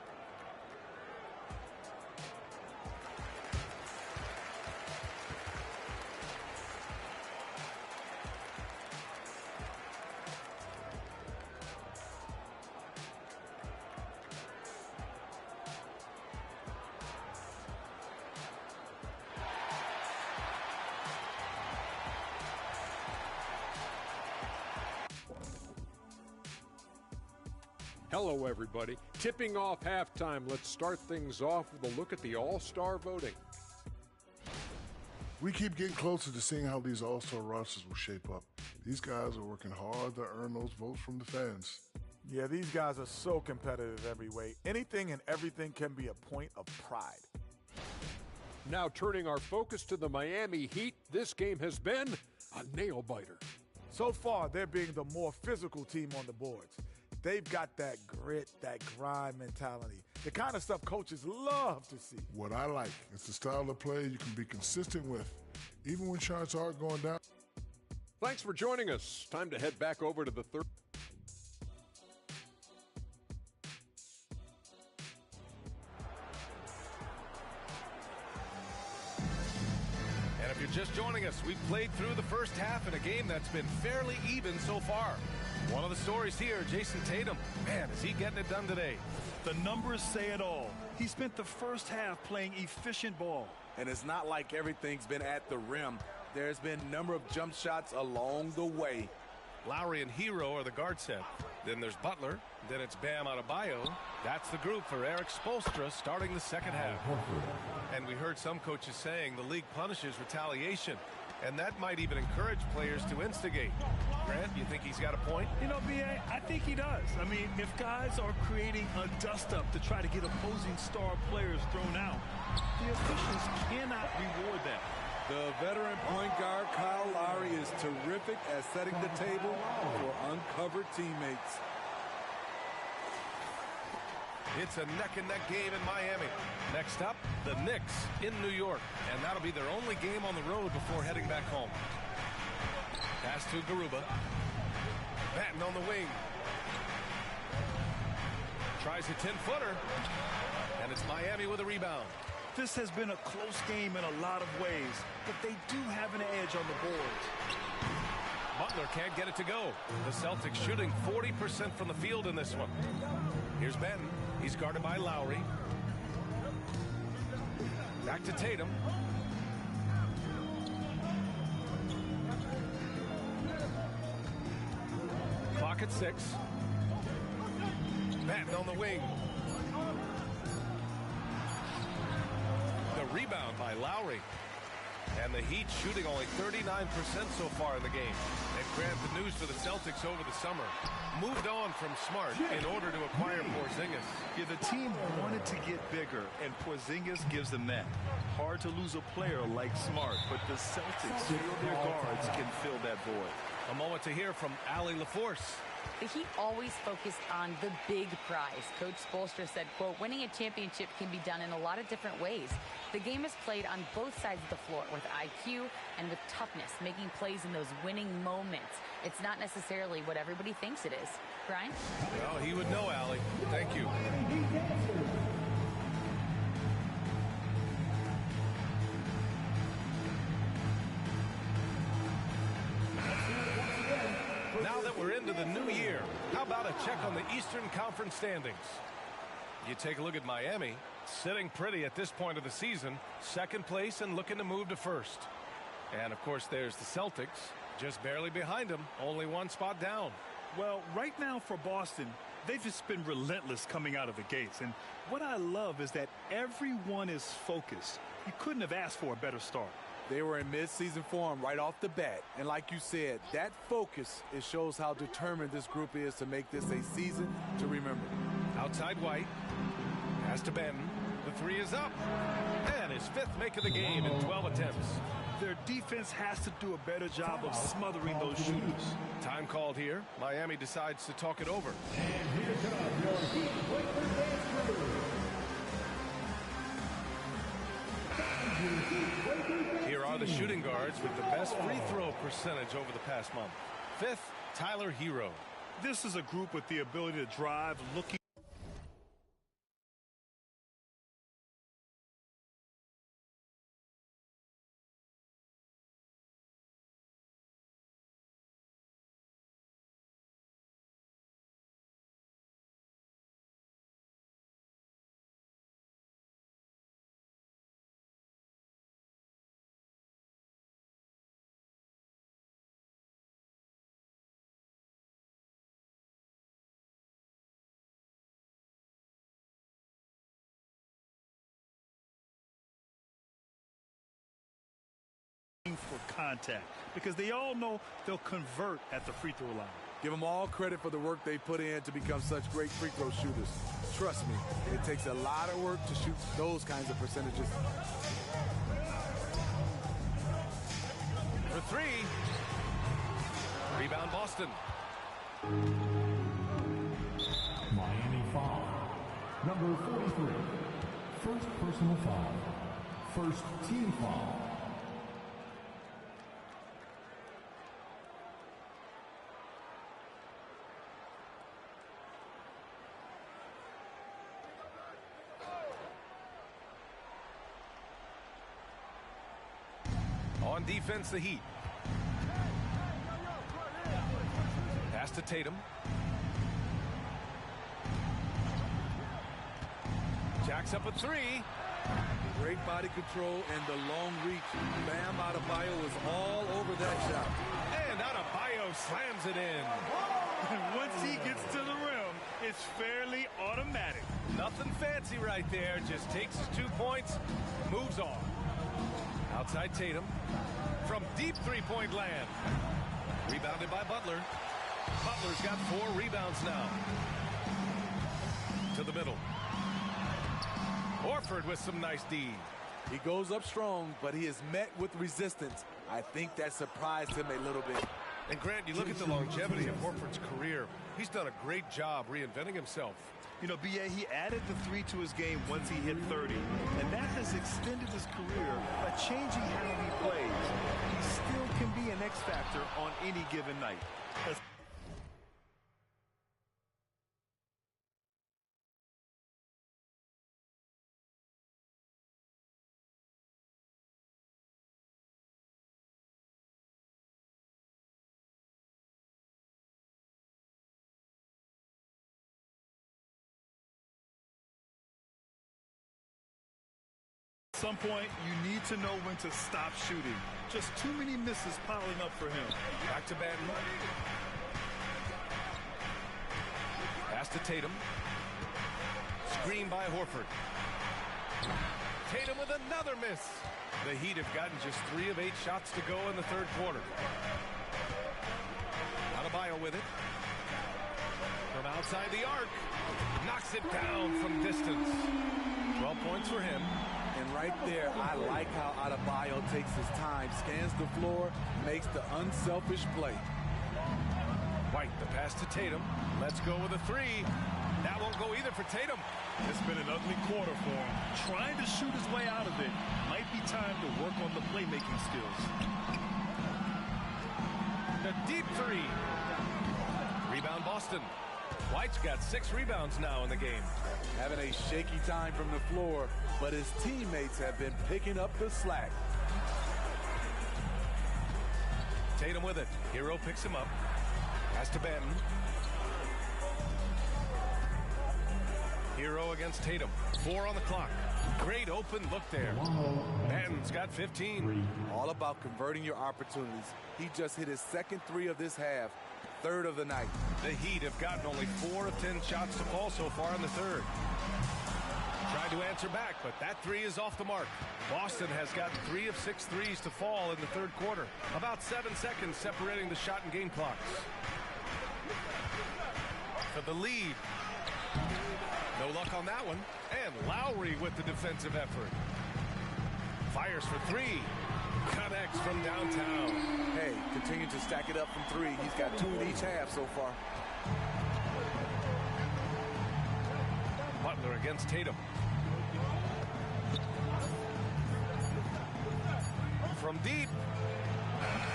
Hello, everybody. Tipping off halftime, let's start things off with a look at the All-Star voting. We keep getting closer to seeing how these All-Star rosters will shape up. These guys are working hard to earn those votes from the fans. Yeah, these guys are so competitive every way. Anything and everything can be a point of pride. Now turning our focus to the Miami Heat, this game has been a nail-biter. So far, they're being the more physical team on the boards. They've got that grit, that grind mentality, the kind of stuff coaches love to see. What I like is the style of play you can be consistent with, even when shots aren't going down. Thanks for joining us. Time to head back over to the third. And if you're just joining us, we've played through the first half in a game that's been fairly even so far. One of the stories here, Jason Tatum. Man, is he getting it done today? The numbers say it all. He spent the first half playing efficient ball. And it's not like everything's been at the rim. There's been a number of jump shots along the way. Lowry and Hero are the guard set. Then there's Butler. Then it's Bam Adebayo. That's the group for Eric Spoelstra starting the second half. And we heard some coaches saying the league punishes retaliation. And that might even encourage players to instigate. Grant, you think he's got a point? You know, B.A., I think he does. I mean, if guys are creating a dust-up to try to get opposing star players thrown out, the officials cannot reward that. The veteran point guard Kyle Lowry is terrific at setting the table for uncovered teammates. It's a neck-and-neck game in Miami. Next up, the Knicks in New York. And that'll be their only game on the road before heading back home. Pass to Garuba. Batten on the wing. Tries a 10-footer. And it's Miami with a rebound. This has been a close game in a lot of ways, but they do have an edge on the boards. Butler can't get it to go. The Celtics shooting 40% from the field in this one. Here's Benton. He's guarded by Lowry. Back to Tatum. Clock at 6. Batten on the wing. The rebound by Lowry. And the Heat shooting only 39% so far in the game. And Grant, the news for the Celtics over the summer, moved on from Smart in order to acquire Porzingis. Yeah, the team wanted to get bigger, and Porzingis gives them that. Hard to lose a player like Smart, but the Celtics feel their guards can fill that void. A moment to hear from Allie LaForce. The Heat always focused on the big prize. Coach Spoelstra said, quote, winning a championship can be done in a lot of different ways. The game is played on both sides of the floor with IQ and with toughness, making plays in those winning moments. It's not necessarily what everybody thinks it is. Brian? Well, he would know, Allie. Thank you. Now that we're into the new year, how about a check on the Eastern Conference standings? You take a look at Miami, sitting pretty at this point of the season, second place and looking to move to first. And, of course, there's the Celtics, just barely behind them, only one spot down. Well, right now for Boston, they've just been relentless coming out of the gates. And what I love is that everyone is focused. You couldn't have asked for a better start. They were in mid-season form right off the bat. And like you said, that focus, it shows how determined this group is to make this a season to remember. Outside White. Pass to Benton. The three is up. And his fifth make of the game in 12 attempts. Their defense has to do a better job of smothering those shooters. Time called here. Miami decides to talk it over. Here are the shooting guards with the best free throw percentage over the past month. Fifth, Tyler Hero. This is a group with the ability to drive, looking. For contact, because they all know they'll convert at the free throw line. Give them all credit for the work they put in to become such great free throw shooters. Trust me, it takes a lot of work to shoot those kinds of percentages. For three. Rebound Boston. Miami foul. Number 43. First personal foul. First team foul. On defense, the Heat. Pass to Tatum. Jacks up a three. Great body control and the long reach. Bam Adebayo is all over that shot. And Adebayo slams it in. Once he gets to the rim, it's fairly automatic. Nothing fancy right there. Just takes his 2 points, moves on. Outside Tatum. From deep three-point land. Rebounded by Butler. Butler's got 4 rebounds now. To the middle. Horford with some nice D. He goes up strong, but he is met with resistance. I think that surprised him a little bit. And Grant, you look at the longevity of Horford's career. He's done a great job reinventing himself. You know, B.A., he added the 3 to his game once he hit 30, and that has extended his career by changing how he plays. He still can be an X factor on any given night. At some point, you need to know when to stop shooting. Just too many misses piling up for him. Back to Batten. Pass to Tatum. Screen by Horford. Tatum with another miss. The Heat have gotten just 3 of 8 shots to go in the third quarter. Adebayo with it. From outside the arc. Knocks it down from distance. 12 points for him. And right there, I like how Adebayo takes his time, scans the floor, makes the unselfish play. White, the pass to Tatum. Let's go with a 3. That won't go either for Tatum. It's been an ugly quarter for him. Trying to shoot his way out of it. Might be time to work on the playmaking skills. The deep 3. Rebound Boston. White's got 6 rebounds now in the game. Having a shaky time from the floor, but his teammates have been picking up the slack. Tatum with it. Hero picks him up. Pass to Batten. Hero against Tatum. 4 on the clock. Great open look there. Batten's got 15. All about converting your opportunities. He just hit his second 3 of this half. 3rd of the night. The Heat have gotten only 4 of 10 shots to fall so far in the third. Tried to answer back, but that 3 is off the mark. Boston has gotten 3 of 6 threes to fall in the third quarter. About 7 seconds separating the shot and game clocks. For the lead. No luck on that one. And Lowry with the defensive effort. Fires for 3. Connects from downtown. Hey, continue to stack it up from 3. He's got 2 in each half so far. Butler against Tatum. From deep.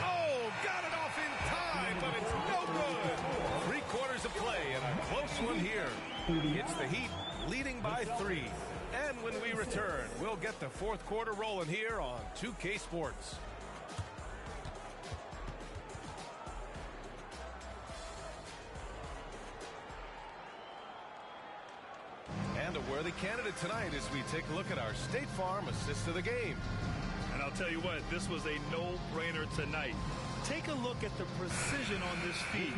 Oh, got it off in time, but it's no good. 3 quarters of play and a close one here. It's the Heat leading by 3. And when we return, we'll get the fourth quarter rolling here on 2K Sports. And a worthy candidate tonight as we take a look at our State Farm assist of the game. And I'll tell you what, this was a no-brainer tonight. Take a look at the precision on this feed.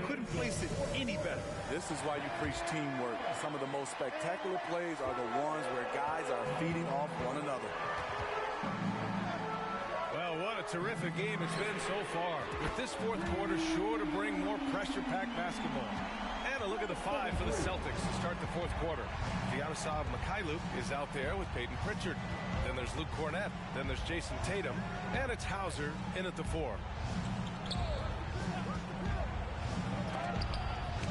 Couldn't place it any better. This is why you preach teamwork. Some of the most spectacular plays are the ones where guys are feeding off one another. Well, what a terrific game it's been so far. With this fourth quarter sure to bring more pressure-packed basketball. And a look at the 5 for the Celtics to start the fourth quarter. Giannisov Mikhailuk is out there with Peyton Pritchard. Then there's Luke Cornett. Then there's Jason Tatum. And it's Hauser in at the 4.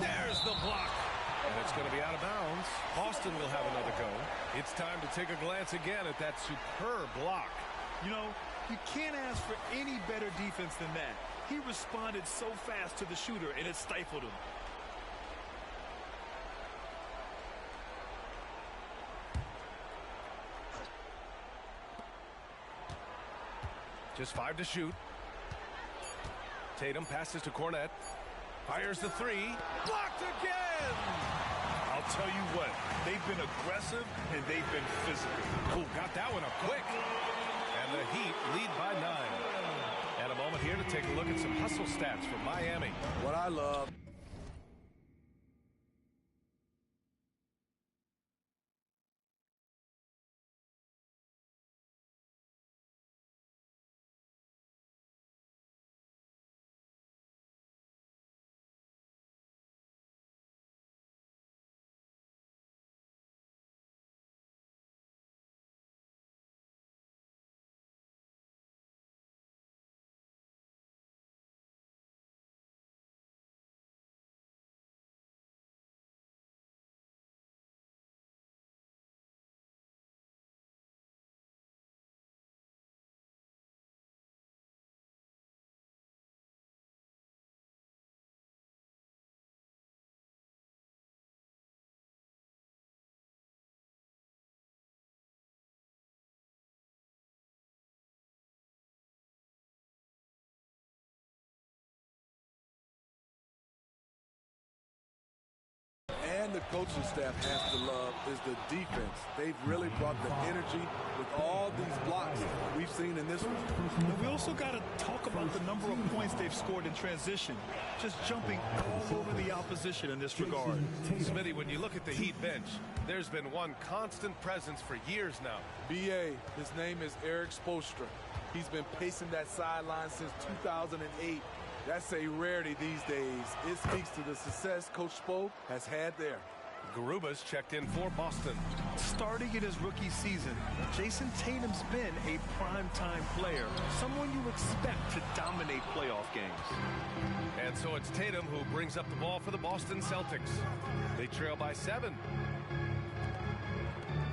There's the block. And it's going to be out of bounds. Boston will have another go. It's time to take a glance again at that superb block. You know, you can't ask for any better defense than that. He responded so fast to the shooter, and it stifled him. Just 5 to shoot. Tatum passes to Cornett. Fires the 3. Blocked again! I'll tell you what, they've been aggressive and they've been physical. Ooh, got that one up quick. And the Heat lead by 9. And a moment here to take a look at some hustle stats for Miami. What I love man the coaching staff has to love is the defense. They've really brought the energy with all these blocks we've seen in this one. And we also got to talk about the number of points they've scored in transition, just jumping all over the opposition in this regard. Smitty, when you look at the Heat bench, there's been one constant presence for years now. B.A., his name is Eric Spoelstra. He's been pacing that sideline since 2008. That's a rarity these days. It speaks to the success Coach Spo has had there. Garuba's checked in for Boston. Starting in his rookie season, Jason Tatum's been a primetime player, someone you expect to dominate playoff games. And so it's Tatum who brings up the ball for the Boston Celtics. They trail by 7.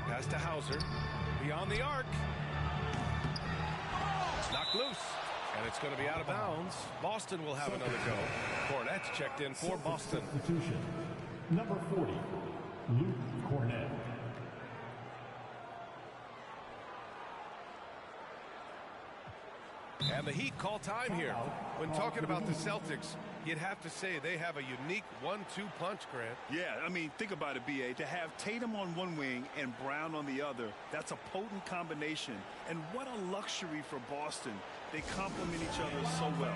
Pass to Hauser. Beyond the arc. Knocked loose. And it's going to be out of bounds. Boston will have another go. Cornette's checked in for Boston. Substitution. Number 40, Luke Cornette. And the Heat call time here. When talking about the Celtics, you'd have to say they have a unique 1-2 punch, Grant. Yeah, I mean, think about it, B.A. To have Tatum on one wing and Brown on the other, that's a potent combination. And what a luxury for Boston. They complement each other so well.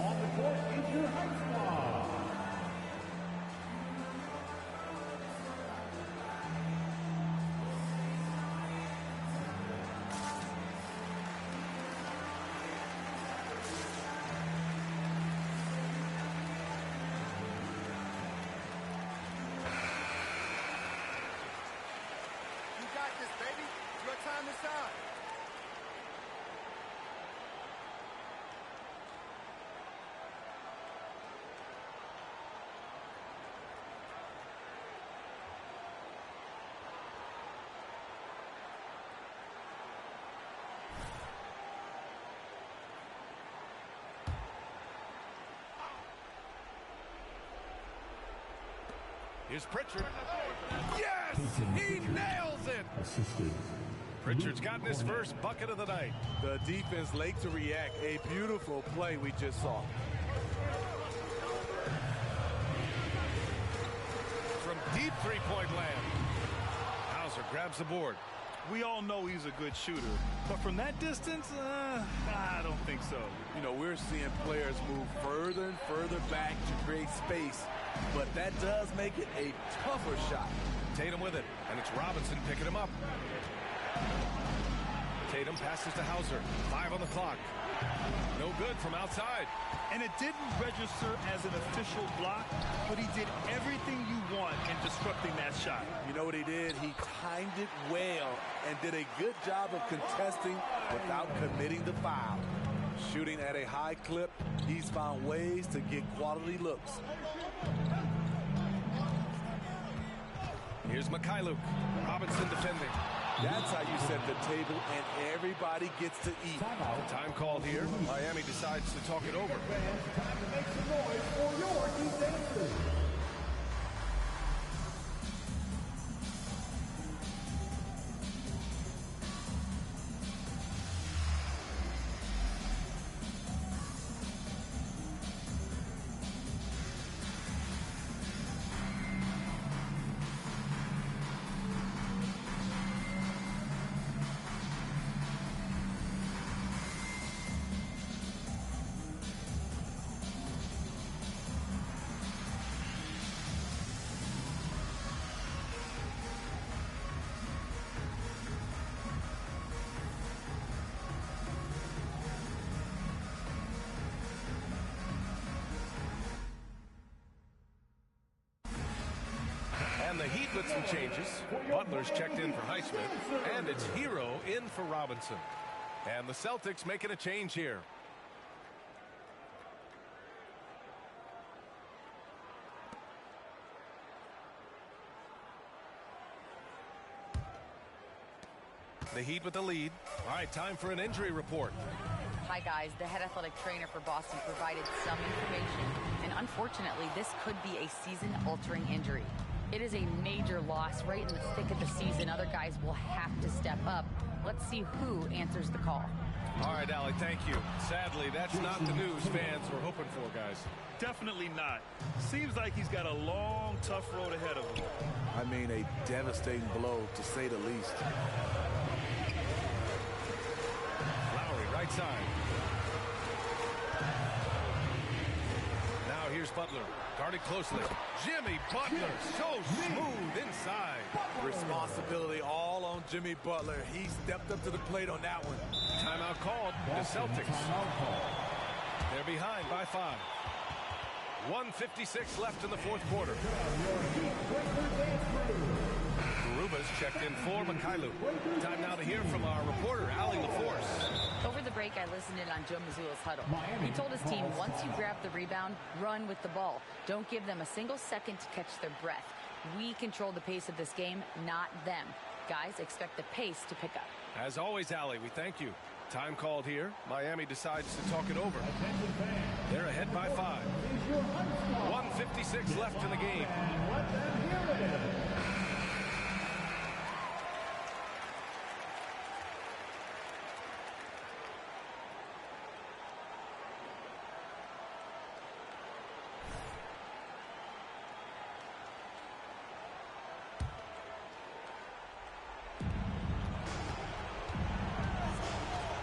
On the court is your high squad. Here's Pritchard. Yes! He nails it! Assisted. Pritchard's gotten his first bucket of the night. The defense late to react. A beautiful play we just saw. From deep three-point land. Hauser grabs the board. We all know he's a good shooter, but from that distance, I don't think so. You know, we're seeing players move further and further back to create space, but that does make it a tougher shot. Tatum with it, and it's Robinson picking him up. Tatum passes to Hauser. 5 on the clock. No good from outside. And it didn't register as an official block, but he did everything you want in disrupting that shot. You know what he did? He timed it well and did a good job of contesting without committing the foul. Shooting at a high clip, he's found ways to get quality looks. Here's Mikhailuk. Robinson defending. That's how you set the table, and everybody gets to eat. Time called here. Miami decides to talk it over. Time to make some noise for your defense. And the Heat with some changes. Butler's checked in for Highsmith, and it's Hero in for Robinson. And the Celtics making a change here. The Heat with the lead. All right, time for an injury report. Hi, guys. The head athletic trainer for Boston provided some information, and unfortunately, this could be a season-altering injury. It is a major loss right in the thick of the season. Other guys will have to step up. Let's see who answers the call. All right, Allie, thank you. Sadly, that's not the news fans were hoping for, guys. Definitely not. Seems like he's got a long, tough road ahead of him. I mean, a devastating blow, to say the least. Lowry, right side. Now here's Butler, guarded closely. Jimmy Butler, so smooth inside. Responsibility all on Jimmy Butler. He stepped up to the plate on that one. Timeout called. The Celtics. They're behind by 5. 1:56 left in the fourth quarter. Garuba's checked in for Mikhailu. Time now to hear from our reporter, Allie LaForce. Over the break, I listened in on Joe Mazzulla's huddle. He told his team, once you grab the rebound, run with the ball. Don't give them a single second to catch their breath. We control the pace of this game, not them. Guys, expect the pace to pick up. As always, Allie, we thank you. Time called here. Miami decides to talk it over. They're ahead by 5. 1:56 left in the game.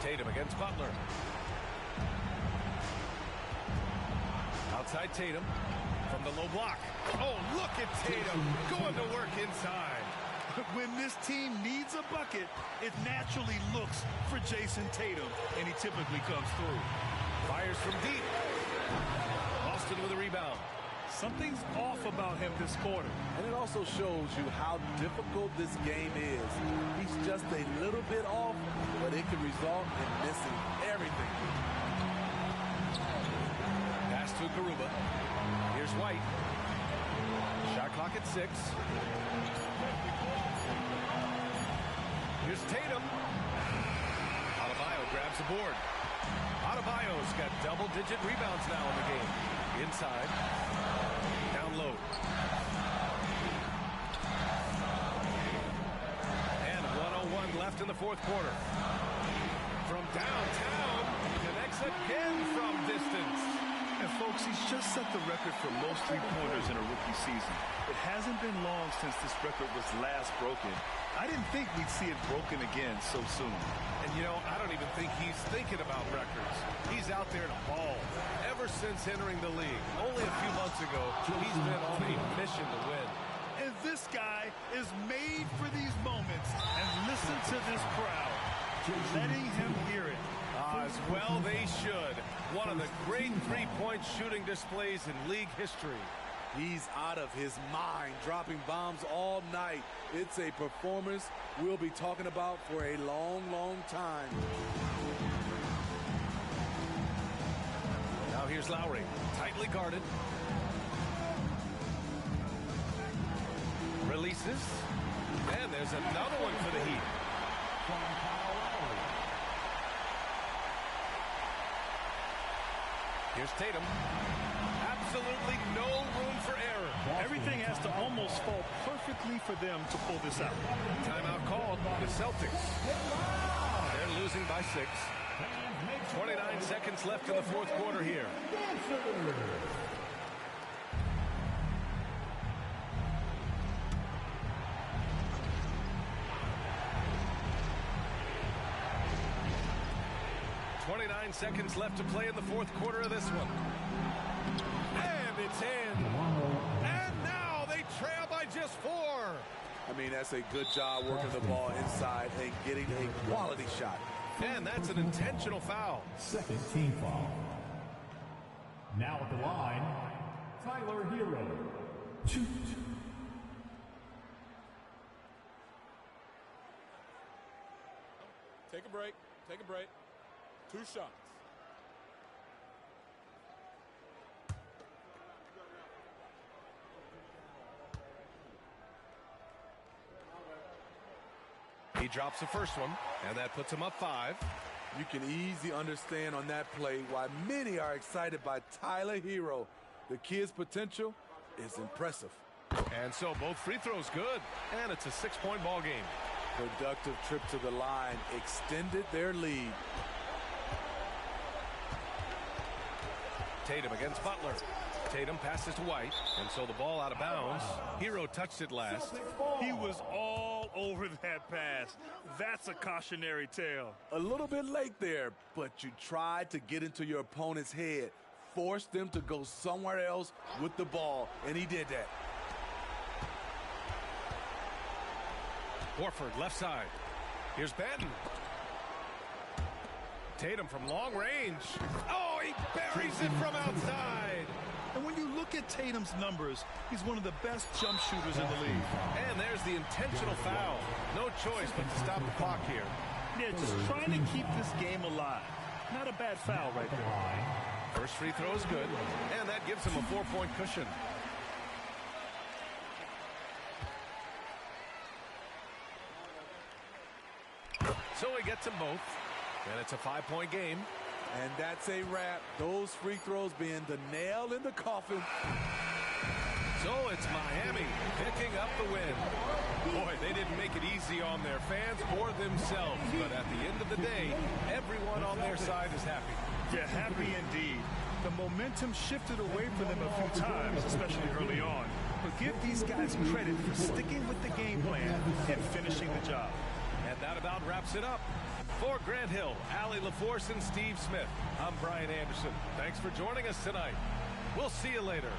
Tatum against Butler. Outside Tatum from the low block. Oh, look at Tatum going to work inside. When this team needs a bucket, it naturally looks for Jason Tatum, and he typically comes through. Fires from deep. Boston with a rebound. Something's off about him this quarter. And it also shows you how difficult this game is. He's just a little bit off, but it can result in missing everything. Pass to Garuba. Here's White. Shot clock at 6. Here's Tatum. Adebayo grabs the board. Adebayo's got double-digit rebounds now in the game. Inside. Down low. And 1:01 left in the fourth quarter. From downtown, connects again from distance. And folks, he's just set the record for most three-pointers in a rookie season. It hasn't been long since this record was last broken. I didn't think we'd see it broken again so soon. And, you know, I don't even think he's thinking about records. He's out there to ball. Ever since entering the league, only a few months ago, he's been on a mission to win. And this guy is made for these moments. And listen to this crowd, letting him hear it. As well they should. One of the great three-point shooting displays in league history. He's out of his mind, dropping bombs all night. It's a performance we'll be talking about for a long, long time. Now here's Lowry, tightly guarded. Releases. And there's another one for the Heat. Here's Tatum. Absolutely no room for error. Everything has to almost fall perfectly for them to pull this out. Timeout called. The Celtics. They're losing by 6. 29 seconds left in the fourth quarter here. Seconds left to play in the fourth quarter of this one. And it's in. And now they trail by just 4. I mean, that's a good job working the ball inside and getting a quality shot. And that's an intentional foul. Second team foul. Now at the line, Tyler Hero. 2. Take a break. Take a break. 2 shots. He drops the first one, and that puts him up 5. You can easily understand on that play why many are excited by Tyler Hero. The kid's potential is impressive. And so both free throws good, and it's a 6-point ball game. Productive trip to the line extended their lead. Tatum against Butler. Tatum passes to White, and so the ball out of bounds. Hero touched it last. He was all over that pass. That's a cautionary tale. A little bit late there, but you tried to get into your opponent's head, force them to go somewhere else with the ball, and he did that. Horford left side. Here's Benton. Tatum from long range. Oh, he buries it from outside. And when you look at Tatum's numbers, he's one of the best jump shooters in the league. And there's the intentional foul. No choice but to stop the clock here. Yeah, just trying to keep this game alive. Not a bad foul right there. First free throw is good, and that gives him a 4-point cushion. So he gets them both, and it's a 5-point game. And that's a wrap. Those free throws being the nail in the coffin. So it's Miami picking up the win. Boy, they didn't make it easy on their fans or themselves. But at the end of the day, everyone on their side is happy. Yeah, happy indeed. The momentum shifted away from them a few times, especially early on. But give these guys credit for sticking with the game plan and finishing the job. And that about wraps it up. For Grant Hill, Allie LaForce, and Steve Smith, I'm Brian Anderson. Thanks for joining us tonight. We'll see you later.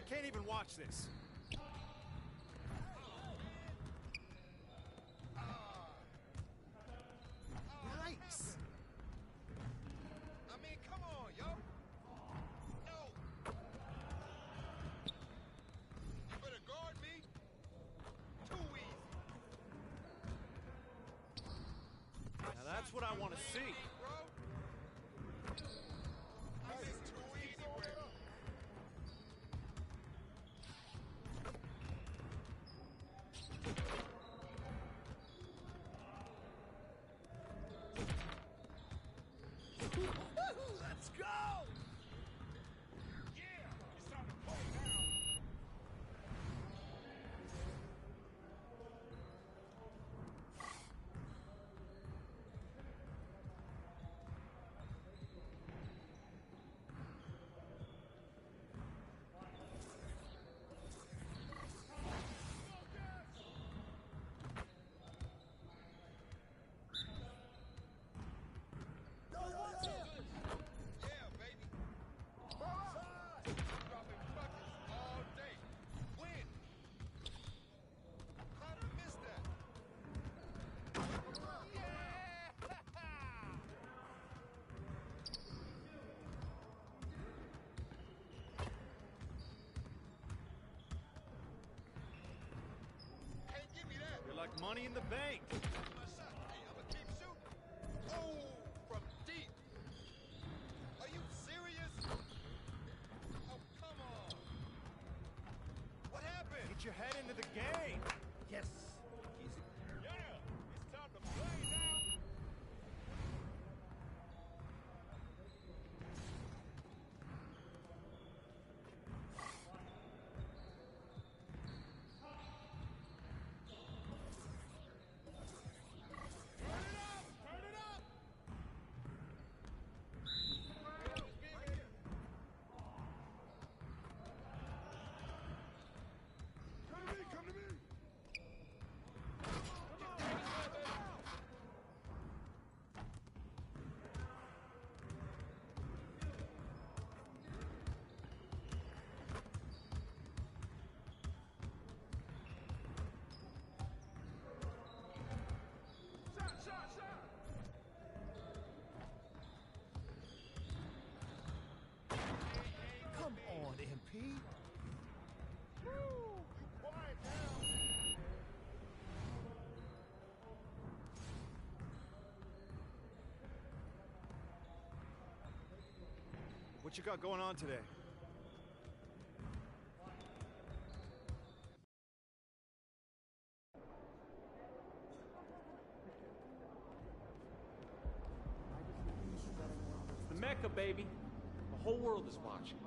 Can't even watch this. Yikes. I mean, come on, yo. No. You better guard me. Too easy. Now that's what I want to see. Let's go! Yeah! It's time to pull down. Money in the bank. Oh, from deep. Are you serious? Oh, come on. What happened? Get your head into the game. Yes. Yeah, it's time to play now. Come on, MP. Woo! You quiet down. What you got going on today? It's the Mecca, baby. The whole world is watching.